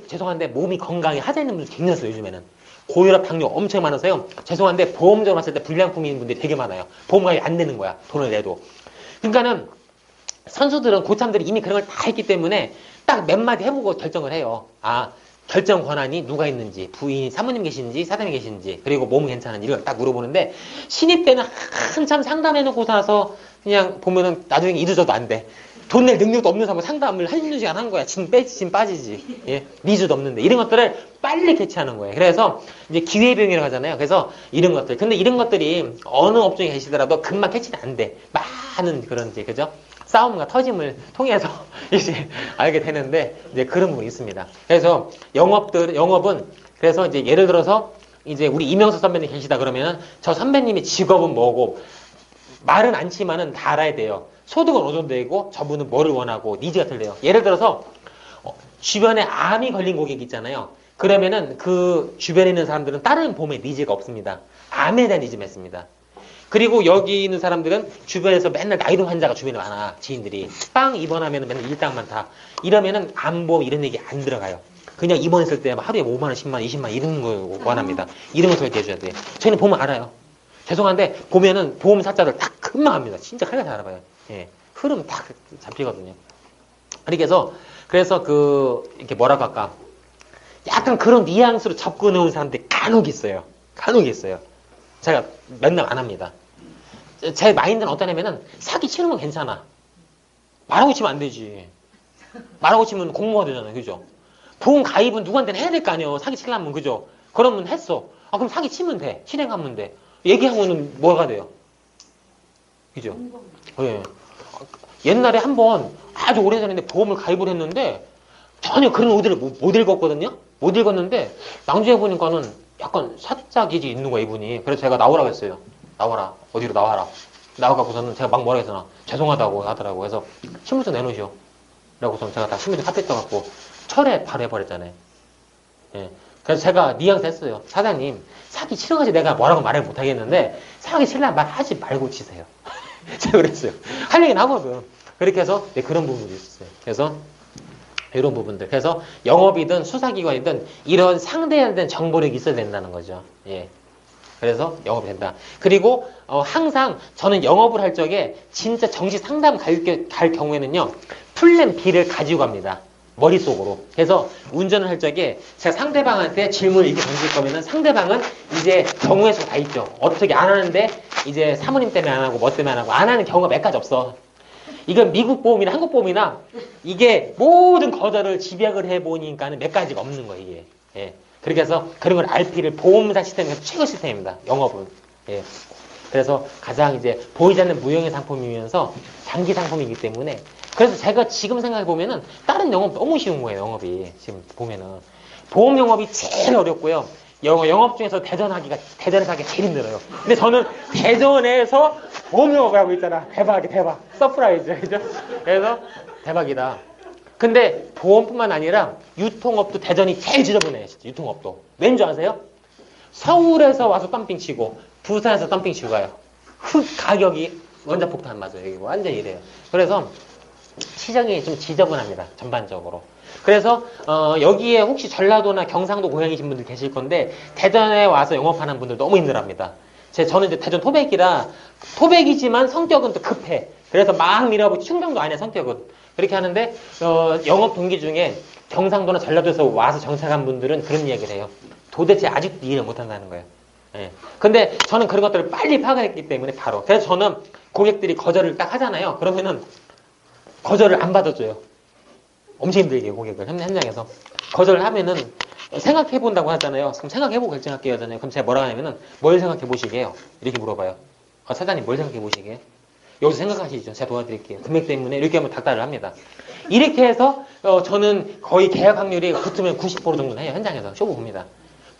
죄송한데 몸이 건강에 하자 있는 분들 굉장히 많아요. 요즘에는 고혈압, 당뇨 엄청 많아서요. 죄송한데 보험점 왔을 때 불량품인 분들이 되게 많아요. 보험 가입이 안 되는 거야. 돈을 내도. 그러니까는 선수들은 고참들이 이미 그런 걸 다 했기 때문에 딱 몇 마디 해보고 결정을 해요. 결정 권한이 누가 있는지, 부인이 사모님 계신지, 사장님 계신지, 그리고 몸은 괜찮은지 이걸 딱 물어보는데 신입 때는 한참 상담해놓고 나서 그냥 보면은 나중에 잊어져도 안 돼. 돈 낼 능력도 없는 사람은 상담을 1시간 한 거야. 진 빠지지. 예? 니즈도 없는데. 이런 것들을 빨리 캐치하는 거예요. 그래서 이제 기회비용이라고 하잖아요. 그래서 이런 것들. 근데 이런 것들이 어느 업종에 계시더라도 금방 캐치는 안 돼. 많은 그런 이제, 그죠? 싸움과 터짐을 통해서 이제 알게 되는데 이제 그런 부분이 있습니다. 그래서 영업은 그래서 이제 예를 들어서 이제 우리 이명수 선배님 계시다 그러면은 저 선배님의 직업은 뭐고 말은 않지만은 다 알아야 돼요. 소득은 어느 정도 되고 저분은 뭐를 원하고 니즈가 틀려요. 예를 들어서 주변에 암이 걸린 고객 있잖아요. 그러면은 그 주변에 있는 사람들은 다른 보험에 니즈가 없습니다. 암에 대한 니즈만 있습니다. 그리고 여기 있는 사람들은 주변에서 맨날 나이든 환자가 주변에 많아. 지인들이 빵 입원하면 맨날 일당만 타. 이러면은 암보험 이런 얘기 안 들어가요. 그냥 입원했을 때 하루에 5만 원, 10만 원, 20만 원 이런 거 원합니다. 이런 거 설계해줘야 돼요. 저희는 보면 알아요. 죄송한데 보면은 보험 사자를 딱 금방 합니다. 진짜 칼같이 알아봐요. 예, 흐름 딱 잡히거든요. 그래서 이렇게 뭐라고 할까? 약간 그런 뉘앙스로 접근해 온 사람들이 간혹 있어요. 제가 맨날 안 합니다. 제 마인드는 어떠냐면은 사기 치는 건 괜찮아. 말하고 치면 안 되지. 말하고 치면 공모가 되잖아요. 그죠? 보험 가입은 누구한테는 해야 될 거 아니에요. 사기 치려면. 그죠? 그러면 했어. 그럼 사기 치면 돼. 실행하면 돼. 얘기하면은 뭐가 돼요? 그죠? 예. 옛날에 한번 아주 오래전에 보험을 가입을 했는데 전혀 그런 의도를 못 읽었거든요. 못 읽었는데 나중에 보니까는 약간 사짜기지 있는 거야 이분이. 그래서 제가 나오라고 했어요. 나와라. 어디로 나와라. 나와갖고서는 제가 막 뭐라 했잖아. 죄송하다고 하더라고. 그래서 신분증 내놓으시오. 그래갖고서는 제가 다 신분증 카피 떠갖고 철회 바로 해버렸잖아요. 예. 그래서 제가 뉘앙스 했어요. 사장님 사기 치러가지고 내가 뭐라고 말을 못하겠는데 사기 치려면 말하지 말고 치세요. 제가 그랬어요. 할 얘기는 하거든. 그렇게 해서 네, 그런 부분도 있었어요. 그래서 이런 부분들. 그래서 영업이든 수사기관이든 이런 상대에 대한 정보력이 있어야 된다는 거죠. 예. 그래서 영업이 된다. 그리고 항상 저는 영업을 할 적에 진짜 정시 상담 갈 경우에는요. 플랜 B를 가지고 갑니다. 머릿속으로. 그래서 운전을 할 적에 제가 상대방한테 질문을 이렇게 던질 거면은 상대방은 이제 경우의 수가 다 있죠. 어떻게 안 하는데 이제 사모님 때문에 안 하고 뭐 때문에 안 하고 안 하는 경우가 몇 가지 없어. 이건 미국 보험이나 한국 보험이나 이게 모든 거절을 집약을 해보니까는 몇 가지가 없는 거예요, 이게. 예. 그렇게 해서 그런 걸 RP를 보험사 시스템에서 최고 시스템입니다. 영업은. 예. 그래서 가장 이제 보이지 않는 무형의 상품이면서 장기 상품이기 때문에 그래서 제가 지금 생각해 보면은 다른 영업 너무 쉬운 거예요, 영업이. 지금 보면은. 보험 영업이 제일 어렵고요. 영업 중에서 대전에서 하기가 제일 힘들어요. 근데 저는 대전에서 보험 영업을 하고 있잖아. 대박. 서프라이즈. 그죠? 그래서 대박이다. 근데 보험뿐만 아니라 유통업도 대전이 제일 지저분해. 진짜 유통업도. 왠지 아세요? 서울에서 와서 덤핑 치고 부산에서 덤핑 치고 가요. 가격이 원자폭탄 맞아요. 여기 완전 이래요. 그래서 시장이 좀 지저분합니다. 전반적으로. 그래서 여기에 혹시 전라도나 경상도 고향이신 분들 계실 건데 대전에 와서 영업하는 분들 너무 힘들어합니다. 저는 이제 대전 토백이지만 성격은 또 급해. 그래서 막 밀어보고 충청도 아니야 성격은. 그렇게 하는데 영업 동기 중에 경상도나 전라도에서 와서 정착한 분들은 그런 이야기를 해요. 도대체 아직도 이해를 못한다는 거예요. 예. 근데 저는 그런 것들을 빨리 파악했기 때문에 바로. 그래서 저는 고객들이 거절을 딱 하잖아요. 그러면은 거절을 안 받아줘요. 엄청 힘들게 고객을 현장에서 거절을 하면은 생각해 본다고 하잖아요. 그럼 생각해보고 결정할게요 하잖아요. 그럼 제가 뭐라 하냐면은 뭘 생각해 보시게요? 이렇게 물어봐요. 사장님 뭘 생각해 보시게? 여기서 생각하시죠. 제가 도와드릴게요. 금액 때문에 이렇게 하면 닥달을 합니다. 이렇게 해서 저는 거의 계약 확률이 붙으면 90% 정도는 해요. 현장에서 쇼부 봅니다.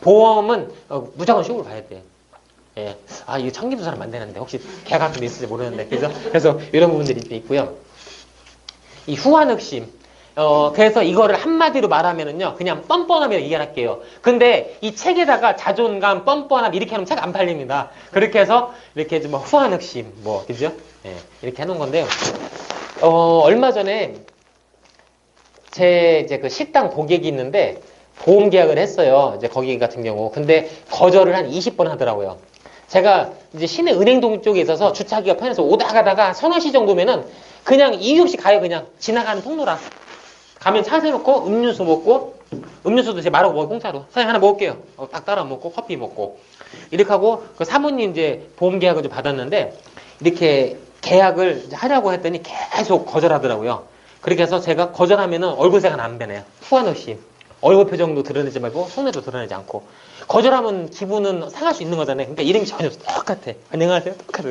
보험은 무조건 쇼부를 봐야 돼요. 예. 이거 청기도 사람 안 되는데 혹시 계약 같은 게 있을지 모르는데 그래서 이런 부분들이 있고요. 이 후환흑심. 그래서 이거를 한마디로 말하면은요, 그냥 뻔뻔함이라고 얘기할게요. 근데 이 책에다가 자존감, 뻔뻔함 이렇게 하면 책 안 팔립니다. 그렇게 해서 이렇게 좀 후환흑심, 그죠? 예, 이렇게 해놓은 건데요. 얼마 전에 제 이제 그 식당 고객이 있는데 보험 계약을 했어요. 이제 거기 같은 경우. 근데 거절을 한 20번 하더라고요. 제가 이제 시내 은행동 쪽에 있어서 주차하기가 편해서 오다 가다가 서너 시 정도면은 그냥 이유 없이 가요. 그냥 지나가는 통로라. 가면 차 세놓고 음료수 먹고 음료수도 제 말하고 먹고 공짜로 사장님 하나 먹을게요. 딱 따라 먹고 커피 먹고 이렇게 하고 그 사모님 이제 보험 계약을 좀 받았는데 이렇게 계약을 이제 하려고 했더니 계속 거절하더라고요. 그렇게 해서 제가 거절하면은 얼굴색은 안 변해요. 후환 없이 얼굴 표정도 드러내지 말고 손에도 드러내지 않고 거절하면 기분은 상할 수 있는 거잖아요. 그러니까 이름이 전혀 없어. 똑같아. 안녕하세요. 똑같아.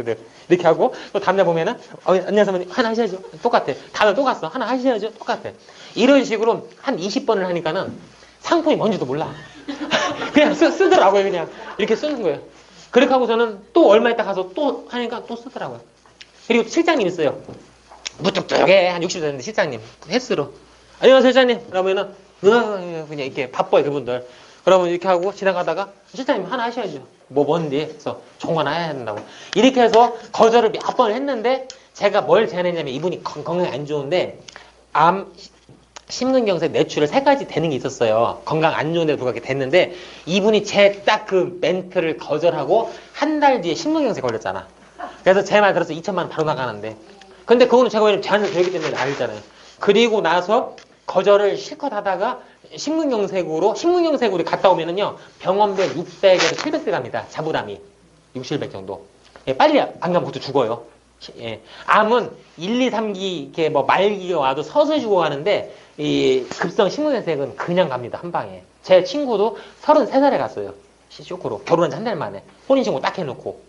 이렇게 하고 또 다음날 보면은 안녕하세요 사모님 하나 하셔야죠. 똑같아. 다음날 또 갔어. 하나 하셔야죠. 똑같아. 이런 식으로 한 20번을 하니까는 상품이 뭔지도 몰라. 그냥 쓰더라고요. 그냥 이렇게 쓰는 거예요. 그렇게 하고 저는 또 얼마 있다 가서 또 하니까 또 쓰더라고요. 그리고 실장님 있어요. 무뚝뚝해 한 60대 됐는데 실장님 헬스로 안녕하세요 실장님 그러면은 그냥 이렇게 바빠요 그분들. 그러면 이렇게 하고 지나가다가 실장님 하나 하셔야죠. 뭐 뭔지 그래서 좋은 거 하나 해야 된다고 이렇게 해서 거절을 몇 번을 했는데 제가 뭘 제안했냐면 이분이 건강이 안 좋은데 암 심근경색 뇌출혈 3가지 되는 게 있었어요. 건강 안 좋은 데도 불구하고 됐는데 이분이 제 딱 그 멘트를 거절하고 한 달 뒤에 심근경색 걸렸잖아. 그래서 제 말 들어서 2천만 원 바로 나가는데 근데 그거는 제가 왜냐면 제안을 드렸기 때문에 알잖아요. 그리고 나서 거절을 실컷 하다가 심근경색으로 갔다 오면은요 병원비 600에서 700대 갑니다. 자부담이 60, 700 정도. 예, 빨리 안 가면 그것도 죽어요. 예, 암은 1, 2, 3기 이렇게 뭐 말기가 와도 서서히 죽어가는데 이 급성 심근경색은 그냥 갑니다. 한 방에. 제 친구도 33살에 갔어요. 쇼크로 결혼한 지 한 달 만에 혼인신고 딱 해놓고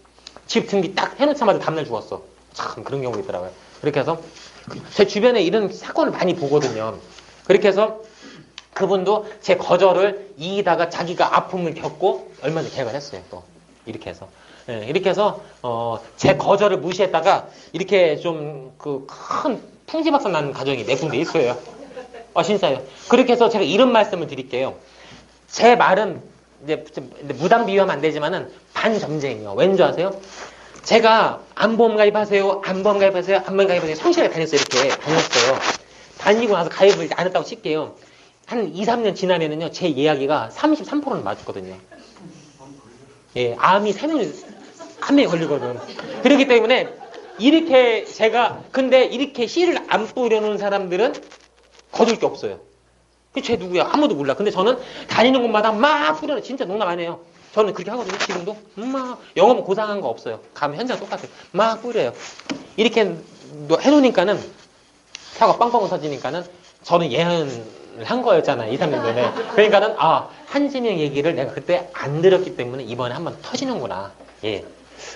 집 등기 딱 해놓자마자 다음날 죽었어. 참 그런 경우 있더라고요. 그렇게 해서 제 주변에 이런 사건을 많이 보거든요. 그렇게 해서 그분도 제 거절을 이기다가 자기가 아픔을 겪고 얼마 전에 개가 했어요. 또 이렇게 해서 이렇게 해서 제 거절을 무시했다가 이렇게 좀 그 큰 풍지박산 나는 가정이 몇 군데 있어요. 진짜요. 그렇게 해서 제가 이런 말씀을 드릴게요. 제 말은 이제 무단 비유하면 안 되지만은 반점쟁이요. 왠지 아세요? 제가 암보험 가입하세요. 암보험 가입하세요. 암보험 가입하세요. 성실하게 다녔어요. 이렇게 다녔어요. 다니고 나서 가입을 안 했다고 칠게요. 한 2, 3년 지나면은요. 제 이야기가 33%는 맞았거든요. 예, 암이 3명이 한 명이 걸리거든. 그렇기 때문에 이렇게 근데 이렇게 씨를 안 뿌려놓은 사람들은 거둘 게 없어요. 쟤 누구야? 아무도 몰라. 근데 저는 다니는 곳마다 막 뿌려요. 진짜 농담 안 해요. 저는 그렇게 하거든요. 지금도. 막 영업은 고상한 거 없어요. 가면 현장 똑같아요. 막 뿌려요. 이렇게 해놓으니까는 사과 빵빵 터지니까는 저는 예언을 한 거였잖아요. 2, 3년 전에. 그러니까는 한지명 얘기를 내가 그때 안 들었기 때문에 이번에 한번 터지는구나. 예.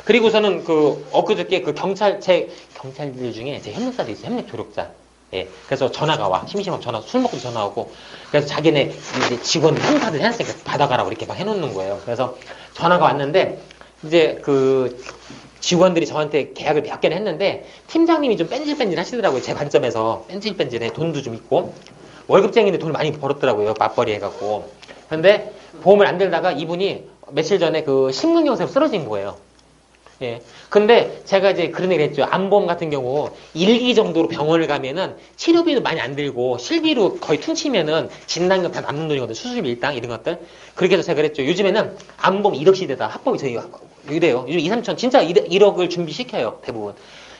그리고서는 엊그저께 경찰들 중에 제 협력사도 있어요. 협력 조력자. 예. 그래서 전화가 와. 심심하면 술 먹고 전화 오고. 그래서 자기네 이제 직원 형사들 해놨으니까 받아가라고 이렇게 막 해놓는 거예요. 그래서 전화가 왔는데, 이제 직원들이 저한테 계약을 몇 개를 했는데, 팀장님이 좀 뺀질뺀질 하시더라고요. 제 관점에서. 뺀질뺀질해. 돈도 좀 있고. 월급쟁이인데 돈을 많이 벌었더라고요. 맞벌이 해갖고. 근데 보험을 안 들다가 이분이 며칠 전에 심근경색으로 쓰러진 거예요. 예. 근데 제가 이제 그런 얘기를 했죠. 암보험 같은 경우 1기 정도로 병원을 가면은 치료비도 많이 안 들고 실비로 거의 퉁치면은 진단금 다 남는 돈이거든. 수술비 일당 이런 것들. 그렇게 해서 제가 그랬죠. 요즘에는 암보험 1억 시대다. 합법이 저희 이래요. 요즘 2, 3천 진짜 1억을 준비시켜요. 대부분.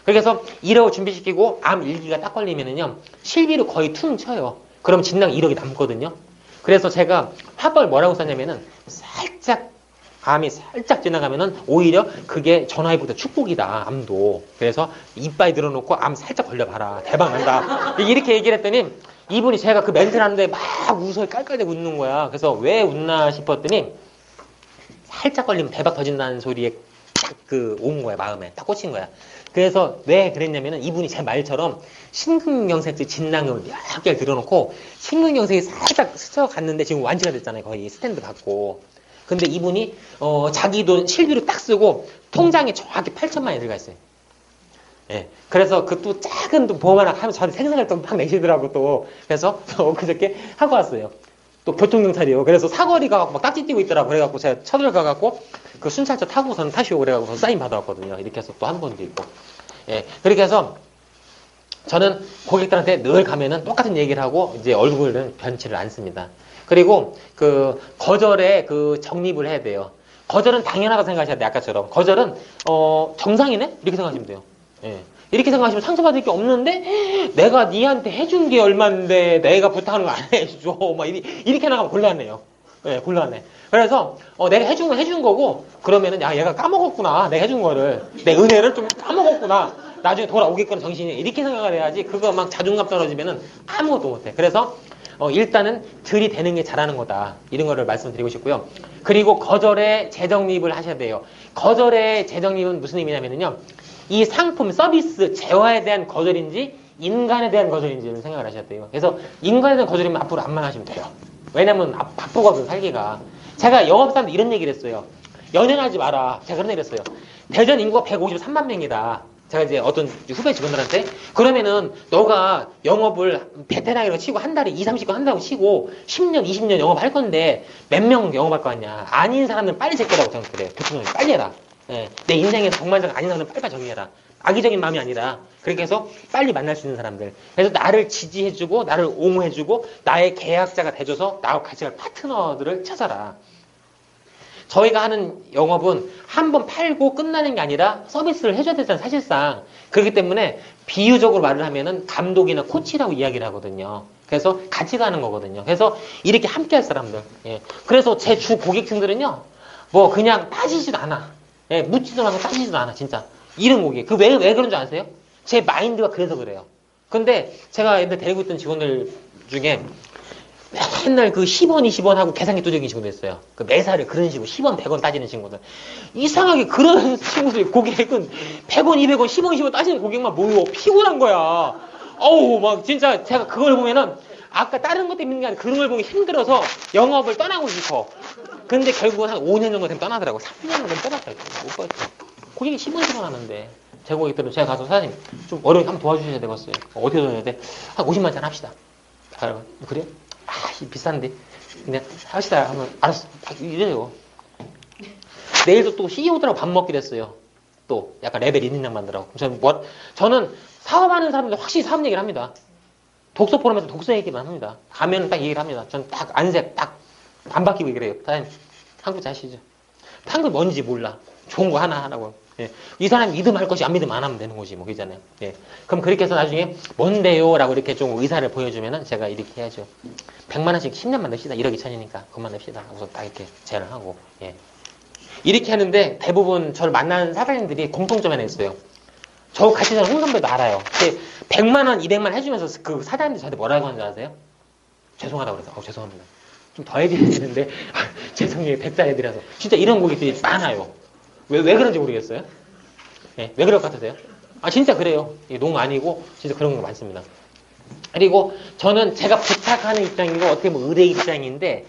그렇게 해서 1억을 준비시키고 암 1기가 딱 걸리면은요. 실비로 거의 퉁쳐요. 그러면 진단 1억이 남거든요. 그래서 제가 합법을 뭐라고 썼냐면은 암이 살짝 지나가면은 오히려 그게 전화위복보다 축복이다. 암도. 그래서 이빨 들어놓고 암 살짝 걸려봐라. 대박 난다. 이렇게 얘기를 했더니 이분이 제가 그 멘트를 하는데 막 웃어요. 깔깔대고 웃는 거야. 그래서 왜 웃나 싶었더니 살짝 걸리면 대박 터진다는 소리에 딱 온 거야. 마음에. 딱 꽂힌 거야. 그래서 왜 그랬냐면은 이분이 제 말처럼 심근경색 진단금을 몇 개를 들어놓고 심근경색이 살짝 스쳐갔는데 지금 완치가 됐잖아요. 거의 스탠드 받고. 근데 이분이 자기 돈 실비로 딱 쓰고 통장에 정확히 8천만 원이 들어가 있어요. 예. 그래서 또 작은 보험 하나 하면 저한테 생생할 또 막 내시더라고 또. 그래서 그저께 하고 왔어요. 또 교통경찰이요. 그래서 사거리 가갖고 막 딱지 띄고 있더라고. 그래갖고 제가 쳐들어가갖고 그 순찰차 타고선 타시오 그래갖고 사인 받아왔거든요. 이렇게 해서 또 한 번도 있고. 예. 그렇게 해서 저는 고객들한테 늘 가면은 똑같은 얘기를 하고 이제 얼굴은 변치를 않습니다. 그리고 거절에 정립을 해야 돼요. 거절은 당연하다고 생각하셔야 돼요. 아까처럼. 거절은, 정상이네? 이렇게 생각하시면 돼요. 예. 이렇게 생각하시면 상처받을 게 없는데, 내가 니한테 해준 게 얼만데, 내가 부탁하는 거 안 해줘. 막 이렇게 나가면 곤란해요. 예, 곤란해. 그래서, 내가 해준 건 해준 거고, 그러면은, 얘가 까먹었구나. 내가 해준 거를. 내 은혜를 좀 까먹었구나. 나중에 돌아오겠구나, 정신이. 이렇게 생각을 해야지, 그거 막 자존감 떨어지면은 아무것도 못해. 그래서, 일단은 들이대는 게 잘하는 거다. 이런 거를 말씀드리고 싶고요. 그리고 거절의 재정립을 하셔야 돼요. 거절의 재정립은 무슨 의미냐면요. 이 상품, 서비스, 재화에 대한 거절인지 인간에 대한 거절인지를 생각을 하셔야 돼요. 그래서 인간에 대한 거절이면 앞으로 안 망하시면 돼요. 왜냐면 바쁘거든, 살기가. 제가 영업사한테 이런 얘기를 했어요. 연연하지 마라. 제가 그런 얘기를 했어요. 대전 인구가 153만 명이다. 제가 이제 어떤 후배 직원들한테 그러면은 너가 영업을 베테랑이라고 치고 한 달에 2, 30건 한다고 치고 10년, 20년 영업할 건데 몇 명 영업할 거 아니야. 아닌 사람은 빨리 제거라고 저는 그래요. 교통을 빨리 해라. 예, 내 인생에서 정말 아닌 사람은 빨리 정리해라. 악의적인 마음이 아니라 그렇게 해서 빨리 만날 수 있는 사람들. 그래서 나를 지지해주고 나를 옹호해주고 나의 계약자가 돼줘서 나하고 같이 갈 파트너들을 찾아라. 저희가 하는 영업은 한 번 팔고 끝나는 게 아니라 서비스를 해줘야 되잖아요, 사실상. 그렇기 때문에 비유적으로 말을 하면은 감독이나 코치라고 이야기를 하거든요. 그래서 같이 가는 거거든요. 그래서 이렇게 함께 할 사람들. 예. 그래서 제 주 고객층들은요, 뭐 그냥 따지지도 않아. 예, 묻지도 않고 따지지도 않아, 진짜. 이런 고객. 왜 그런 줄 아세요? 제 마인드가 그래서 그래요. 근데 제가 옛날 데리고 있던 직원들 중에 맨날 그 10원, 20원 하고 계산기 두들기는 친구도 있어요. 그 매사를 그런 식으로 10원, 100원 따지는 친구들. 이상하게 그런 친구들 고객은 100원, 200원, 10원, 20원 따지는 고객만 모여. 피곤한 거야. 어우, 막 진짜 제가 그걸 보면은 아까 다른 것 때문에 아니라 그런 걸 보기 힘들어서 영업을 떠나고 싶어. 근데 결국은 한 5년 정도 되면 떠나더라고. 3년 정도 되면 떠났더라고. 못 봤어. 고객이 10원, 10원 하는데. 제 고객들은 제가 가서 사장님 좀 어려우니까 한번 도와주셔야 되겠어요. 어떻게 도와야 돼? 한 50만 원 합시다. 그래? 비싼데. 근데 합시다 하면 알았어. 이래요. 내일도 또 CEO들하고 밥 먹기로 했어요. 또 약간 레벨 있는 양반들하고. 저는 사업하는 사람들 확실히 사업 얘기를 합니다. 독서 포럼에서 독서 얘기만 합니다. 가면 딱 얘기를 합니다. 저는 딱 안색 딱 안 바뀌고 얘기를 해요. 사장님 한국자 하시죠. 한국이 뭔지 몰라. 좋은 거 하나 하라고. 예. 이 사람이 믿음할 것이 안 믿으면 안 하면 되는 거지 뭐 그잖아요. 예. 그럼 그렇게 해서 나중에 뭔데요? 라고 이렇게 좀 의사를 보여주면은 제가 이렇게 해야죠. 100만 원씩 10년만 냅시다. 1억 2천이니까 그만 냅시다. 하고서 딱 이렇게 제안을 하고. 예. 이렇게 하는데 대부분 저를 만나는 사장님들이 공통점이 하나 있어요. 저 같이 사는 홍 선배도 알아요. 근데 100만 원, 200만 원 해주면서 그 사장님들 저한테 뭐라고 하는 줄 아세요? 죄송하다고 그래서 죄송합니다. 좀 더 해드려야 되는데 죄송해요. 100달 해드려서. 진짜 이런 고객들이 많아요. 왜 그런지 모르겠어요. 네, 왜 그럴 것 같으세요? 진짜 그래요. 농 아니고 진짜 그런 거 많습니다. 그리고 저는 제가 부탁하는 입장이고 어떻게 보면 의뢰 입장인데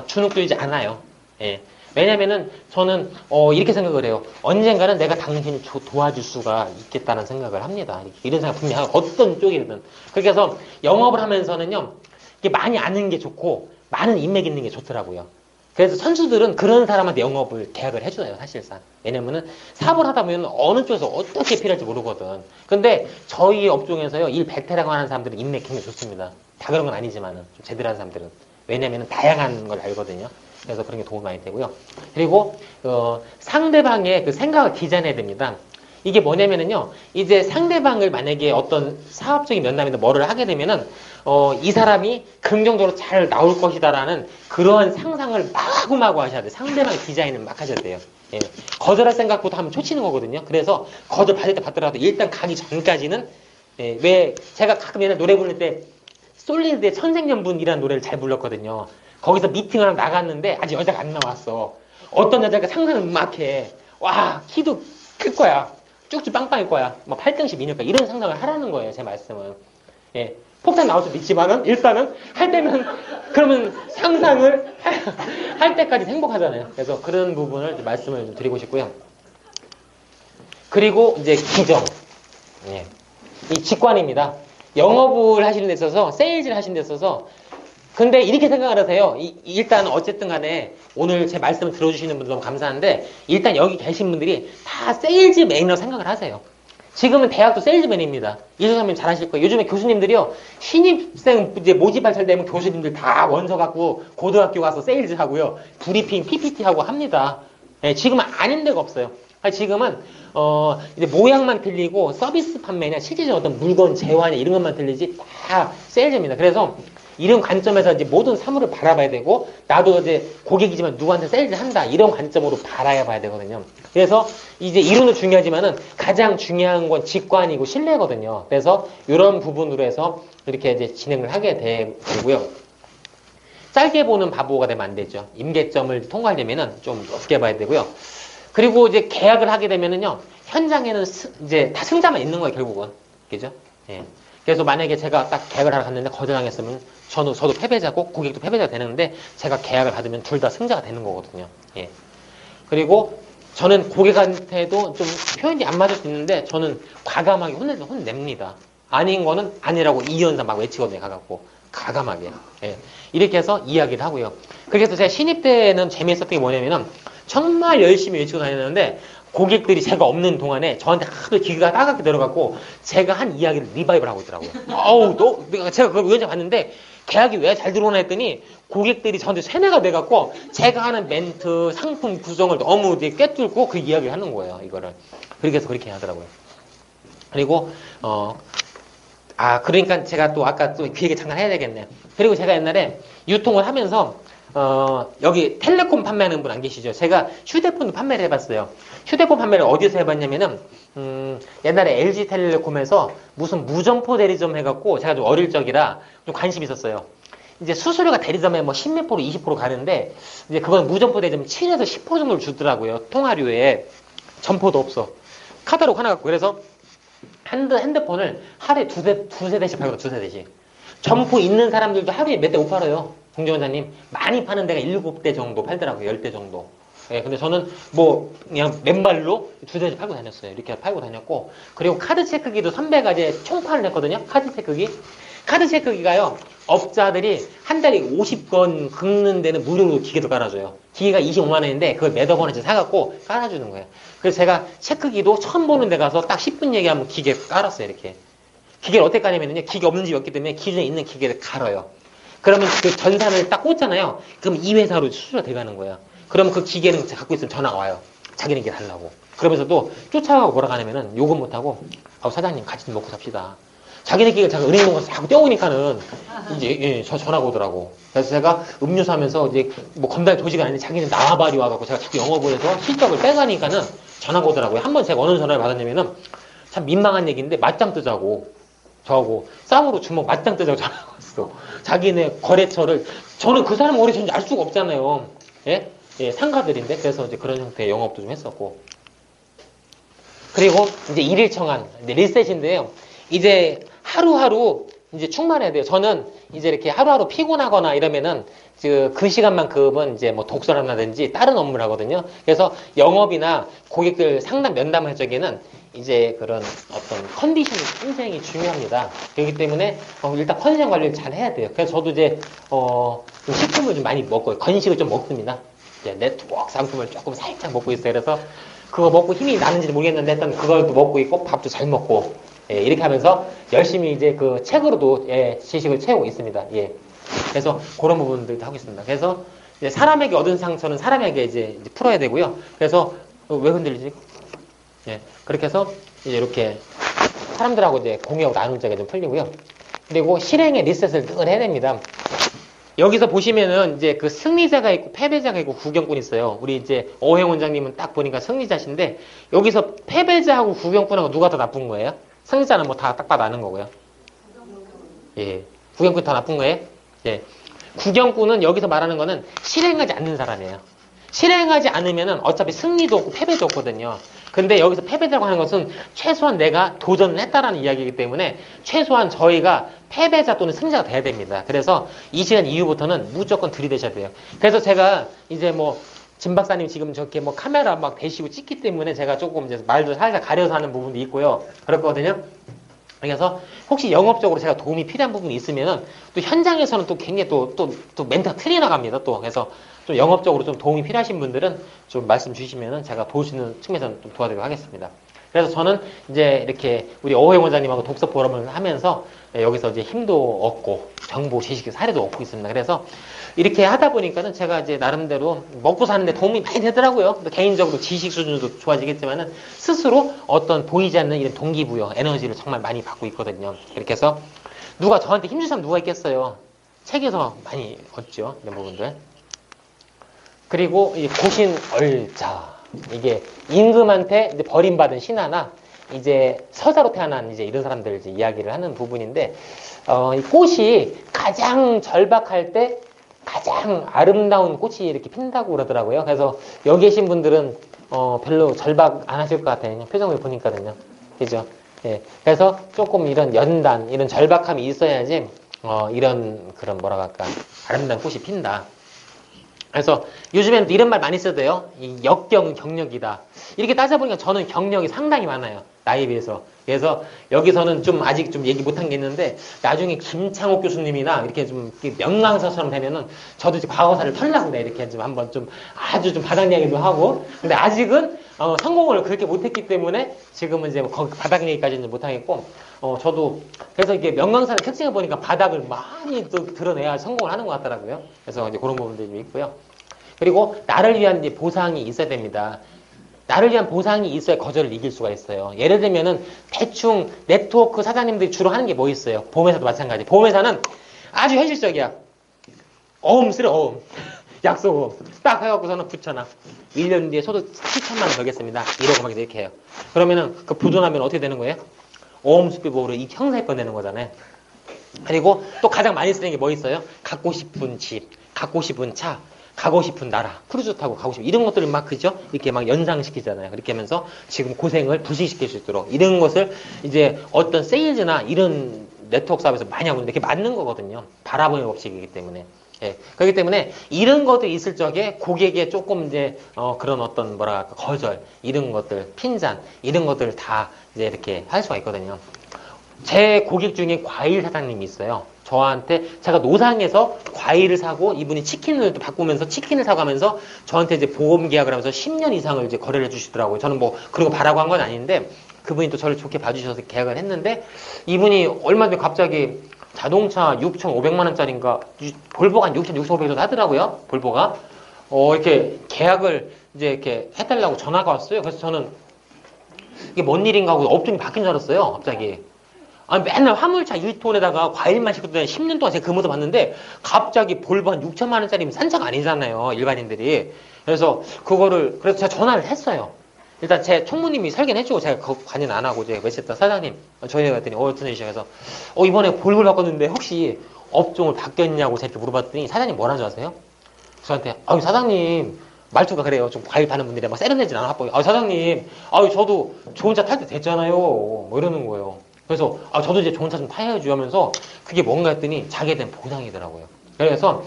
주눅들지 않아요. 예. 왜냐면은 저는 이렇게 생각을 해요. 언젠가는 내가 당신을 도와줄 수가 있겠다는 생각을 합니다. 이런 생각 분명히 하고 어떤 쪽이든. 그렇게 해서 영업을 하면서는요. 이게 많이 아는 게 좋고 많은 인맥 있는 게 좋더라고요. 그래서 선수들은 그런 사람한테 영업을 계약을 해줘요, 사실상. 왜냐면은 사업을 하다 보면 어느 쪽에서 어떻게 필요할지 모르거든. 근데 저희 업종에서요, 일 베테랑 하는 사람들은 인맥 굉장히 좋습니다. 다 그런 건 아니지만은, 좀 제대로 하는 사람들은. 왜냐면은 다양한 걸 알거든요. 그래서 그런 게 도움이 많이 되고요. 그리고, 상대방의 그 생각을 디자인해야 됩니다. 이게 뭐냐면은요, 이제 상대방을 만약에 어떤 사업적인 면담이나 뭐를 하게 되면은, 이 사람이 긍정적으로 잘 나올 것이다라는 그러한 상상을 마구마구 하셔야 돼요. 상대방의 디자인을 막 하셔야 돼요. 예. 거절할 생각부터 하면 초치는 거거든요. 그래서 거절 받을 때 받더라도 일단 가기 전까지는, 예. 왜 제가 가끔 옛날 노래 부를 때 솔리드의 천생연분이라는 노래를 잘 불렀거든요. 거기서 미팅을 하러 나갔는데 아직 여자가 안 나왔어. 어떤 여자가 상상을 막 해. 와, 키도 클 거야. 쭉쭉 빵빵일 거야. 뭐 8등씩 미닐 거야. 이런 상상을 하라는 거예요. 제 말씀은. 예. 폭탄 나올 수도 있지만은 일단은 할 때는 그러면 상상을 할 때까지 행복하잖아요. 그래서 그런 부분을 말씀을 좀 드리고 싶고요. 그리고 이제 기정. 예. 이 직관입니다. 영업을 하시는 데 있어서 세일즈를 하시는 데 있어서 근데 이렇게 생각을 하세요. 일단 어쨌든 간에 오늘 제 말씀을 들어주시는 분들 너무 감사한데 일단 여기 계신 분들이 다 세일즈맨이라고 생각을 하세요. 지금은 대학도 세일즈맨입니다. 이소사님 잘하실 거예요. 요즘에 교수님들이요. 신입생 이제 모집할 되면 교수님들 다 원서 갖고 고등학교 가서 세일즈 하고요. 브리핑, PPT 하고 합니다. 네, 지금은 아닌 데가 없어요. 지금은 이제 모양만 틀리고 서비스 판매냐 실질적인 어떤 물건 재화냐 이런 것만 틀리지 다 세일즈입니다. 그래서 이런 관점에서 이제 모든 사물을 바라봐야 되고, 나도 이제 고객이지만 누구한테 세일을 한다. 이런 관점으로 바라봐야 되거든요. 그래서 이제 이론은 중요하지만은 가장 중요한 건 직관이고 신뢰거든요. 그래서 이런 부분으로 해서 이렇게 이제 진행을 하게 되고요. 짧게 보는 바보가 되면 안 되죠. 임계점을 통과하려면은 좀 높게 봐야 되고요. 그리고 이제 계약을 하게 되면은요, 현장에는 이제 다 승자만 있는 거예요, 결국은. 그죠? 예. 그래서 만약에 제가 딱 계약을 하러 갔는데 거절당했으면 저도 패배자고 고객도 패배자가 되는데 제가 계약을 받으면 둘 다 승자가 되는 거거든요. 예. 그리고 저는 고객한테도 좀 표현이 안 맞을 수 있는데 저는 과감하게 혼냅니다. 아닌 거는 아니라고 이연사 막 외치거든요, 가갖고. 과감하게. 예. 이렇게 해서 이야기를 하고요. 그래서 제가 신입 때는 재미있었던 게 뭐냐면은 정말 열심히 외치고 다녔는데 고객들이 제가 없는 동안에 저한테 하도 기가 따갑게 들어갔고 제가 한 이야기를 리바이벌 하고 있더라고요. 제가 그걸 우연히 봤는데 계약이 왜 잘 들어오나 했더니 고객들이 저한테 세뇌가 돼갖고 제가 하는 멘트, 상품 구성을 너무 이제 꿰뚫고 그 이야기를 하는 거예요, 이거를. 그렇게 해서 그렇게 하더라고요. 그리고, 그러니까 제가 또 아까 또 그 얘기 잠깐 해야 되겠네요. 그리고 제가 옛날에 유통을 하면서 여기 텔레콤 판매하는 분 안 계시죠? 제가 휴대폰도 판매를 해봤어요. 휴대폰 판매를 어디서 해봤냐면은, 옛날에 LG텔레콤에서 무슨 무점포 대리점 해갖고 제가 좀 어릴 적이라 좀 관심이 있었어요. 이제 수수료가 대리점에 뭐 10몇 프로, 20% 가는데, 이제 그건 무점포 대리점 7에서 10% 정도를 주더라고요. 통화료에. 점포도 없어. 카탈로그 하나 갖고. 그래서 핸드폰을 하루에 두세 대씩 팔거든, 두세 대씩. 점포 있는 사람들도 하루에 몇 대 못 팔아요. 공정원장님, 많이 파는 데가 7대 정도 팔더라고요. 10대 정도. 예, 근데 저는 뭐, 그냥 맨발로 두세 대씩 팔고 다녔어요. 이렇게 팔고 다녔고. 그리고 카드 체크기도 선배가 이제 총판을 했거든요. 카드 체크기. 카드 체크기가요, 업자들이 한 달에 50건 긁는 데는 무료로 기계도 깔아줘요. 기계가 25만원인데 그걸 몇억 원어치 사갖고 깔아주는 거예요. 그래서 제가 체크기도 처음 보는 데 가서 딱 10분 얘기하면 기계 깔았어요, 이렇게. 기계를 어떻게 까냐면요, 기계 없는 집이 없기 때문에 기존에 있는 기계를 갈아요. 그러면 그 전산을 딱 꽂잖아요. 그럼 이 회사로 수수료가 돼가는 거예요. 그러면 그 기계는 갖고 있으면 전화가 와요. 자기는 게 달라고. 그러면서도 쫓아가고 뭐라 하냐면은 욕은 못하고, 사장님 같이 좀 먹고 삽시다. 자기네끼리 자꾸 은행 먹어서 자꾸 떼오니까는 이제 저 전화가 오더라고. 그래서 제가 음료수 하면서 이제 뭐 검달 조직은 아닌데 자기는 나와바리 와갖고 제가 자꾸 영업을 해서 실적을 빼가니까는 전화가 오더라고요. 한번 제가 어느 전화를 받았냐면은 참 민망한 얘기인데 맞짱 뜨자고 저하고 쌍으로 주먹 맞짱 뜨자고 전화가 왔어. 자기네 거래처를 저는 그 사람 거래처인지 알 수가 없잖아요. 예? 예, 상가들인데 그래서 이제 그런 형태의 영업도 좀 했었고. 그리고 이제 일일청한 리셋인데요. 이제 하루하루 이제 충만해야 돼요. 저는 이제 이렇게 하루하루 피곤하거나 이러면은 그 시간만큼은 이제 뭐 독서를 하든지 다른 업무를 하거든요. 그래서 영업이나 고객들 상담 면담할 적에는 이제 그런 어떤 컨디션이 굉장히 중요합니다. 그렇기 때문에 일단 컨디션 관리를 잘 해야 돼요. 그래서 저도 이제 좀 식품을 좀 많이 먹고 건식을 좀 먹습니다. 이제 네트워크 상품을 조금 살짝 먹고 있어요. 그래서 그거 먹고 힘이 나는지는 모르겠는데 일단 그걸도 먹고 있고 밥도 잘 먹고 예, 이렇게 하면서 열심히 이제 그 책으로도 지식을 채우고 있습니다. 예. 그래서 그런 부분들도 하고 있습니다. 그래서 이제 사람에게 얻은 상처는 사람에게 이제 풀어야 되고요. 그래서 왜 흔들리지? 예. 그렇게 해서 이제 이렇게 사람들하고 이제 공유하고 나눌 적이 좀 풀리고요. 그리고 실행의 리셋을 늘 해야 됩니다. 여기서 보시면은 이제 그 승리자가 있고 패배자가 있고 구경꾼이 있어요. 우리 이제 오행 원장님은 딱 보니까 승리자신데 여기서 패배자하고 구경꾼하고 누가 더 나쁜 거예요? 승리자는 뭐 다 딱 봐도 아는 거고요. 예. 구경꾼이 더 나쁜 거예요? 예. 구경꾼은 여기서 말하는 거는 실행하지 않는 사람이에요. 실행하지 않으면은 어차피 승리도 없고 패배도 없거든요. 근데 여기서 패배자라고 하는 것은 최소한 내가 도전을 했다라는 이야기이기 때문에 최소한 저희가 패배자 또는 승자가 돼야 됩니다. 그래서 이 시간 이후부터는 무조건 들이대셔야 돼요. 그래서 제가 이제 뭐 진 박사님 지금 저렇게 뭐 카메라 막 대시고 찍기 때문에 제가 조금 이제 말도 살살 가려서 하는 부분도 있고요. 그렇거든요. 그래서 혹시 영업적으로 제가 도움이 필요한 부분이 있으면은 또 현장에서는 또 굉장히 또 멘트가 틀리 나갑니다. 또 그래서 좀 영업적으로 좀 도움이 필요하신 분들은 좀 말씀 주시면은 제가 도울 수 있는 측면에서는 좀 도와드리도록 하겠습니다. 그래서 저는 이제 이렇게 우리 오해영 원장님하고 독서 포럼을 하면서 여기서 이제 힘도 얻고 정보, 지식, 사례도 얻고 있습니다. 그래서 이렇게 하다 보니까는 제가 이제 나름대로 먹고 사는데 도움이 많이 되더라고요. 또 개인적으로 지식 수준도 좋아지겠지만은 스스로 어떤 보이지 않는 이런 동기부여, 에너지를 정말 많이 받고 있거든요. 이렇게 해서 누가 저한테 힘준 사람 누가 있겠어요? 책에서 많이 얻죠. 이런 부분들. 그리고 이 고신얼자. 이게 임금한테 이제 버림받은 신하나 이제 서자로 태어난 이제 이런 사람들 이제 이야기를 하는 부분인데, 이 꽃이 가장 절박할 때 가장 아름다운 꽃이 이렇게 핀다고 그러더라고요. 그래서 여기 계신 분들은 별로 절박 안 하실 것 같아요. 표정을 보니까는요. 그죠? 예. 그래서 조금 이런 연단, 이런 절박함이 있어야지, 이런 그런 뭐라고 할까, 아름다운 꽃이 핀다. 그래서 요즘에는 이런 말 많이 쓰대요. 이 역경 경력이다. 이렇게 따져보니까 저는 경력이 상당히 많아요. 나이에 비해서. 그래서 여기서는 좀 아직 좀 얘기 못한 게 있는데, 나중에 김창옥 교수님이나 이렇게 좀 명강사처럼 되면은 저도 이제 과거사를 털려고 그래. 이렇게 좀 한번 좀 아주 좀 바닥 이야기도 하고. 근데 아직은 성공을 그렇게 못했기 때문에 지금은 이제 거기 바닥 얘기까지는 못하겠고, 저도 그래서 이게 명강사의 특징을 보니까 바닥을 많이 또 드러내야 성공을 하는 것 같더라고요. 그래서 이제 그런 부분들이 좀 있고요. 그리고 나를 위한 이제 보상이 있어야 됩니다. 나를 위한 보상이 있어야 거절을 이길 수가 있어요. 예를 들면은 대충 네트워크 사장님들이 주로 하는 게 뭐 있어요? 보험회사도 마찬가지. 보험회사는 아주 현실적이야. 어음 쓰래, 어음. 약속어음. 딱 해갖고서는 붙여놔. 1년 뒤에 소득 7천만 원 벌겠습니다. 이러고 막 이렇게 해요. 그러면은 그 부도나면 어떻게 되는 거예요? 어음수비법으로 이 형사입건 되는 거잖아요. 그리고 또 가장 많이 쓰는 게 뭐 있어요? 갖고 싶은 집, 갖고 싶은 차, 가고 싶은 나라, 크루즈 타고 가고 싶은 이런 것들을 막 그죠? 이렇게 막 연상시키잖아요. 그렇게 하면서 지금 고생을 부식시킬 수 있도록 이런 것을 이제 어떤 세일즈나 이런 네트워크 사업에서 많이 하고 있는데 이렇게 맞는 거거든요. 바라보는 법칙이기 때문에. 예. 그렇기 때문에 이런 것들이 있을 적에 고객의 조금 이제 그런 어떤 뭐랄까 거절 이런 것들 핀잔 이런 것들 다 이제 이렇게 할 수가 있거든요. 제 고객 중에 과일 사장님이 있어요. 저한테 제가 노상에서 과일을 사고 이분이 치킨을 또 바꾸면서 치킨을 사가면서 저한테 이제 보험 계약을 하면서 10년 이상을 이제 거래를 해주시더라고요. 저는 뭐 그런 거 바라고 한 건 아닌데 그분이 또 저를 좋게 봐주셔서 계약을 했는데 이분이 얼마 전에 갑자기 자동차 6,500만 원짜리인가 볼보가 한 6,600원 하더라고요. 볼보가 이렇게 계약을 이제 이렇게 해달라고 전화가 왔어요. 그래서 저는 이게 뭔 일인가 하고 업종이 바뀐 줄 알았어요. 갑자기. 아니, 맨날 화물차 1톤에다가 과일만 싣고 다니는 10년 동안 제가 근무도 봤는데 갑자기 볼보 한 6천만 원짜리면 산 차가 아니잖아요. 일반인들이. 그래서 그래서 제가 전화를 했어요. 일단 제 총무님이 설계는 해주고 제가 관여는 안 하고 제가 메시지 사장님 저희가 갔더니 어떤 일이셔 그래서 이번에 볼보를 바꿨는데 혹시 업종을 바뀌었냐고 제가 이렇게 물어봤더니 사장님 뭐라는 줄 아세요? 저한테 사장님 말투가 그래요. 좀 과일 파는 분들이 막 세련되진 않아. 사장님 저도 좋은 차 탈 때 됐잖아요. 뭐 이러는 거예요. 그래서 저도 이제 좋은 차 좀 타야지 하면서 그게 뭔가 했더니 자기에 대한 보상이더라고요. 그래서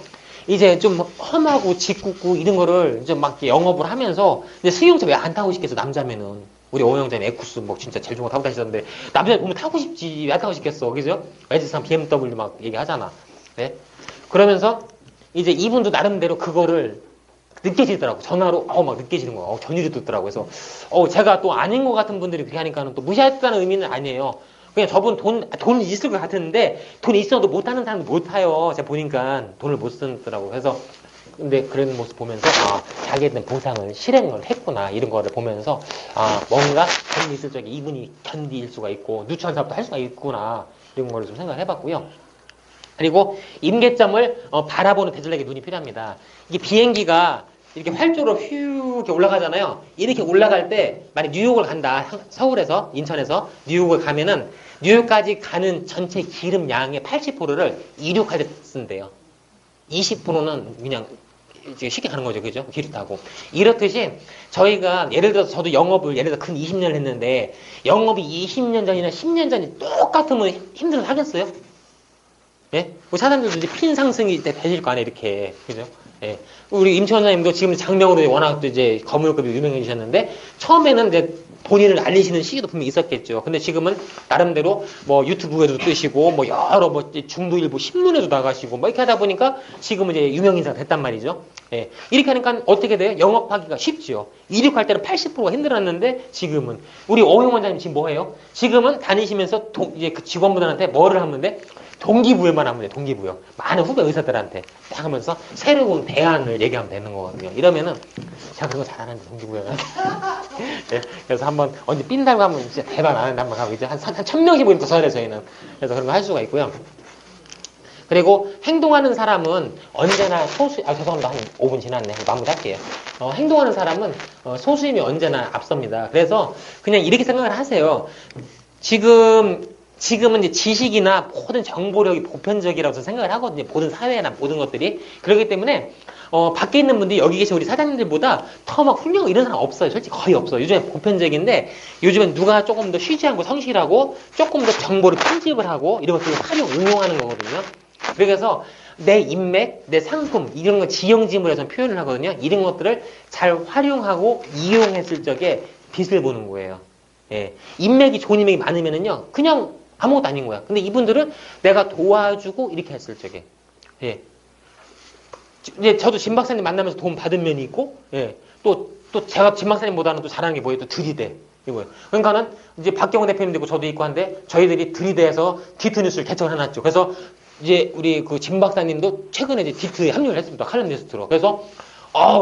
이제 좀 험하고 짓궂고 이런 거를 이제 막 영업을 하면서 근데 승용차 왜 안 타고 싶겠어 남자면은 우리 오영자님 에쿠스 뭐 진짜 제일 좋은 거 타고 다니셨는데 남자 보면 타고 싶지 왜 안 타고 싶겠어 그죠? 에지상 BMW 막 얘기하잖아. 네? 그러면서 이제 이분도 나름대로 그거를 느껴지더라고. 전화로 막 느껴지는 거야. 전율이 돋더라고. 그래서 제가 또 아닌 것 같은 분들이 그렇게 하니까는 또 무시했다는 의미는 아니에요. 그냥 저분 돈 있을 것 같은데 돈 있어도 못하는 사람도 못 타요. 제가 보니까 돈을 못 쓰더라고. 그래서 근데 그런 모습 보면서 자기에 대한 보상을 실행을 했구나 이런 거를 보면서 뭔가 돈이 있을 적에 이분이 견딜 수가 있고 누추한 사업도 할 수가 있구나 이런 거를 좀 생각을 해봤고요. 그리고 임계점을 바라보는 대전략의 눈이 필요합니다. 이게 비행기가 이렇게 활주로 휘 이렇게 올라가잖아요. 이렇게 올라갈 때 만약 뉴욕을 간다. 서울에서 인천에서 뉴욕을 가면은 뉴욕까지 가는 전체 기름 양의 80%를 이륙할 때 쓴대요. 20%는 그냥 이제 쉽게 가는 거죠. 그죠? 기름 타고. 이렇듯이 저희가 예를 들어서 저도 영업을 예를 들어 근 20년을 했는데 영업이 20년 전이나 10년 전이 똑같으면 힘들어서 하겠어요? 예? 우리 사람들도 이제 핀 상승이 때 되실 거 아니에요, 이렇게. 그죠? 예. 우리 임천사님도 지금 장명으로 워낙 또 이제 거물급이 유명해지셨는데, 처음에는 이제 본인을 알리시는 시기도 분명히 있었겠죠. 근데 지금은 나름대로 뭐 유튜브에도 뜨시고, 뭐 여러 뭐 중도일보 신문에도 나가시고, 뭐 이렇게 하다 보니까 지금은 이제 유명인사가 됐단 말이죠. 예. 이렇게 하니까 어떻게 돼요? 영업하기가 쉽지요. 이륙할 때는 80%가 힘들었는데, 지금은. 우리 오영 원장님 지금 뭐 해요? 지금은 다니시면서 이제 그 직원분들한테 뭐를 하면 돼? 동기부여만 하면 돼, 동기부여. 많은 후배 의사들한테 딱 하면서 새로운 대안을 얘기하면 되는 거거든요. 이러면은, 제가 그런 거 잘하는데, 동기부여가. 네, 그래서 한번, 언제 삔 달고 한번 진짜 대박 나는데 한번 가면 이제 한 1000명씩 모이면 더 써야 돼, 저희는. 그래서 그런 거 할 수가 있고요. 그리고 행동하는 사람은 언제나 죄송합니다. 한 5분 지났네. 마무리할게요. 행동하는 사람은 소수 힘이 언제나 앞섭니다. 그래서 그냥 이렇게 생각을 하세요. 지금은 이제 지식이나 모든 정보력이 보편적이라고 생각을 하거든요. 모든 사회나 모든 것들이. 그렇기 때문에 밖에 있는 분들이 여기 계신 우리 사장님들보다 더 막 훌륭하고 이런 사람 없어요. 솔직히 거의 없어요. 요즘에 보편적인데 요즘엔 누가 조금 더 쉬지않고 성실하고 조금 더 정보를 편집을 하고 이런 것들을 응용하는 거거든요. 그래서 내 인맥, 내 상품 이런 거 지형지물에서 표현을 하거든요. 이런 것들을 잘 활용하고 이용했을 적에 빛을 보는 거예요. 예. 인맥이 좋은 인맥이 많으면은요, 그냥 아무것도 아닌 거야. 근데 이분들은 내가 도와주고 이렇게 했을 적에, 예. 이제 저도 진 박사님 만나면서 도움 받은 면이 있고, 예. 또 제가 진 박사님보다는 또 잘하는 게 뭐예요? 또 들이대. 이거예요. 그러니까는 이제 박경호 대표님도 있고 저도 있고 한데 저희들이 들이대서 디트뉴스를 개척을 해놨죠. 그래서 이제 우리 그 진 박사님도 최근에 이제 디트에 합류를 했습니다. 칼럼니스트로. 그래서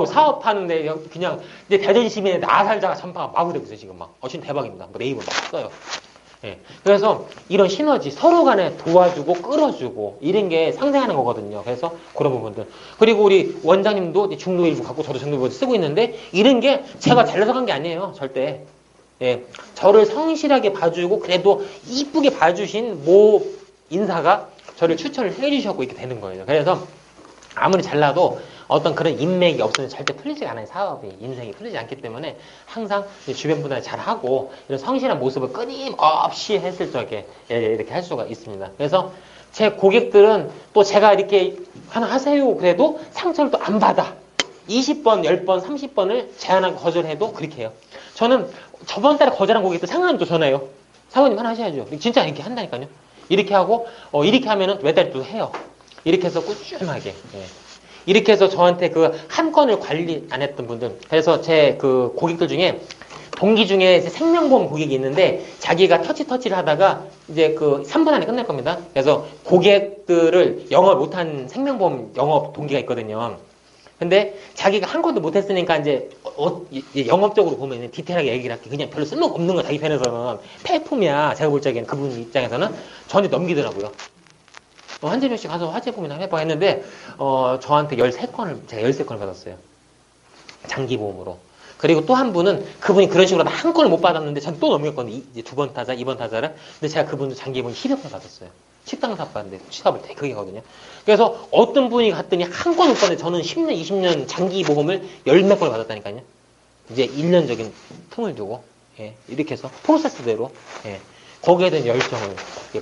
사업하는데 그냥 이제 대전 시민의 나살자가 전파가 마구 되고 있어요. 지금 막. 진짜 대박입니다. 뭐 네이버 막 써요. 예. 그래서 이런 시너지 서로 간에 도와주고 끌어주고 이런 게 상생하는 거거든요. 그래서 그런 부분들. 그리고 우리 원장님도 중도 일부 갖고 저도 중도 일부 쓰고 있는데 이런 게 제가 잘나서 간 게 아니에요. 절대. 예. 저를 성실하게 봐주고 그래도 이쁘게 봐주신 모 인사가 저를 추천을 해주셨고 이렇게 되는 거예요. 그래서 아무리 잘나도 어떤 그런 인맥이 없으면 절대 풀리지가 않아요. 사업이, 인생이 풀리지 않기 때문에 항상 주변 분들 잘하고 이런 성실한 모습을 끊임없이 했을 적에 이렇게 할 수가 있습니다. 그래서 제 고객들은 또 제가 이렇게 하나 하세요 그래도 상처를 또 안 받아. 20번, 10번, 30번을 제안하고 거절해도 그렇게 해요. 저는 저번 달에 거절한 고객들 상하님 또 전화해요. 사모님 하나 하셔야죠. 진짜 이렇게 한다니까요. 이렇게 하고 이렇게 하면은 몇 달에 또 해요. 이렇게 해서 꾸준하게. 예. 이렇게 해서 저한테 그 한 건을 관리 안 했던 분들. 그래서 제 그 고객들 중에 동기 중에 생명보험 고객이 있는데 자기가 터치를 하다가 이제 그 3분 안에 끝날 겁니다. 그래서 고객들을 영업 못한 생명보험 영업 동기가 있거든요. 근데 자기가 한 건도 못했으니까 이제 영업적으로 보면 디테일하게 얘기를 할게. 그냥 별로 쓸모가 없는 거 자기 편에서는 폐품이야. 제가 볼 적에는 그분 입장에서는 저한테 넘기더라고요. 한재명 씨 가서 화재 고민 해봐 했는데 저한테 13건을 제가 13건을 받았어요. 장기보험으로. 그리고 또 한 분은 그분이 그런 식으로 한 건을 못 받았는데 저는 또 넘겼거든요. 이제 두 번 타자, 이번 타자를. 근데 제가 그분도 장기보험 10여 건 받았어요. 식당 사업 받는데 취업을 되게 크게 하거든요. 그래서 어떤 분이 갔더니 한 건 못 받는데 저는 10년, 20년 장기보험을 10몇 건을 받았다니까요. 이제 1년적인 틈을 두고 이렇게 해서 프로세스대로 거기에 대한 열정을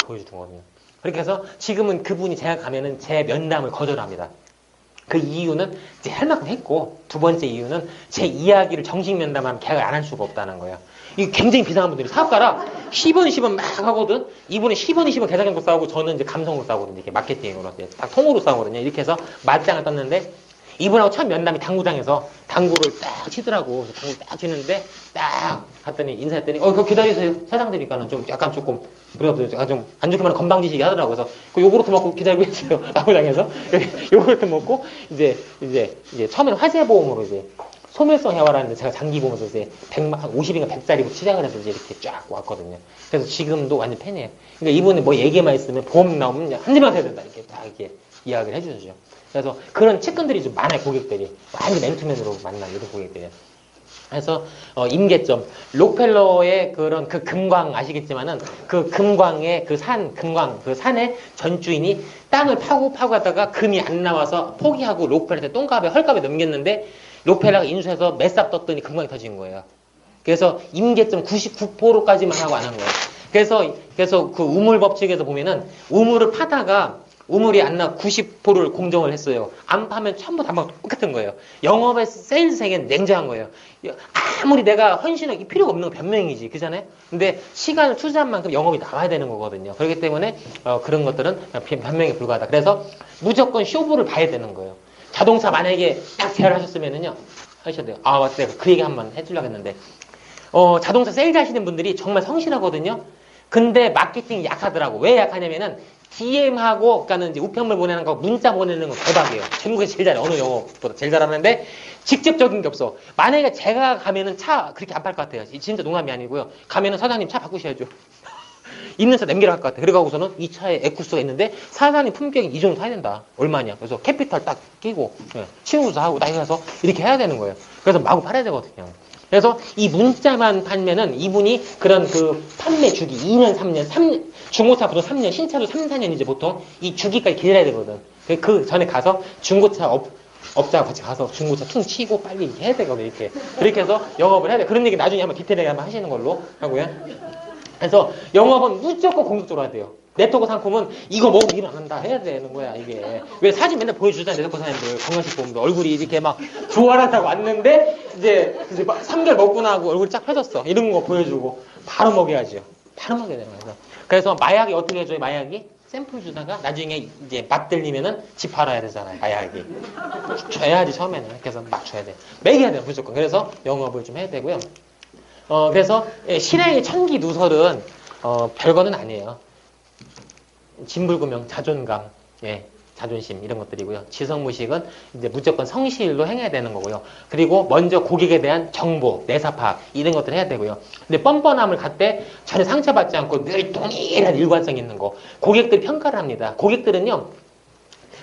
보여주거든요. 그렇게 해서 지금은 그분이 제가 가면은 제 면담을 거절합니다. 그 이유는 이제 할 만큼 했고 두 번째 이유는 제 이야기를 정식 면담하면 계약을 안 할 수가 없다는 거예요. 이게 굉장히 비상한 분들이 사업가라 10원 막 하거든. 이분은 10원 계산형도 싸우고 저는 이제 감성으로 싸우거든요. 이렇게 마케팅으로 딱 통으로 싸우거든요. 이렇게 해서 맞짱을 떴는데 이분하고 첫 면담이 당구장에서 당구를 딱 치더라고. 당구 딱 치는데 딱 갔더니 인사했더니 그거 기다리세요. 사장들이니까는 좀 약간 조금 그래도 좀 안 좋게만 건방지시게 하더라고요. 그래서 그 요구르트 먹고 기다리고 있어요. 당구장에서 요구르트 먹고 이제 처음에는 화재보험으로 이제 소멸성 해화라는데 제가 장기보험에서 이제 50인가 100짜리로 시작을 해서 이제 이렇게 쫙 왔거든요. 그래서 지금도 완전 팬이에요. 그러니까 이분은 뭐 얘기만 있으면 보험 나오면 한지만 해야 된다 이렇게 딱 이렇게 이야기를 해주죠. 그래서 그런 측근들이 좀 많아요. 고객들이 완전 맨투맨으로 만난 이런 고객들이. 그래서 임계점 록펠러의 그런 그 금광 아시겠지만은 그 금광의 그 금광 그 산의 전주인이 땅을 파고 하다가 금이 안 나와서 포기하고 록펠러한테 똥값에 헐값에 넘겼는데 록펠러가 인수해서 매싹 떴더니 금광이 터진 거예요. 그래서 임계점 99%까지만 하고 안 한 거예요. 그래서 그 우물 법칙에서 보면은 우물을 파다가 우물이 안 나 90%를 공정을 했어요. 안 파면 전부 다 막 똑같은 거예요. 영업의 세일즈 세계는 냉정한 거예요. 아무리 내가 헌신하기 필요가 없는 건 변명이지. 그잖아요? 근데 시간을 투자한 만큼 영업이 나와야 되는 거거든요. 그렇기 때문에 그런 것들은 변명에 불과하다. 그래서 무조건 쇼부를 봐야 되는 거예요. 자동차 만약에 딱 제안을 하셨으면은요. 하셔도 돼요. 맞다. 그 얘기 한번 해주려고 했는데. 자동차 세일즈 하시는 분들이 정말 성실하거든요. 근데 마케팅이 약하더라고. 왜 약하냐면은 DM하고, 그러니까는 이제 우편물 보내는 거, 문자 보내는 거 대박이에요. 전국에서 제일 잘해. 어느 영어보다 제일 잘하는데, 직접적인 게 없어. 만약에 제가 가면은 차 그렇게 안 팔 것 같아요. 진짜 농담이 아니고요. 가면은 사장님 차 바꾸셔야죠. 있는 차 남기러 갈 것 같아. 그래가고서는 이 차에 에쿠스가 있는데 사장님 품격이 이 정도 사야 된다. 얼마냐. 그래서 캐피탈 딱 끼고 신고서 하고 딱 해서 이렇게 해야 되는 거예요. 그래서 마구 팔아야 되거든요. 그래서 이 문자만 팔면은 이분이 그런 그 판매 주기 2년, 3년, 중고차 보통 3년, 신차도 3, 4년 이제 보통 이 주기까지 기다려야 되거든. 그 전에 가서 중고차 업자와 같이 가서 중고차 퉁 치고 빨리 이렇게 해야 되거든, 이렇게. 그렇게 해서 영업을 해야 돼. 그런 얘기 나중에 한번 디테일하게 한번 하시는 걸로 하고요. 그래서 영업은 무조건 공격적으로 해야 돼요. 네트워크 상품은 이거 먹으면 일 안 한다 해야 되는 거야, 이게. 왜 사진 맨날 보여주잖아, 네트워크 사람들. 건강식품도 얼굴이 이렇게 막 좋아라다고 왔는데, 이제 3개월 먹고 나고 얼굴이 쫙 펴졌어. 이런 거 보여주고. 바로 먹여야죠. 바로 먹여야 되는 거예요. 그래서 마약이 어떻게 해줘요, 마약이? 샘플 주다가 나중에 이제 맛 들리면은 집 팔아야 되잖아요, 마약이. 줘야지, 처음에는. 그래서 막 줘야 돼. 먹여야 돼요, 무조건. 그래서 영업을 좀 해야 되고요. 그래서 실행의 천기 누설은 별거는 아니에요. 진불구명, 자존감, 자존심 이런 것들이고요. 지성무식은 이제 무조건 성실로 행해야 되는 거고요. 그리고 먼저 고객에 대한 정보, 내사 파악 이런 것들을 해야 되고요. 근데 뻔뻔함을 갖되 전혀 상처받지 않고 늘 동일한 일관성 있는 거. 고객들이 평가를 합니다. 고객들은요.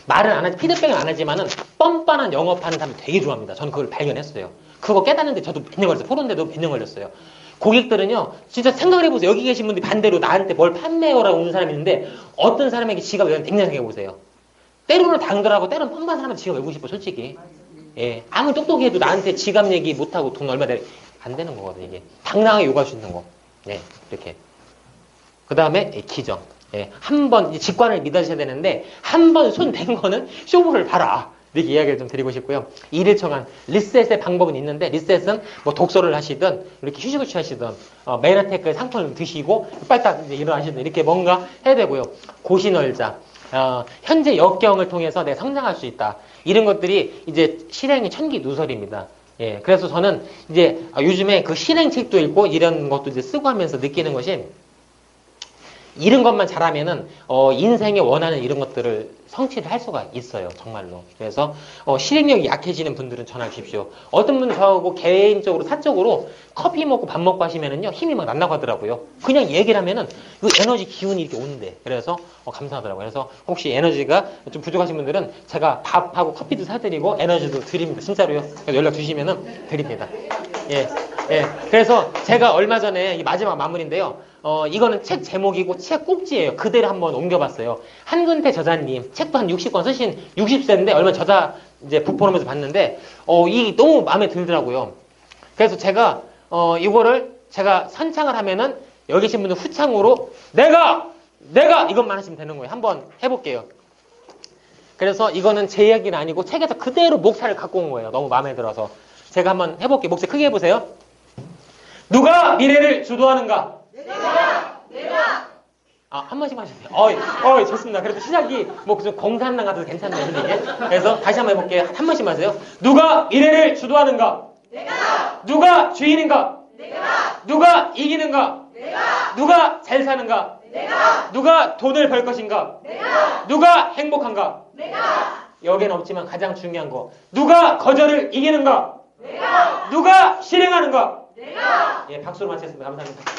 말은 안 하지, 피드백은 안 하지만은 뻔뻔한 영업하는 사람을 되게 좋아합니다. 저는 그걸 발견했어요. 그거 깨닫는데 저도 몇 년 걸렸어요. 포론데도 몇 년 걸렸어요. 고객들은요, 진짜 생각을 해보세요. 여기 계신 분들이 반대로 나한테 뭘 판매해오라고 오는 사람이 있는데, 어떤 사람에게 지갑을 열면 굉장히 생각해보세요. 때로는 당돌하고, 때로는 뻔뻔한 사람한테 지갑 열고 싶어, 솔직히. 아무리 똑똑해도 나한테 지갑 얘기 못하고 돈 얼마 안 되는 거거든, 이게. 당당하게 요구할 수 있는 거. 이렇게. 그 다음에, 기정. 한 번, 직관을 믿으셔야 되는데, 한 번 손 댄 거는 쇼부를 봐라. 이렇게 이야기를 좀 드리고 싶고요. 일일 청한 리셋의 방법은 있는데, 리셋은 뭐 독서를 하시든, 이렇게 휴식을 취하시든, 메라테크 상품을 드시고, 빨리 딱 이제 일어나시든, 이렇게 뭔가 해야 되고요. 고시널자. 현재 역경을 통해서 내가 성장할 수 있다. 이런 것들이 이제 실행의 천기 누설입니다. 그래서 저는 이제 요즘에 그 실행책도 읽고 이런 것도 이제 쓰고 하면서 느끼는 것이, 이런 것만 잘하면은 인생에 원하는 이런 것들을 성취를 할 수가 있어요, 정말로. 그래서 실행력이 약해지는 분들은 전화 주십시오. 어떤 분은 저하고 개인적으로 사적으로 커피 먹고 밥 먹고 하시면은요 힘이 막 난다고 하더라고요. 그냥 얘기를 하면은 그 에너지 기운이 이렇게 오는데, 그래서 감사하더라고요. 그래서 혹시 에너지가 좀 부족하신 분들은 제가 밥하고 커피도 사드리고 에너지도 드립니다, 진짜로요. 연락 주시면은 드립니다. 그래서 제가 얼마 전에 이 마지막 마무리인데요. 이거는 책 제목이고 책 꼭지예요. 그대로 한번 옮겨봤어요. 한근태 저자님, 책도 한 60권 쓰신 60세인데 얼마 저자 이제 북포럼에서 봤는데, 이 너무 마음에 들더라고요. 그래서 제가, 이거를 제가 선창을 하면은 여기 계신 분들 후창으로 내가 이것만 하시면 되는 거예요. 한번 해볼게요. 그래서 이거는 제 이야기는 아니고 책에서 그대로 목차를 갖고 온 거예요. 너무 마음에 들어서. 제가 한번 해볼게요. 목소리 크게 해보세요. 누가 미래를 주도하는가? 내가. 한 번씩 하셔도 돼요. 좋습니다. 그래도 시작이 뭐 좀 공산당 같아서 괜찮네요, 이게. 그래서 다시 한번 해볼게요. 한 번씩 하세요. 누가 미래를 주도하는가? 내가. 누가 주인인가? 내가. 누가 이기는가? 내가. 누가 잘 사는가? 내가. 누가 돈을 벌 것인가? 내가. 누가 행복한가? 내가. 여기는 없지만 가장 중요한 거. 누가 거절을 이기는가? 내가. 누가 실행하는가? 내가. 박수로 마치겠습니다. 감사합니다.